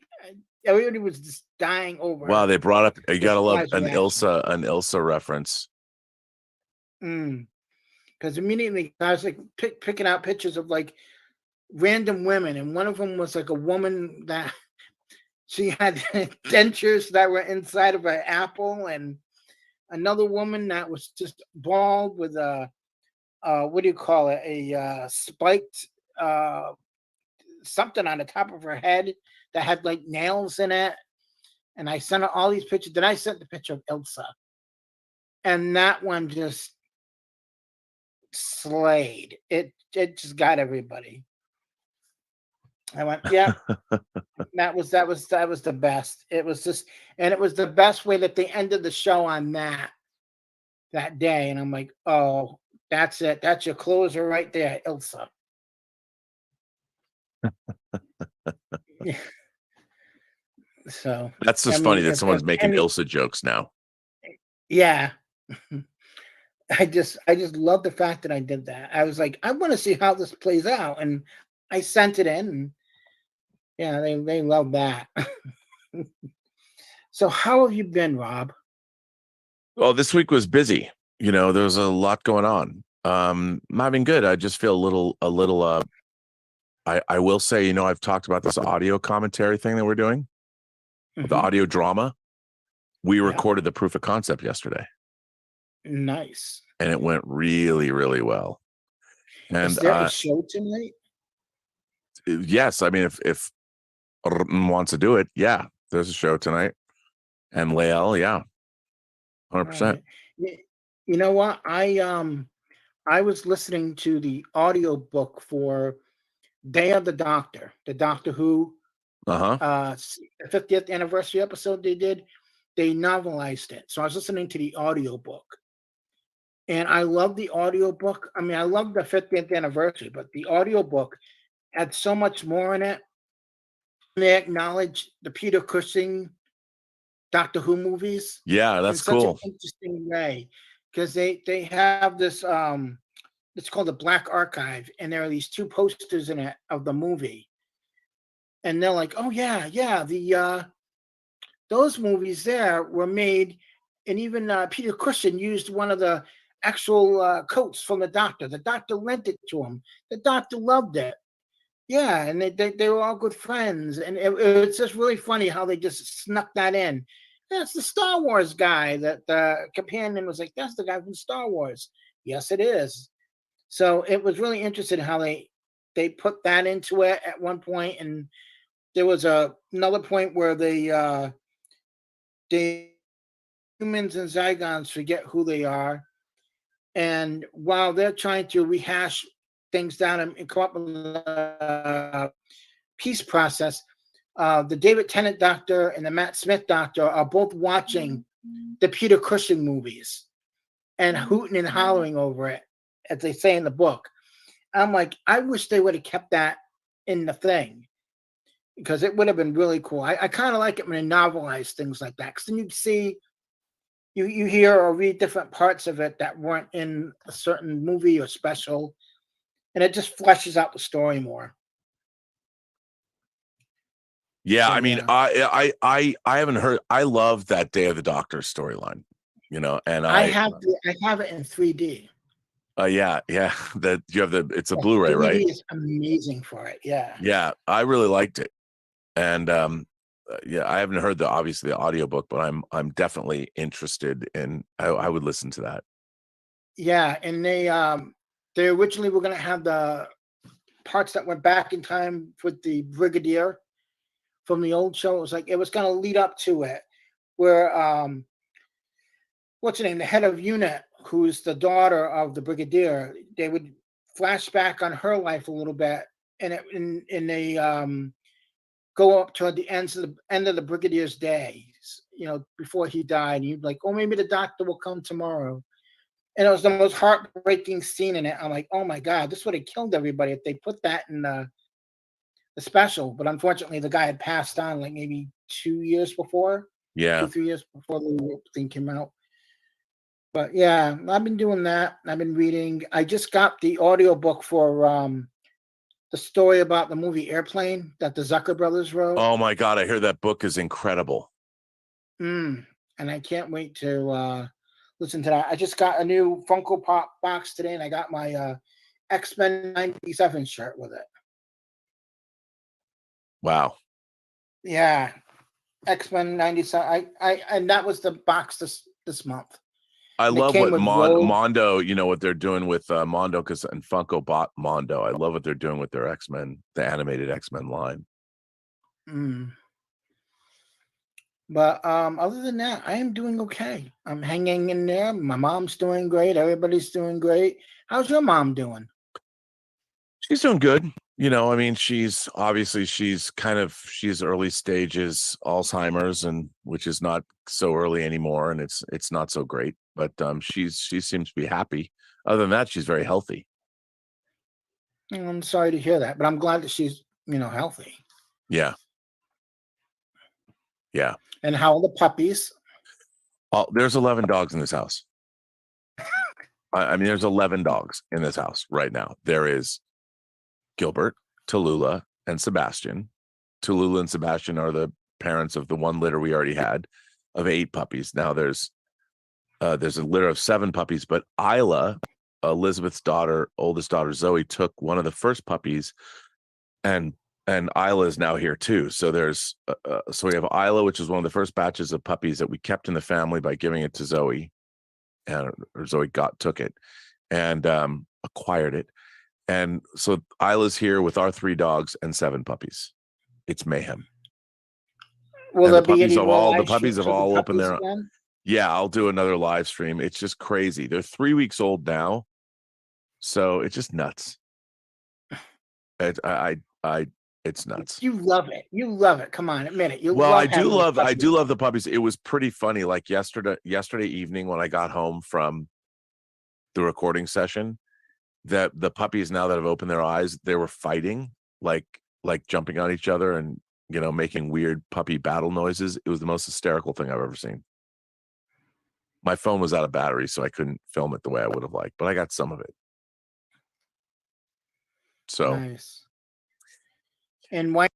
Everybody was just dying over. Wow, they brought up, you gotta love an Ilsa reference. Because immediately I was like picking out pictures of like random women, and one of them was like a woman that she had dentures that were inside of an apple, and another woman that was just bald with a what do you call it? A spiked something on the top of her head that had like nails in it. And I sent her all these pictures. Then I sent the picture of Ilsa. And that one just slayed. It just got everybody. I went, yeah. that was the best. It was just, and it was the best way that they ended the show on that day. And I'm like, oh, that's it. That's your closer right there, Ilsa. Yeah. So that's just funny that someone's making Ilsa jokes now. Yeah. I just love the fact that I did that. I was like, I want to see how this plays out. And I sent it in, and yeah, they love that. So how have you been, Rob? Well, this week was busy. There's a lot going on. I've been good. I just feel a little I will say, I've talked about this audio commentary thing that we're doing. The audio drama. We recorded the proof of concept yesterday. Nice. And it went really, really well. And is there a show tonight? Yes. I mean, if wants to do it, yeah, there's a show tonight. And Lael, yeah. 100%. You know what? I was listening to the audio book for Day of the Doctor Who 50th anniversary episode they novelized it. So I was listening to the audio book. And I love the audiobook. I mean, I love the 50th anniversary, but the audiobook had so much more in it. They acknowledge the Peter Cushing Doctor Who movies Yeah, in that's such an cool. interesting way, because they have this it's called the Black Archive, and there are these two posters in it of the movie, and they're like, oh yeah, the those movies there were made, and even Peter Cushing used one of the actual coats from the Doctor. The Doctor lent it to him. The Doctor loved it. Yeah, and they were all good friends, and it's just really funny how they just snuck that in. That's the Star Wars guy. That the companion was like, that's the guy from Star Wars. Yes, it is. So it was really interesting how they put that into it at one point, and there was another point where they humans and Zygons forget who they are, and while they're trying to rehash things down and come up with a peace process, the David Tennant Doctor and the Matt Smith Doctor are both watching the Peter Cushing movies and hooting and hollering over it, as they say in the book. I'm like, I wish they would have kept that in the thing, because it would have been really cool. I kind of like it when they novelize things like that, because then you see, you hear or read different parts of it that weren't in a certain movie or special, and it just fleshes out the story more. Yeah, So, I mean, yeah. I haven't heard. I love that Day of the Doctor storyline, you know, and I have it in 3D. yeah, that you have it's a The Blu-ray, 3D right? is amazing for it. Yeah. Yeah, I really liked it, and yeah, I haven't heard obviously the audiobook, but I'm definitely interested in. I would listen to that. Yeah, and they originally were going to have the parts that went back in time with the Brigadier from the old show. It was like it was going to lead up to it, where what's her name, the head of unit, who's the daughter of the Brigadier, they would flash back on her life a little bit, and they go up to the end of the Brigadier's days, you know, before he died. And you'd like, oh, maybe the Doctor will come tomorrow. And it was the most heartbreaking scene in it. I'm like, oh my God, this would have killed everybody if they put that in the special. But unfortunately, the guy had passed on like maybe 2 years before. Yeah. 2-3 years before the thing came out. But yeah, I've been doing that. I've been reading. I just got the audiobook for the story about the movie Airplane that the Zucker brothers wrote. Oh my God, I hear that book is incredible. And I can't wait to listen to that. I just got a new Funko Pop box today, and I got my X-Men 97 shirt with it. Wow. Yeah, X-Men 97. And that was the box this month. I And love it came what with Mondo, you know, what they're doing with Mondo, and Funko bought Mondo. I love what they're doing with their X-Men, the animated X-Men line. But other than that, I am doing okay. I'm hanging in there. My mom's doing great. Everybody's doing great. How's your mom doing? She's doing good. You know, I mean, she's early stages Alzheimer's, and which is not so early anymore, and it's not so great. But she seems to be happy. Other than that, she's very healthy. I'm sorry to hear that, but I'm glad that she's, healthy. Yeah. Yeah. And how are the puppies? Oh, there's 11 dogs in this house. I mean, there's 11 dogs in this house right now. There is Gilbert, Tallulah, and Sebastian. Tallulah and Sebastian are the parents of the one litter we already had of 8 puppies. Now there's a litter of 7 puppies, but Isla, Elizabeth's oldest daughter Zoe, took one of the first puppies, and Isla is now here too. So there's so we have Isla, which is one of the first batches of puppies that we kept in the family by giving it to Zoe, and Zoe took it and acquired it. And so Isla's here with our 3 dogs and 7 puppies. It's mayhem. Will and there the be any puppies have all opened their. Again? Yeah, I'll do another live stream. It's just crazy. They're 3 weeks old now, so it's just nuts. It's nuts. You love it. You love it. Come on, admit it. I do love the puppies. It was pretty funny. Like yesterday evening when I got home from the recording session, that the puppies, now that have opened their eyes, they were fighting, like jumping on each other and, you know, making weird puppy battle noises. It was the most hysterical thing I've ever seen. My phone was out of battery, so I couldn't film it the way I would have liked, but I got some of it. So Nice. And why?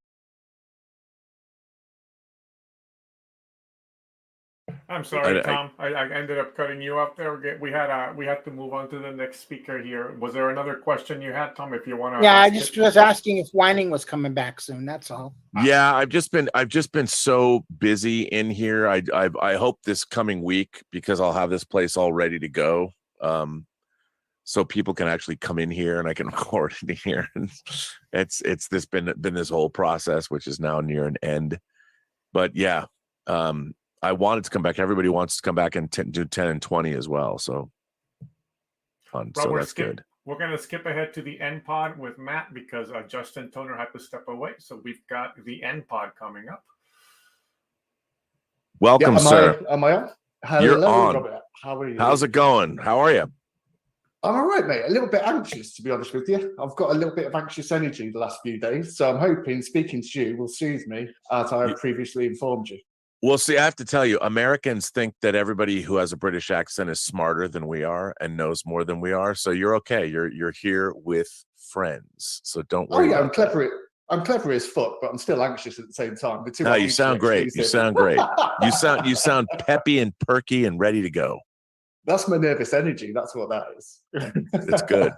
I'm sorry, Tom. I ended up cutting you up there. We had to move on to the next speaker here. Was there another question you had, Tom? If you want to. Yeah, I just was asking if whining was coming back soon. That's all. yeah, I've just been so busy in here. I hope this coming week, because I'll have this place all ready to go, so people can actually come in here and I can record in here. And it's been this whole process, which is now near an end. But yeah, I wanted to come back. Everybody wants to come back and do 10 and 20 as well. So fun. So that's good. We're going to skip ahead to the end pod with Matt because Justin Toner had to step away. So we've got the end pod coming up. Welcome, sir. Am I on? Hello, You're on. Robert. How are you? How's it going? How are you? I'm all right, mate. A little bit anxious, to be honest with you. I've got a little bit of anxious energy the last few days. So I'm hoping speaking to you will soothe me, as I have previously informed you. Well, see, I have to tell you, Americans think that everybody who has a British accent is smarter than we are and knows more than we are. So you're okay. You're here with friends. So don't worry. Oh yeah, I'm clever as fuck, but I'm still anxious at the same time. No, you sound great. You sound great. You sound peppy and perky and ready to go. That's my nervous energy. That's what that is. It's good.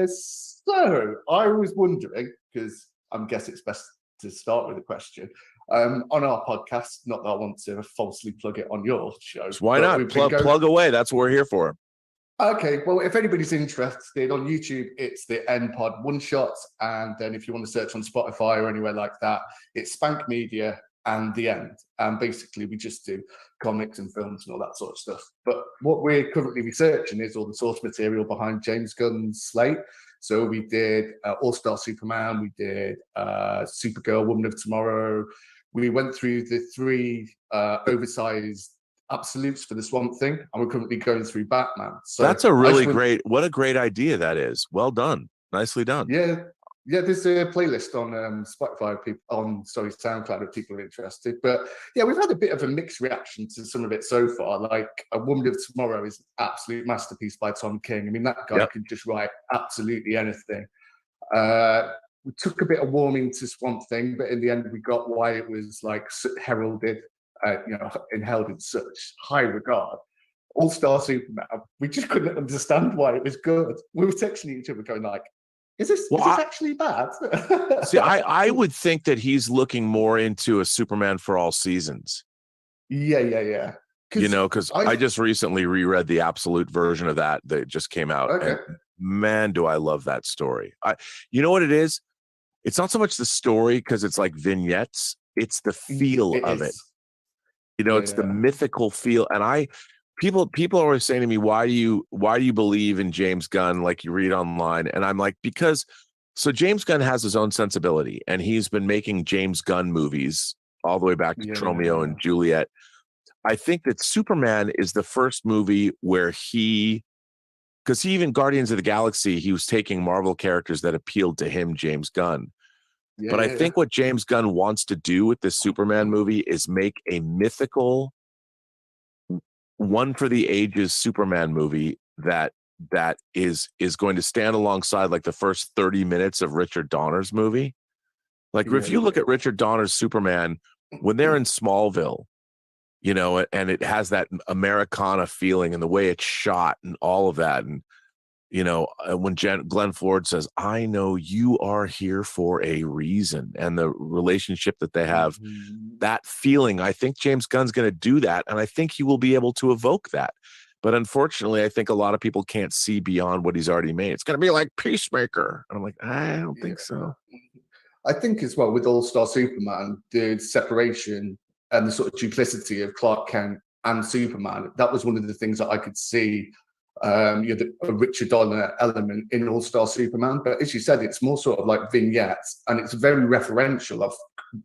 So I was wondering, because I guess it's best to start with a question. On our podcast, not that I want to falsely plug it on your show. Why not? Plug away. That's what we're here for. Okay, well, if anybody's interested, on YouTube, it's the End Pod One Shots, and then if you want to search on Spotify or anywhere like that, it's Spank Media and The End. And basically, we just do comics and films and all that sort of stuff. But what we're currently researching is all the source material behind James Gunn's slate. So we did All-Star Superman, we did Supergirl, Woman of Tomorrow. We went through the 3 oversized absolutes for the Swamp Thing, and we're currently going through Batman. So that's a really what a great idea that is. Well done. Nicely done. Yeah, there's a playlist on Spotify, SoundCloud if people are interested. But yeah, we've had a bit of a mixed reaction to some of it so far. Like A Woman of Tomorrow is an absolute masterpiece by Tom King. I mean, that guy can just write absolutely anything. We took a bit of warming to Swamp Thing, but in the end, we got why it was like heralded, and held in such high regard. All-Star Superman, we just couldn't understand why it was good. We were texting each other going like, is this actually bad? See, I would think that he's looking more into a Superman for all seasons. Yeah. Because I just recently reread the absolute version of that just came out. Okay. And man, do I love that story. You know what it is? It's not so much the story because it's like vignettes. It's the feel of it. It's the mythical feel. And people are always saying to me, why do you believe in James Gunn like you read online? And I'm like, because James Gunn has his own sensibility, and he's been making James Gunn movies all the way back to Romeo and Juliet. I think that Superman is the first movie where because he even Guardians of the Galaxy, he was taking Marvel characters that appealed to him, James Gunn. I think what James Gunn wants to do with this Superman movie is make a mythical, one for the ages Superman movie that is going to stand alongside like the first 30 minutes of Richard Donner's movie. Like if you look at Richard Donner's Superman, when they're in Smallville, and it has that Americana feeling and the way it's shot and all of that. And, when Glenn Ford says, I know you are here for a reason, and the relationship that they have, that feeling, I think James Gunn's going to do that. And I think he will be able to evoke that. But unfortunately, I think a lot of people can't see beyond what he's already made. It's going to be like Peacemaker. And I'm like, I don't think so. I think as well with All-Star Superman, the separation and the sort of duplicity of Clark Kent and Superman, that was one of the things that I could see the Richard Donner element in All-Star Superman. But as you said, it's more sort of like vignettes, and it's very referential. I've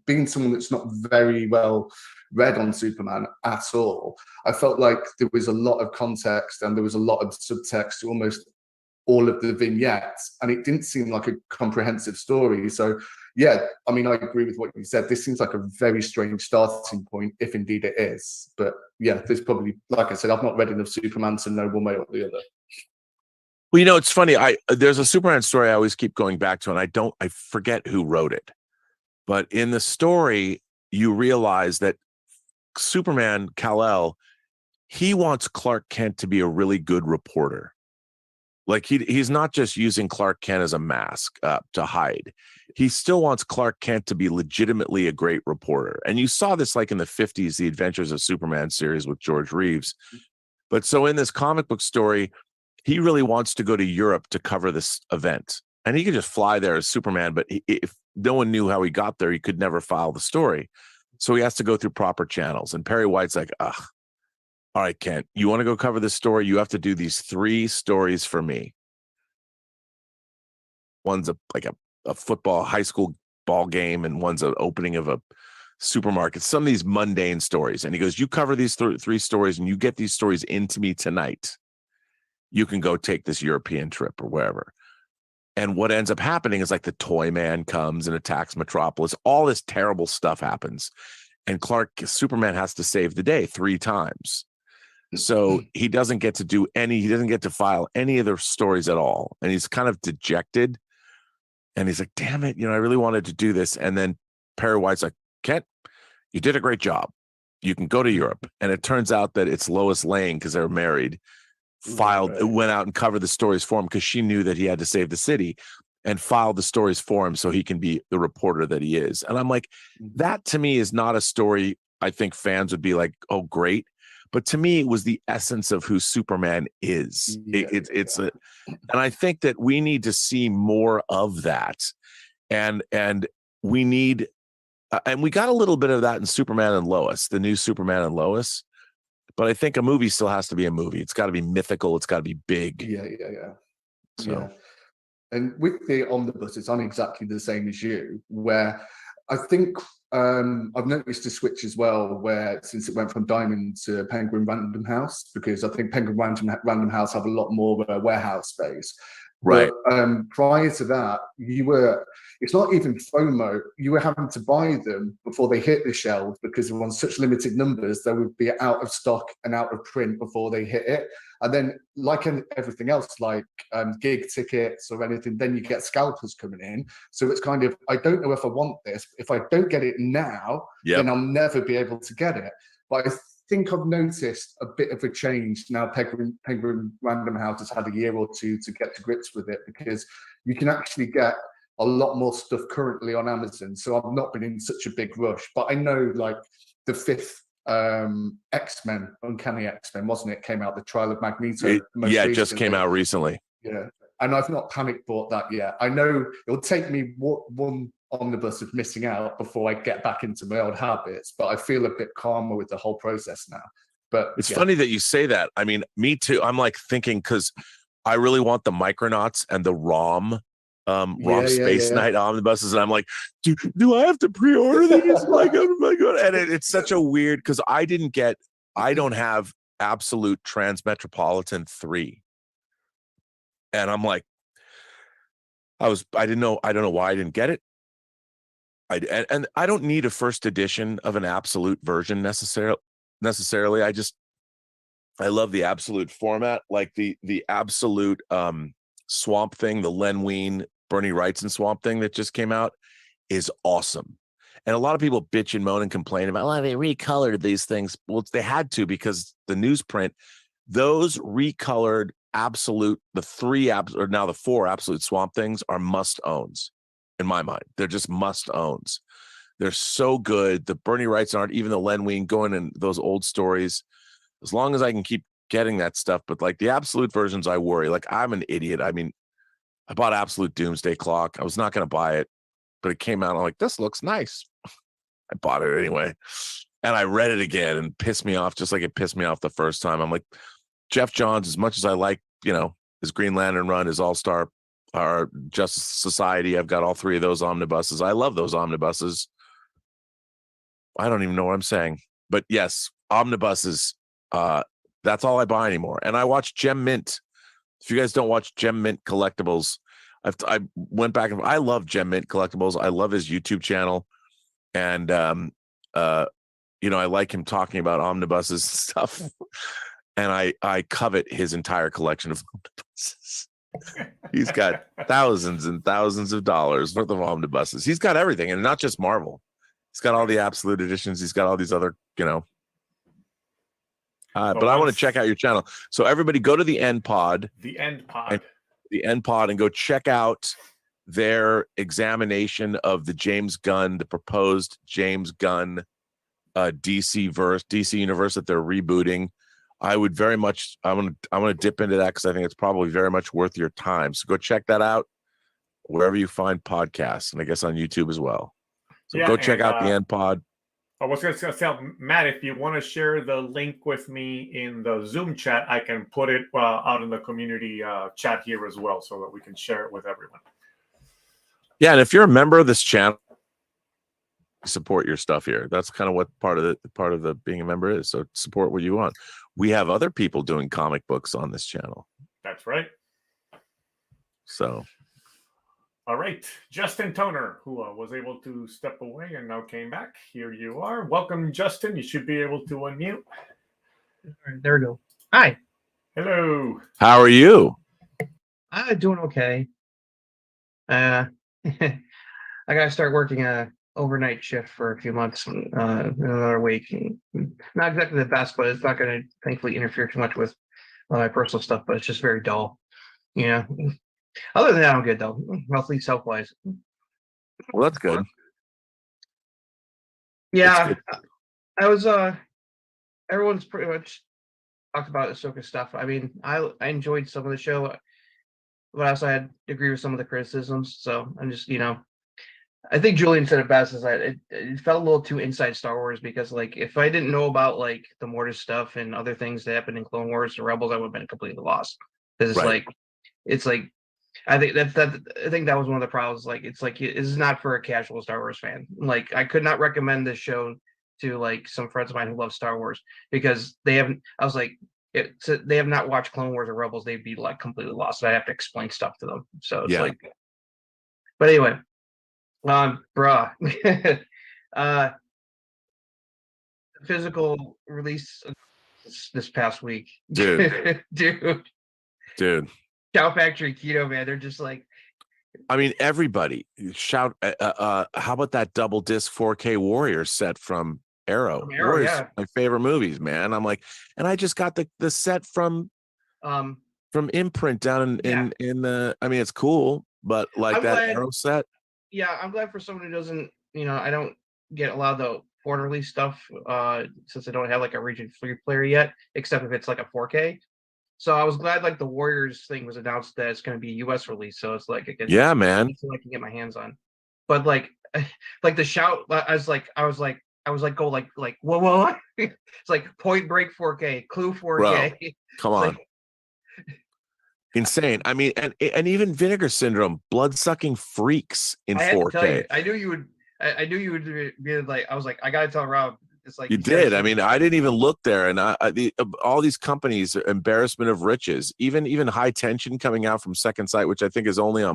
being someone that's not very well read on Superman at all, I felt like there was a lot of context and there was a lot of subtext to almost all of the vignettes, and it didn't seem like a comprehensive story. So yeah, I mean, I agree with what you said. This seems like a very strange starting point, if indeed it is. But yeah, there's probably, like I said, I've not read enough Superman to know one way or the other. Well, you know, it's funny. There's a Superman story I always keep going back to, and I forget who wrote it. But in the story, you realize that Superman, Kal-El, he wants Clark Kent to be a really good reporter. Like he's not just using Clark Kent as a mask to hide. He still wants Clark Kent to be legitimately a great reporter. And you saw this like in the 50s, the Adventures of Superman series with George Reeves. But so in this comic book story, he really wants to go to Europe to cover this event. And he could just fly there as Superman, but if no one knew how he got there, he could never file the story. So he has to go through proper channels. And Perry White's like, ugh. All right, Kent, you want to go cover this story? You have to do these 3 stories for me. One's a football, high school ball game, and one's an opening of a supermarket. Some of these mundane stories. And he goes, you cover these 3 stories and you get these stories into me tonight. You can go take this European trip or wherever. And what ends up happening is like the Toy Man comes and attacks Metropolis. All this terrible stuff happens. And Superman has to save the day 3 times. So he doesn't get to file any of the stories at all. And he's kind of dejected. And he's like, damn it, I really wanted to do this. And then Perry White's like, Kent, you did a great job. You can go to Europe. And it turns out that it's Lois Lane, because they're married, went out and covered the stories for him because she knew that he had to save the city, and filed the stories for him so he can be the reporter that he is. And I'm like, that to me is not a story I think fans would be like, oh, great. But to me, it was the essence of who Superman is. And I think that we need to see more of that. And we need, and we got a little bit of that in Superman and Lois, the new Superman and Lois. But I think a movie still has to be a movie. It's got to be mythical. It's got to be big. Yeah. So. Yeah. And with the omnibuses, I'm exactly the same as you, where I think I've noticed a switch as well, where since it went from Diamond to Penguin Random House, because I think Penguin Random House have a lot more warehouse space. Right. But prior to that, it's not even FOMO. You were having to buy them before they hit the shelves because they were on such limited numbers, they would be out of stock and out of print before they hit it. And then, like everything else, like gig tickets or anything, then you get scalpers coming in. So it's kind of, I don't know if I want this. If I don't get it now, then I'll never be able to get it. But I think I've noticed a bit of a change now. Penguin Random House has had a year or 2 to get to grips with it, because you can actually get a lot more stuff currently on Amazon. So I've not been in such a big rush. But I know, like, the 5th X-Men, Uncanny X-Men, wasn't it? Came out, the Trial of Magneto. It just came out recently. Yeah. And I've not panic bought that yet. I know it'll take me one omnibus of missing out before I get back into my old habits, but I feel a bit calmer with the whole process now. But it's funny that you say that. I mean, me too. I'm like thinking, because I really want the Micronauts and the ROM Space Knight omnibuses, and I'm like, do I have to pre-order these? Like, oh my god! And it's such a weird, because I don't have Absolute Transmetropolitan 3, and I'm like, I don't know why I didn't get it. And I don't need a first edition of an Absolute version necessarily. I love the Absolute format, like the Absolute Swamp Thing, the Len Wein, Bernie Wrightson Swamp Thing that just came out is awesome. And a lot of people bitch and moan and complain about, oh, they recolored these things. Well, they had to, because the newsprint, those recolored Absolute, the 4 Absolute Swamp Things are must-owns in my mind. They're just must-owns. They're so good. The Bernie Wrightson aren't, even the Len Wein, going in those old stories. As long as I can keep getting that stuff, but like the Absolute versions, I worry. Like, I'm an idiot. I mean, I bought Absolute Doomsday Clock. I was not going to buy it, but it came out. I'm like, this looks nice. I bought it anyway, and I read it again and pissed me off, just like it pissed me off the first time. I'm like, Jeff Johns, as much as I like, his Green Lantern run, his All-Star, or Justice Society, I've got all 3 of those omnibuses. I love those omnibuses. I don't even know what I'm saying. But yes, omnibuses. That's all I buy anymore. And I watch Gem Mint. If you guys don't watch Gem Mint Collectibles, I went back and I love Gem Mint Collectibles. I love his YouTube channel, and you know, I like him talking about omnibuses and stuff. And I covet his entire collection of omnibuses. He's got thousands and thousands of dollars worth of omnibuses. He's got everything, and not just Marvel. He's got all the absolute editions. He's got all these other, you know. But I want to check out your channel. So everybody go to the End Pod. The End Pod. The End Pod, and go check out their examination of the James Gunn, the proposed James Gunn DC universe that they're rebooting. I would very much, I want to dip into that because I think it's probably very much worth your time. So go check that out wherever you find podcasts, and I guess on YouTube as well. So go check out the End Pod. I was going to tell Matt, if you want to share the link with me in the Zoom chat, I can put it out in the community chat here as well, so that we can share it with everyone. Yeah, and if you're a member of this channel, support your stuff here. That's kind of what part of the being a member is. So support what you want. We have other people doing comic books on this channel. That's right. So. All right, Justin Toner, who was able to step away and now came back. Here you are. Welcome, Justin. You should be able to unmute. All right, there we go. Hi. Hello. How are you? I'm doing okay. I gotta start working a overnight shift for a few months, another week. Not exactly the best, but it's not going to thankfully interfere too much with my personal stuff. But it's just very dull. Yeah. Other than that, I'm good though. Roughly self-wise. Well, that's good. Yeah, that's good. I was. Everyone's pretty much talked about Ahsoka stuff. I mean, I enjoyed some of the show, but I also had to agree with some of the criticisms. So I'm just, you know, I think Julian said it best. Is that it felt a little too inside Star Wars, because like if I didn't know about like the Mortis stuff and other things that happened in Clone Wars or Rebels, I would have been completely lost. Because it's like. I think that was one of the problems. Like, it's not for a casual Star Wars fan. Like, I could not recommend this show to like some friends of mine who love Star Wars, because they haven't. I was like, they have not watched Clone Wars or Rebels. They'd be like completely lost. I have to explain stuff to them. So it's like, but anyway, physical release this past week, dude. Cow Factory Keto, man, they're just like, I mean, everybody shout. How about that double disc 4K Warriors set from Arrow? Warriors, my favorite movies, man. I'm like, and I just got the set from Imprint down in the. I mean, it's cool, but like Arrow set. Yeah, I'm glad for someone who doesn't. You know, I don't get a lot of the foreign release stuff since I don't have like a region 3 player yet, except if it's like a 4K. So I was glad like the Warriors thing was announced that it's going to be US release. So it's like, man, I can get my hands on. But like the shout, I was like, go like, whoa. It's like Point Break 4K, Clue 4K. Bro, come on. Insane. I mean, and even Vinegar Syndrome, blood sucking freaks in 4K. I knew you would be like, I was like, I got to tell Rob. It's like you did. I mean, I didn't even look there, and all these companies, embarrassment of riches. Even High Tension coming out from Second Sight, which I think is only I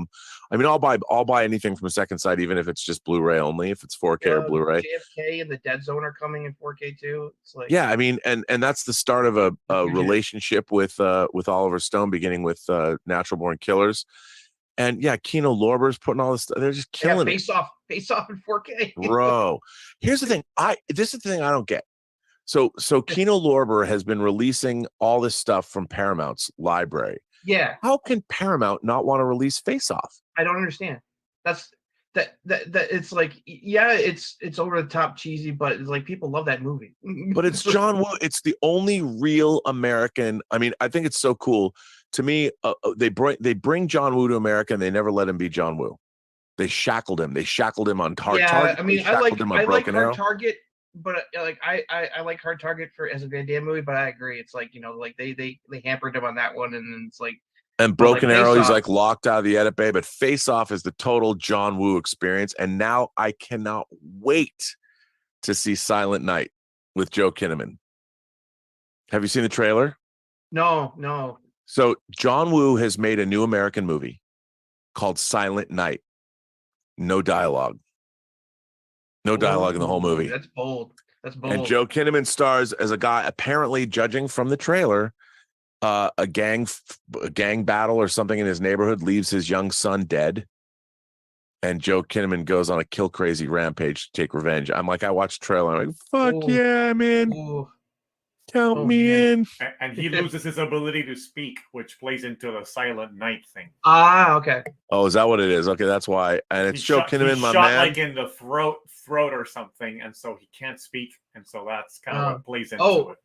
mean, I'll buy anything from Second Sight, even if it's just Blu-ray only, if it's 4K or Blu-ray. JFK and the Dead Zone are coming in 4K too. It's like, yeah, I mean, and that's the start of a relationship with Oliver Stone, beginning with Natural Born Killers. And yeah, Kino Lorber's putting all this stuff. They're just killing it. Face off in 4K. Bro, here's the thing. This is the thing I don't get. So Kino Lorber has been releasing all this stuff from Paramount's library. Yeah. How can Paramount not want to release Face Off? I don't understand. That it's like, yeah, it's over the top cheesy, but it's like people love that movie. But it's John Woo. It's the only real American. I mean, I think it's so cool. To me, they bring John Woo to America, and they never let him be John Woo. They shackled him. They shackled him on Hard Target. I mean, I like Hard Target, but like I like Hard Target as a Van Damme movie. But I agree, it's like, you know, like they hampered him on that one, and then it's like. And Broken Arrow, he's like locked out of the edit bay. But Face Off is the total John Woo experience, and now I cannot wait to see Silent Night with Joe Kinnaman. Have you seen the trailer? No. So John Woo has made a new American movie called Silent Night. No dialogue. No dialogue in the whole movie. That's bold. That's bold. And Joe Kinnaman stars as a guy, apparently, judging from the trailer, a gang battle or something in his neighborhood leaves his young son dead. And Joe Kinnaman goes on a kill crazy rampage to take revenge. I'm like, I watched the trailer. I'm like, fuck yeah, man. Count me in. And he loses his ability to speak, which plays into the Silent Night thing. Okay. Oh, is that what it is? Okay, that's why. And it's Joe Kinnaman, my shot man. Like in the throat or something, and so he can't speak, and so that's kind of what plays into it.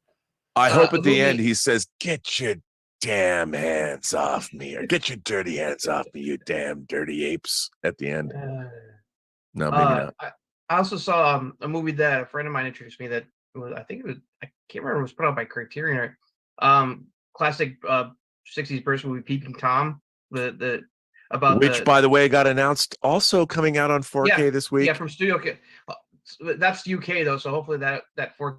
I hope at the end he says, "Get your damn hands off me," or "Get your dirty hands off me, you damn dirty apes." At the end. No, maybe not. I also saw a movie that a friend of mine introduced me that was, I can't remember, it was put out by Criterion. Classic 60s British movie, Peeping Tom. Which, by the way, got announced also coming out on 4K this week. Yeah, from Studio K. That's UK though, so hopefully that 4K.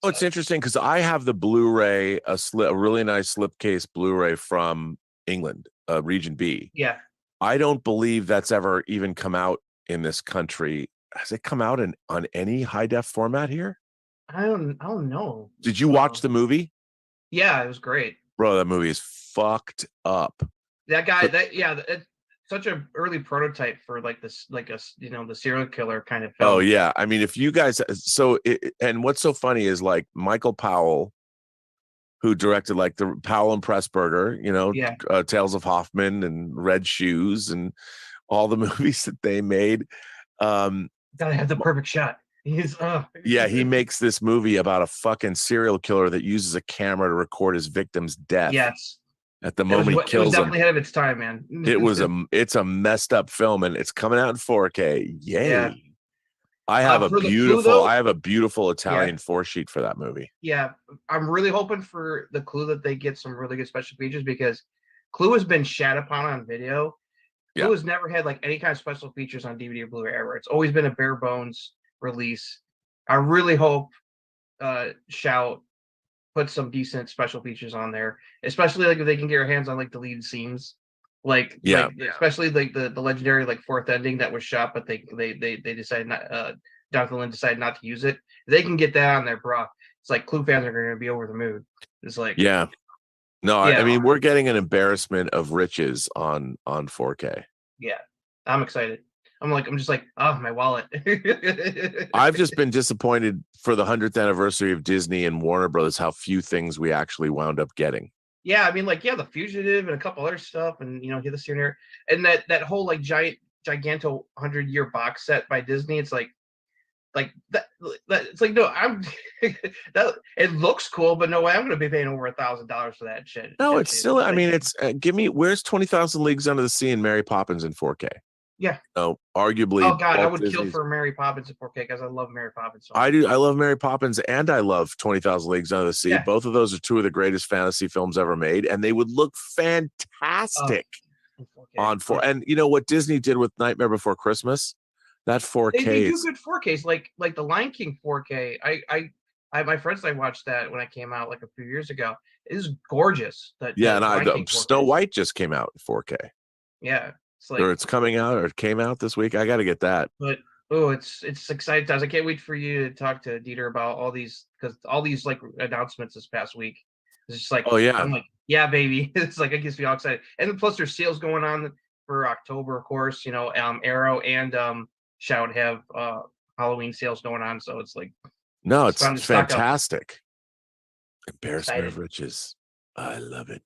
Oh, it's interesting because I have the Blu-ray, a really nice slipcase Blu-ray from England, Region B. Yeah. I don't believe that's ever even come out in this country. Has it come out on any high def format here? I don't know. Did you watch the movie? Yeah, it was great. Bro, that movie is fucked up. That guy, it's such an early prototype for like this, like the serial killer kind of film. Oh yeah, I mean, if you guys, and what's so funny is like Michael Powell, who directed like the Powell and Pressburger, Tales of Hoffman and Red Shoes and all the movies that they made. Gotta have the perfect shot. He makes this movie about a fucking serial killer that uses a camera to record his victim's death. Yes. At the moment he kills it was him. definitely ahead of its time, man. It's a messed up film, and it's coming out in 4K. Yay! Yeah. I have a beautiful Italian 4-sheet for that movie. Yeah, I'm really hoping for the Clue that they get some really good special features, because Clue has been shat upon on video. Yeah. Clue has never had like any kind of special features on DVD or Blu-ray ever. It's always been a bare bones release. I really hope Shout put some decent special features on there, especially like if they can get their hands on like deleted scenes, especially like the legendary like fourth ending that was shot, but they decided not. Jonathan Lynn decided not to use it. If they can get that on there, bro. It's like Clue fans are going to be over the moon. It's like I mean, we're getting an embarrassment of riches on 4K. Yeah, I'm excited. I'm just like, oh, my wallet. I've just been disappointed for the 100th anniversary of Disney and Warner Brothers how few things we actually wound up getting. Yeah, I mean, like, The Fugitive and a couple other stuff, and this here and there, and that whole like giganto 100-year box set by Disney. It's like that. It's like, no, that it looks cool, but no way I'm going to be paying over $1,000 for that shit. No, it's still. I mean, it's where's 20,000 Leagues Under the Sea and Mary Poppins in 4K? Yeah. No, arguably. Oh God, I would kill for Mary Poppins in 4K because I love Mary Poppins. So I do. I love Mary Poppins and I love 20,000 Leagues Under the Sea. Yeah. Both of those are two of the greatest fantasy films ever made, and they would look fantastic on 4K. And you know what Disney did with Nightmare Before Christmas? That 4K. They do good 4Ks, like the Lion King 4K. I my friends and I watched that when I came out like a few years ago. It is gorgeous. Snow White just came out in 4K. Yeah. It's coming out or it came out this week. I got to get that. But it's exciting times. I can't wait for you to talk to Dieter about all these, because all these like announcements this past week. It's just like, oh yeah, I'm like, yeah, baby. It's like, it gets me all excited. And then plus there's sales going on for October, of course. Arrow and Shout have Halloween sales going on, so it's like, no, it's fantastic. Embarrassment of riches. I love it.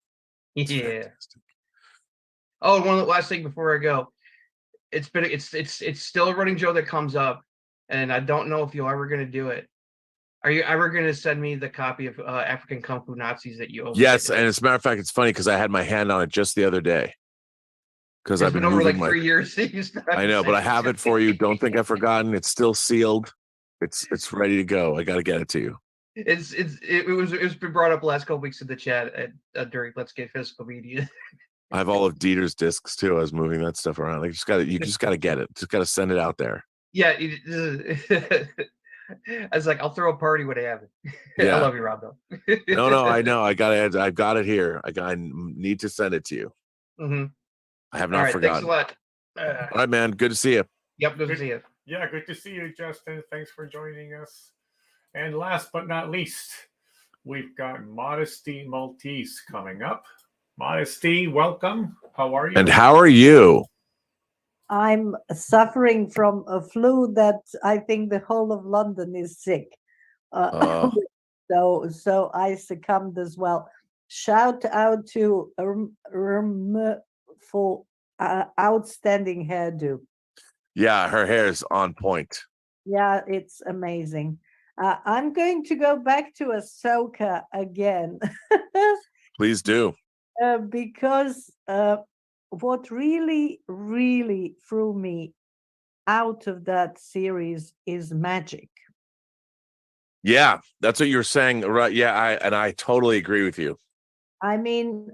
It's fantastic. Oh, and one last thing before I go. It's still a running joke that comes up, and I don't know if you're ever going to do it. Are you ever going to send me the copy of African Kung Fu Nazis that you own? Yes, and as a matter of fact, it's funny because I had my hand on it just the other day. Because I've been over like my... 3 years. I know, but I have it for you. Don't think I've forgotten. It's still sealed. It's ready to go. I got to get it to you. It was been brought up last couple weeks in the chat during Let's Get Physical Media. I have all of Dieter's discs too. I was moving that stuff around. You just got to get it. Just got to send it out there. Yeah, I was like, I'll throw a party when I have it. I Yeah. love you, Rob. Though. No, I know. I've got it here. I need to send it to you. Mm-hmm. I have All not right, forgotten. thanks a lot. All right, man. Good to see you. Yep, good to see you. Yeah, good to see you, Justin. Thanks for joining us. And last but not least, we've got Modesty Maltese coming up. Modesty, welcome. How are you? And how are you? I'm suffering from a flu that I think the whole of London is sick. So I succumbed as well. Shout out to for outstanding hairdo. Yeah, her hair is on point. Yeah, it's amazing. I'm going to go back to Ahsoka again. Please do. Because what really, really threw me out of that series is magic. Yeah, that's what you're saying, right? Yeah, I totally agree with you. I mean,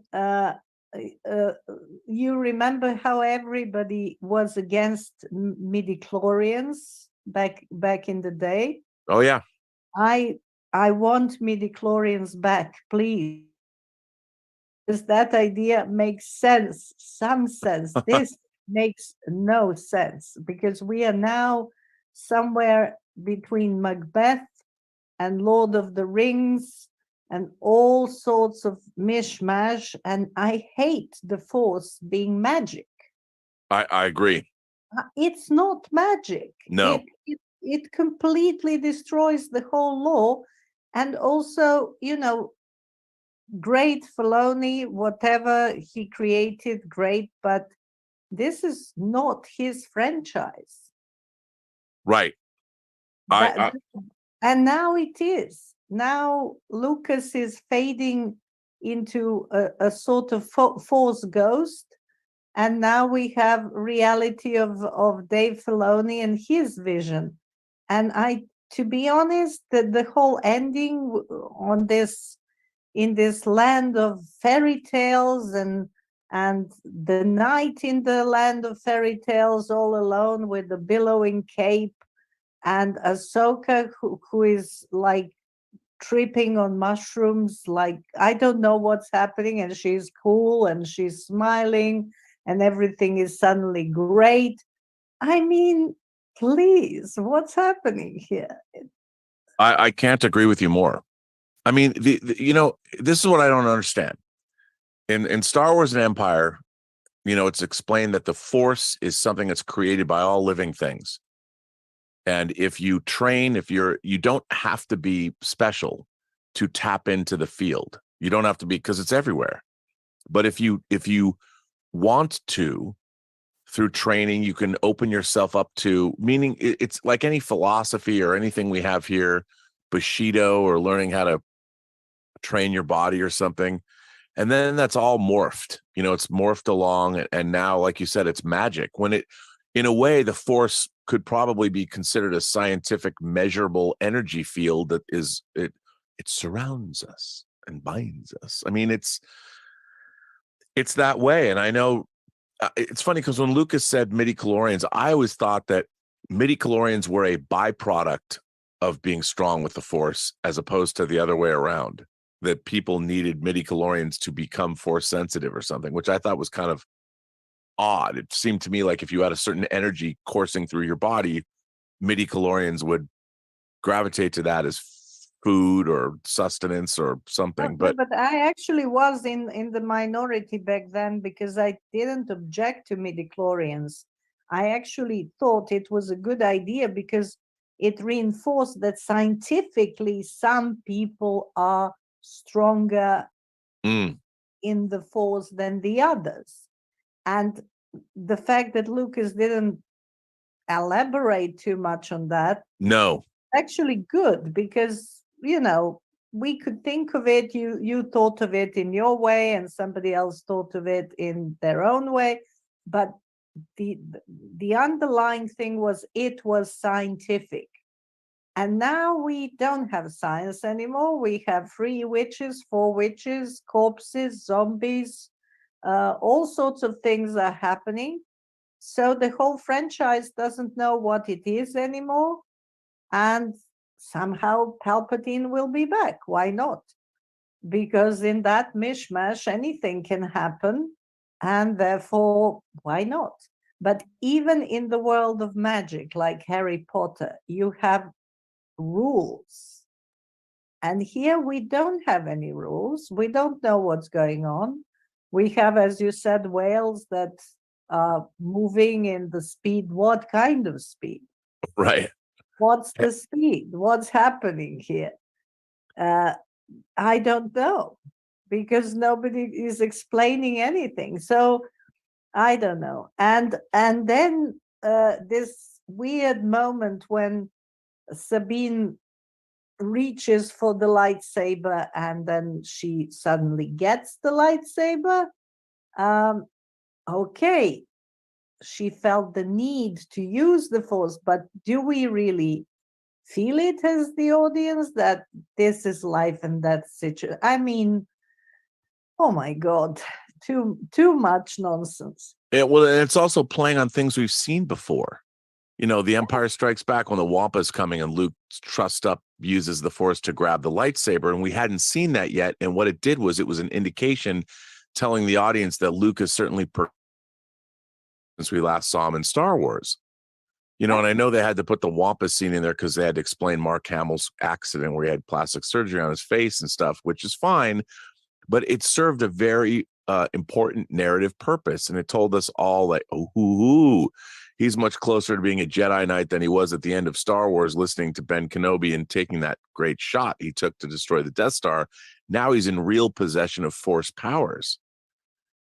you remember how everybody was against midichlorians back in the day? Oh yeah. I want midichlorians back, please. Because that idea makes sense, some sense. This makes no sense because we are now somewhere between Macbeth and Lord of the Rings and all sorts of mishmash. And I hate the Force being magic. I agree. It's not magic. No. It completely destroys the whole law. And also, great Filoni, whatever he created, great, but this is not his franchise. Right. And now it is. Now Lucas is fading into a sort of Force ghost, and now we have reality of Dave Filoni and his vision. And to be honest, the whole ending on this, in this land of fairy tales and the knight in the land of fairy tales all alone with the billowing cape, and Ahsoka who is like tripping on mushrooms, like I don't know what's happening, and she's cool and she's smiling and everything is suddenly great. I mean, please, what's happening here? I can't agree with you more. I mean, this is what I don't understand. In Star Wars and Empire, it's explained that the Force is something that's created by all living things. And if you train, you don't have to be special to tap into the field. You don't have to be, because it's everywhere. But if you want to, through training, you can open yourself up to, meaning it's like any philosophy or anything we have here, Bushido or learning how to train your body or something. And then that's all morphed, it's morphed along. And now, like you said, it's magic. When in a way, the Force could probably be considered a scientific measurable energy field that it surrounds us and binds us. I mean, it's that way. And I know it's funny because when Lucas said midichlorians, I always thought that midichlorians were a byproduct of being strong with the Force, as opposed to the other way around, that people needed midichlorians to become Force sensitive or something, which I thought was kind of odd. It seemed to me like if you had a certain energy coursing through your body, midichlorians would gravitate to that as food or sustenance or something. But I actually was in the minority back then because I didn't object to midichlorians. I actually thought it was a good idea because it reinforced that scientifically some people are stronger in the Force than the others. And the fact that Lucas didn't elaborate too much on that, no, actually good, because we could think of it, you thought of it in your way and somebody else thought of it in their own way, but the underlying thing was it was scientific. And now we don't have science anymore. We have 3 witches, 4 witches, corpses, zombies, all sorts of things are happening. so the whole franchise doesn't know what it is anymore, and somehow Palpatine will be back. Why not? Because in that mishmash, anything can happen, and therefore, why not? But even in the world of magic, like Harry Potter, you have rules. And here we don't have any rules. We don't know what's going on. We have, as you said, whales that are moving in the speed. What kind of speed? Right. What's the speed? What's happening here? I don't know, because nobody is explaining anything. So I don't know. And then this weird moment when Sabine reaches for the lightsaber and then she suddenly gets the lightsaber. Okay, she felt the need to use the Force, but do we really feel it as the audience that this is life and death situation? I mean, oh my God, too much nonsense. Well, and it's also playing on things we've seen before. You know, The Empire Strikes Back, when the Wampa's coming and Luke trussed up uses the Force to grab the lightsaber, and we hadn't seen that yet. And what it did was it was an indication telling the audience that Luke is certainly since we last saw him in Star Wars. You know, and I know they had to put the Wampa scene in there because they had to explain Mark Hamill's accident where he had plastic surgery on his face and stuff, which is fine, but it served a very important narrative purpose. And it told us all like, oh, he's much closer to being a Jedi Knight than he was at the end of Star Wars, listening to Ben Kenobi and taking that great shot he took to destroy the Death Star. Now he's in real possession of Force powers.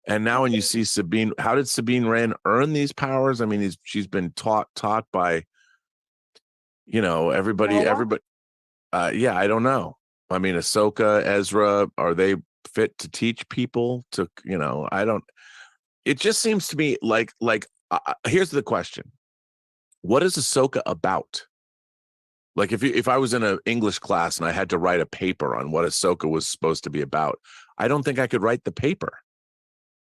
And now when you see Sabine, how did Sabine Wren earn these powers? I mean, she's been taught by, you know, everybody. Yeah, I don't know. I mean, Ahsoka, Ezra, are they fit to teach people to, you know, I don't, it just seems to me like here's the question. What is Ahsoka about? Like if I was in an English class and I had to write a paper on what Ahsoka was supposed to be about, I don't think I could write the paper.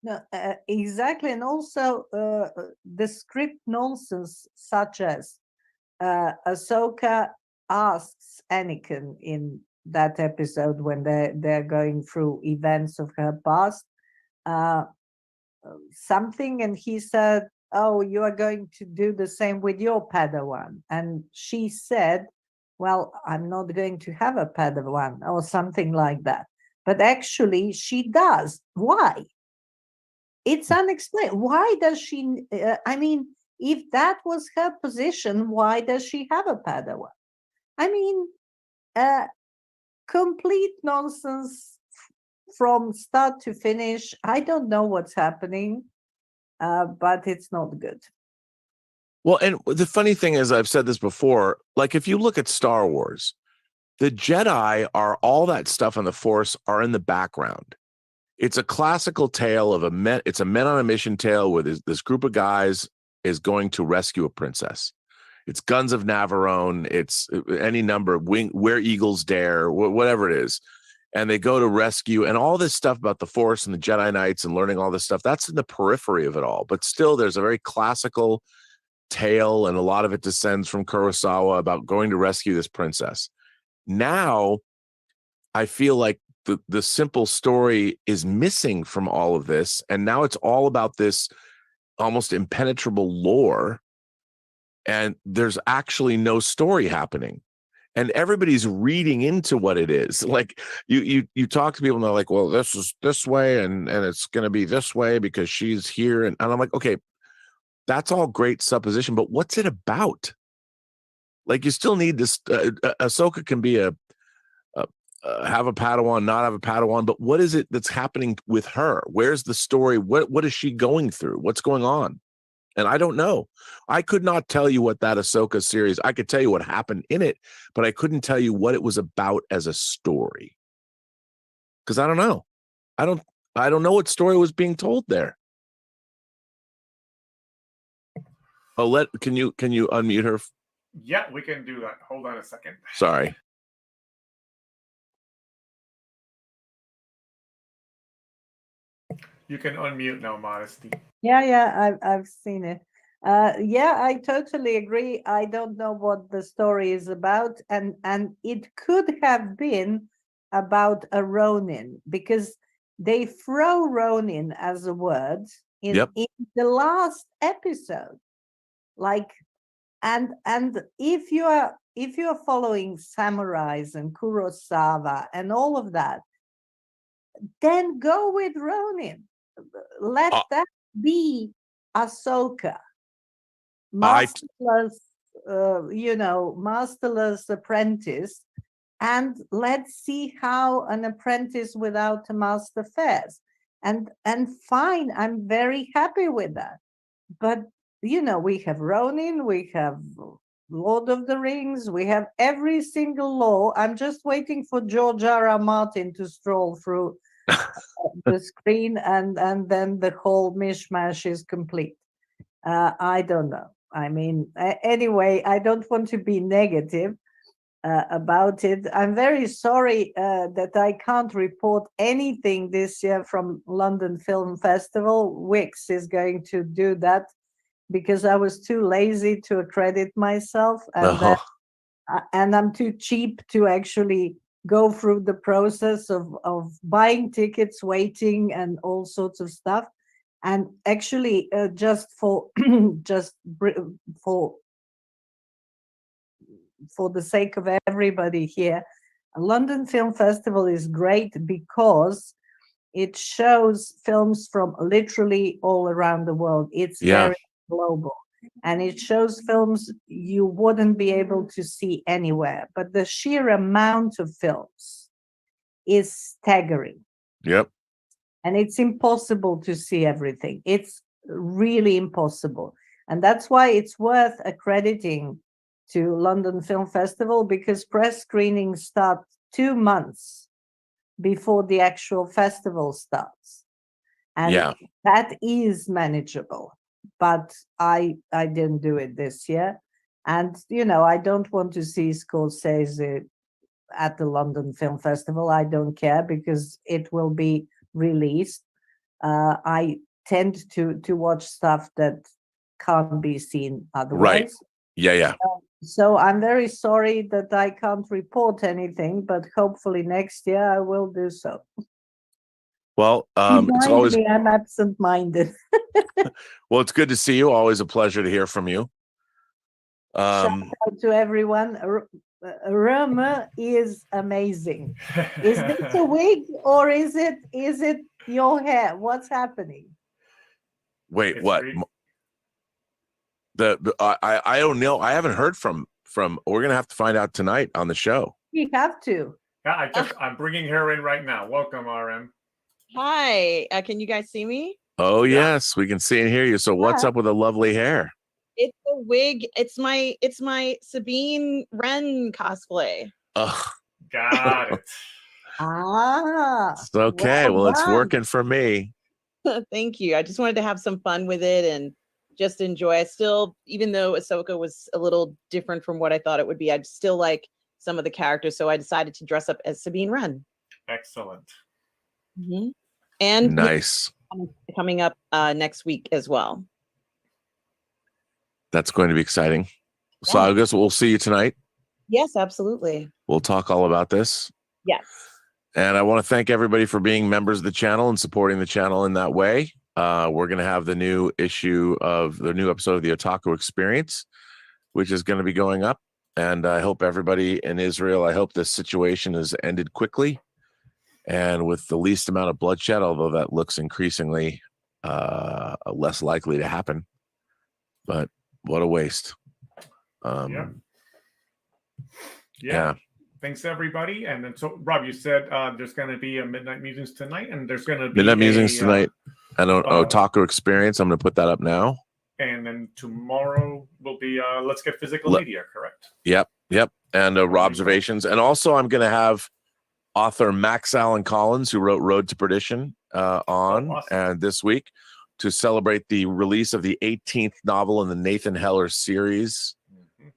No, exactly. And also the script nonsense, such as Ahsoka asks Anakin in that episode when they're going through events of her past something, and he said, oh, you are going to do the same with your Padawan. And she said, well, I'm not going to have a Padawan, or something like that. But actually she does. Why? It's unexplained. Why does she, I mean, if that was her position, why does she have a Padawan? I mean, complete nonsense from start to finish. I don't know what's happening, but it's not good. Well, and the funny thing is, I've said this before, like if you look at Star Wars, the Jedi are all that stuff on the Force are in the background. It's a classical tale of it's a men on a mission tale where this group of guys is going to rescue a princess. It's Guns of Navarone. It's any number of Where Eagles Dare, whatever it is. And they go to rescue, and all this stuff about the Force and the Jedi Knights and learning all this stuff, that's in the periphery of it all. But still, there's a very classical tale, and a lot of it descends from Kurosawa about going to rescue this princess. Now, I feel like the simple story is missing from all of this, and now it's all about this almost impenetrable lore, and there's actually no story happening, and everybody's reading into what it is. Like you talk to people and they're like, well, this is this way and it's going to be this way because she's here, and I'm like, okay, that's all great supposition, but what's it about? Like, you still need this. Ahsoka can be have a Padawan, not have a Padawan, but what is it that's happening with her? Where's the story? What is she going through? What's going on? And I don't know. I could not tell you what that Ahsoka series, I could tell you what happened in it, but I couldn't tell you what it was about as a story. Because I don't know. I don't know what story was being told there. Oh, can you unmute her? Yeah, we can do that. Hold on a second. Sorry. You can unmute now, Modesty. Yeah, I've seen it. Yeah, I totally agree. I don't know what the story is about, and it could have been about a Ronin, because they throw Ronin as a word in the last episode. Like, and if you are following samurais and Kurosawa and all of that, then go with Ronin. Let that be Ahsoka. Masterless, masterless apprentice, and let's see how an apprentice without a master fares. And fine, I'm very happy with that. But we have Ronin, we have Lord of the Rings, we have every single law. I'm just waiting for George R.R. Martin to stroll through the screen, and then the whole mishmash is complete. I don't know. I mean, anyway, I don't want to be negative about it. I'm very sorry that I can't report anything this year from London Film Festival. Wix is going to do that because I was too lazy to accredit myself, and I'm too cheap to actually go through the process of buying tickets, waiting, and all sorts of stuff. And actually, just for the sake of everybody here, London Film Festival is great because it shows films from literally all around the world. It's very global, and it shows films you wouldn't be able to see anywhere. But the sheer amount of films is staggering. Yep. And it's impossible to see everything. It's really impossible. And that's why it's worth accrediting to London Film Festival, because press screenings start 2 months before the actual festival starts. And that is manageable. But I didn't do it this year. And, I don't want to see Scorsese at the London Film Festival. I don't care, because it will be released. I tend to watch stuff that can't be seen otherwise. Right. So I'm very sorry that I can't report anything, but hopefully next year I will do so. Well, it's always. I'm absent-minded. Well, it's good to see you. Always a pleasure to hear from you. Shout out to everyone. Rama is amazing. Is this a wig or is it your hair? What's happening? Wait, what? I don't know. I haven't heard from. We're gonna have to find out tonight on the show. You have to. Yeah, I'm bringing her in right now. Welcome, RM. Hi. Can you guys see me? Oh yes, we can see and hear you. So what's up with the lovely hair? It's a wig. It's my Sabine Wren cosplay. Oh, got it. It's okay. Well, it's working for me. Thank you. I just wanted to have some fun with it and just enjoy. I still, even though Ahsoka was a little different from what I thought it would be, I'd still like some of the characters. So I decided to dress up as Sabine Wren. Excellent. Mm-hmm. And nice. Coming up next week as well. That's going to be exciting. So I guess we'll see you tonight. Yes, absolutely. We'll talk all about this. Yes. And I want to thank everybody for being members of the channel and supporting the channel in that way. We're going to have the new episode of the Otaku Experience, which is going to be going up. And I hope everybody in Israel, I hope this situation has ended quickly and with the least amount of bloodshed, although that looks increasingly less likely to happen. But what a waste. Yeah. Thanks, everybody. And then, so, Rob, you said there's going to be a Midnight Musings tonight, and there's going to be Midnight Musings tonight. And Otaku Experience. I'm going to put that up now. And then tomorrow will be Let's Get Physical Media, correct? Yep. And Robservations. And also, I'm going to have author Max Allen Collins, who wrote Road to Perdition, on and this week to celebrate the release of the 18th novel in the Nathan Heller series,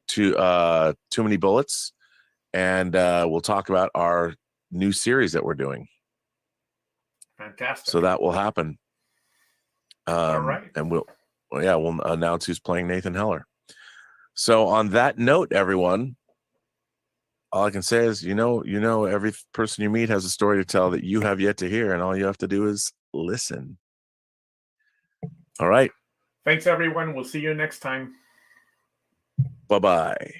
Too Many Bullets. And we'll talk about our new series that we're doing. Fantastic. So that will happen. All right. And we'll Well, yeah, we'll announce who's playing Nathan Heller. So on that note, everyone, all I can say is, every person you meet has a story to tell that you have yet to hear, and all you have to do is listen. All right. Thanks, everyone. We'll see you next time. Bye-bye.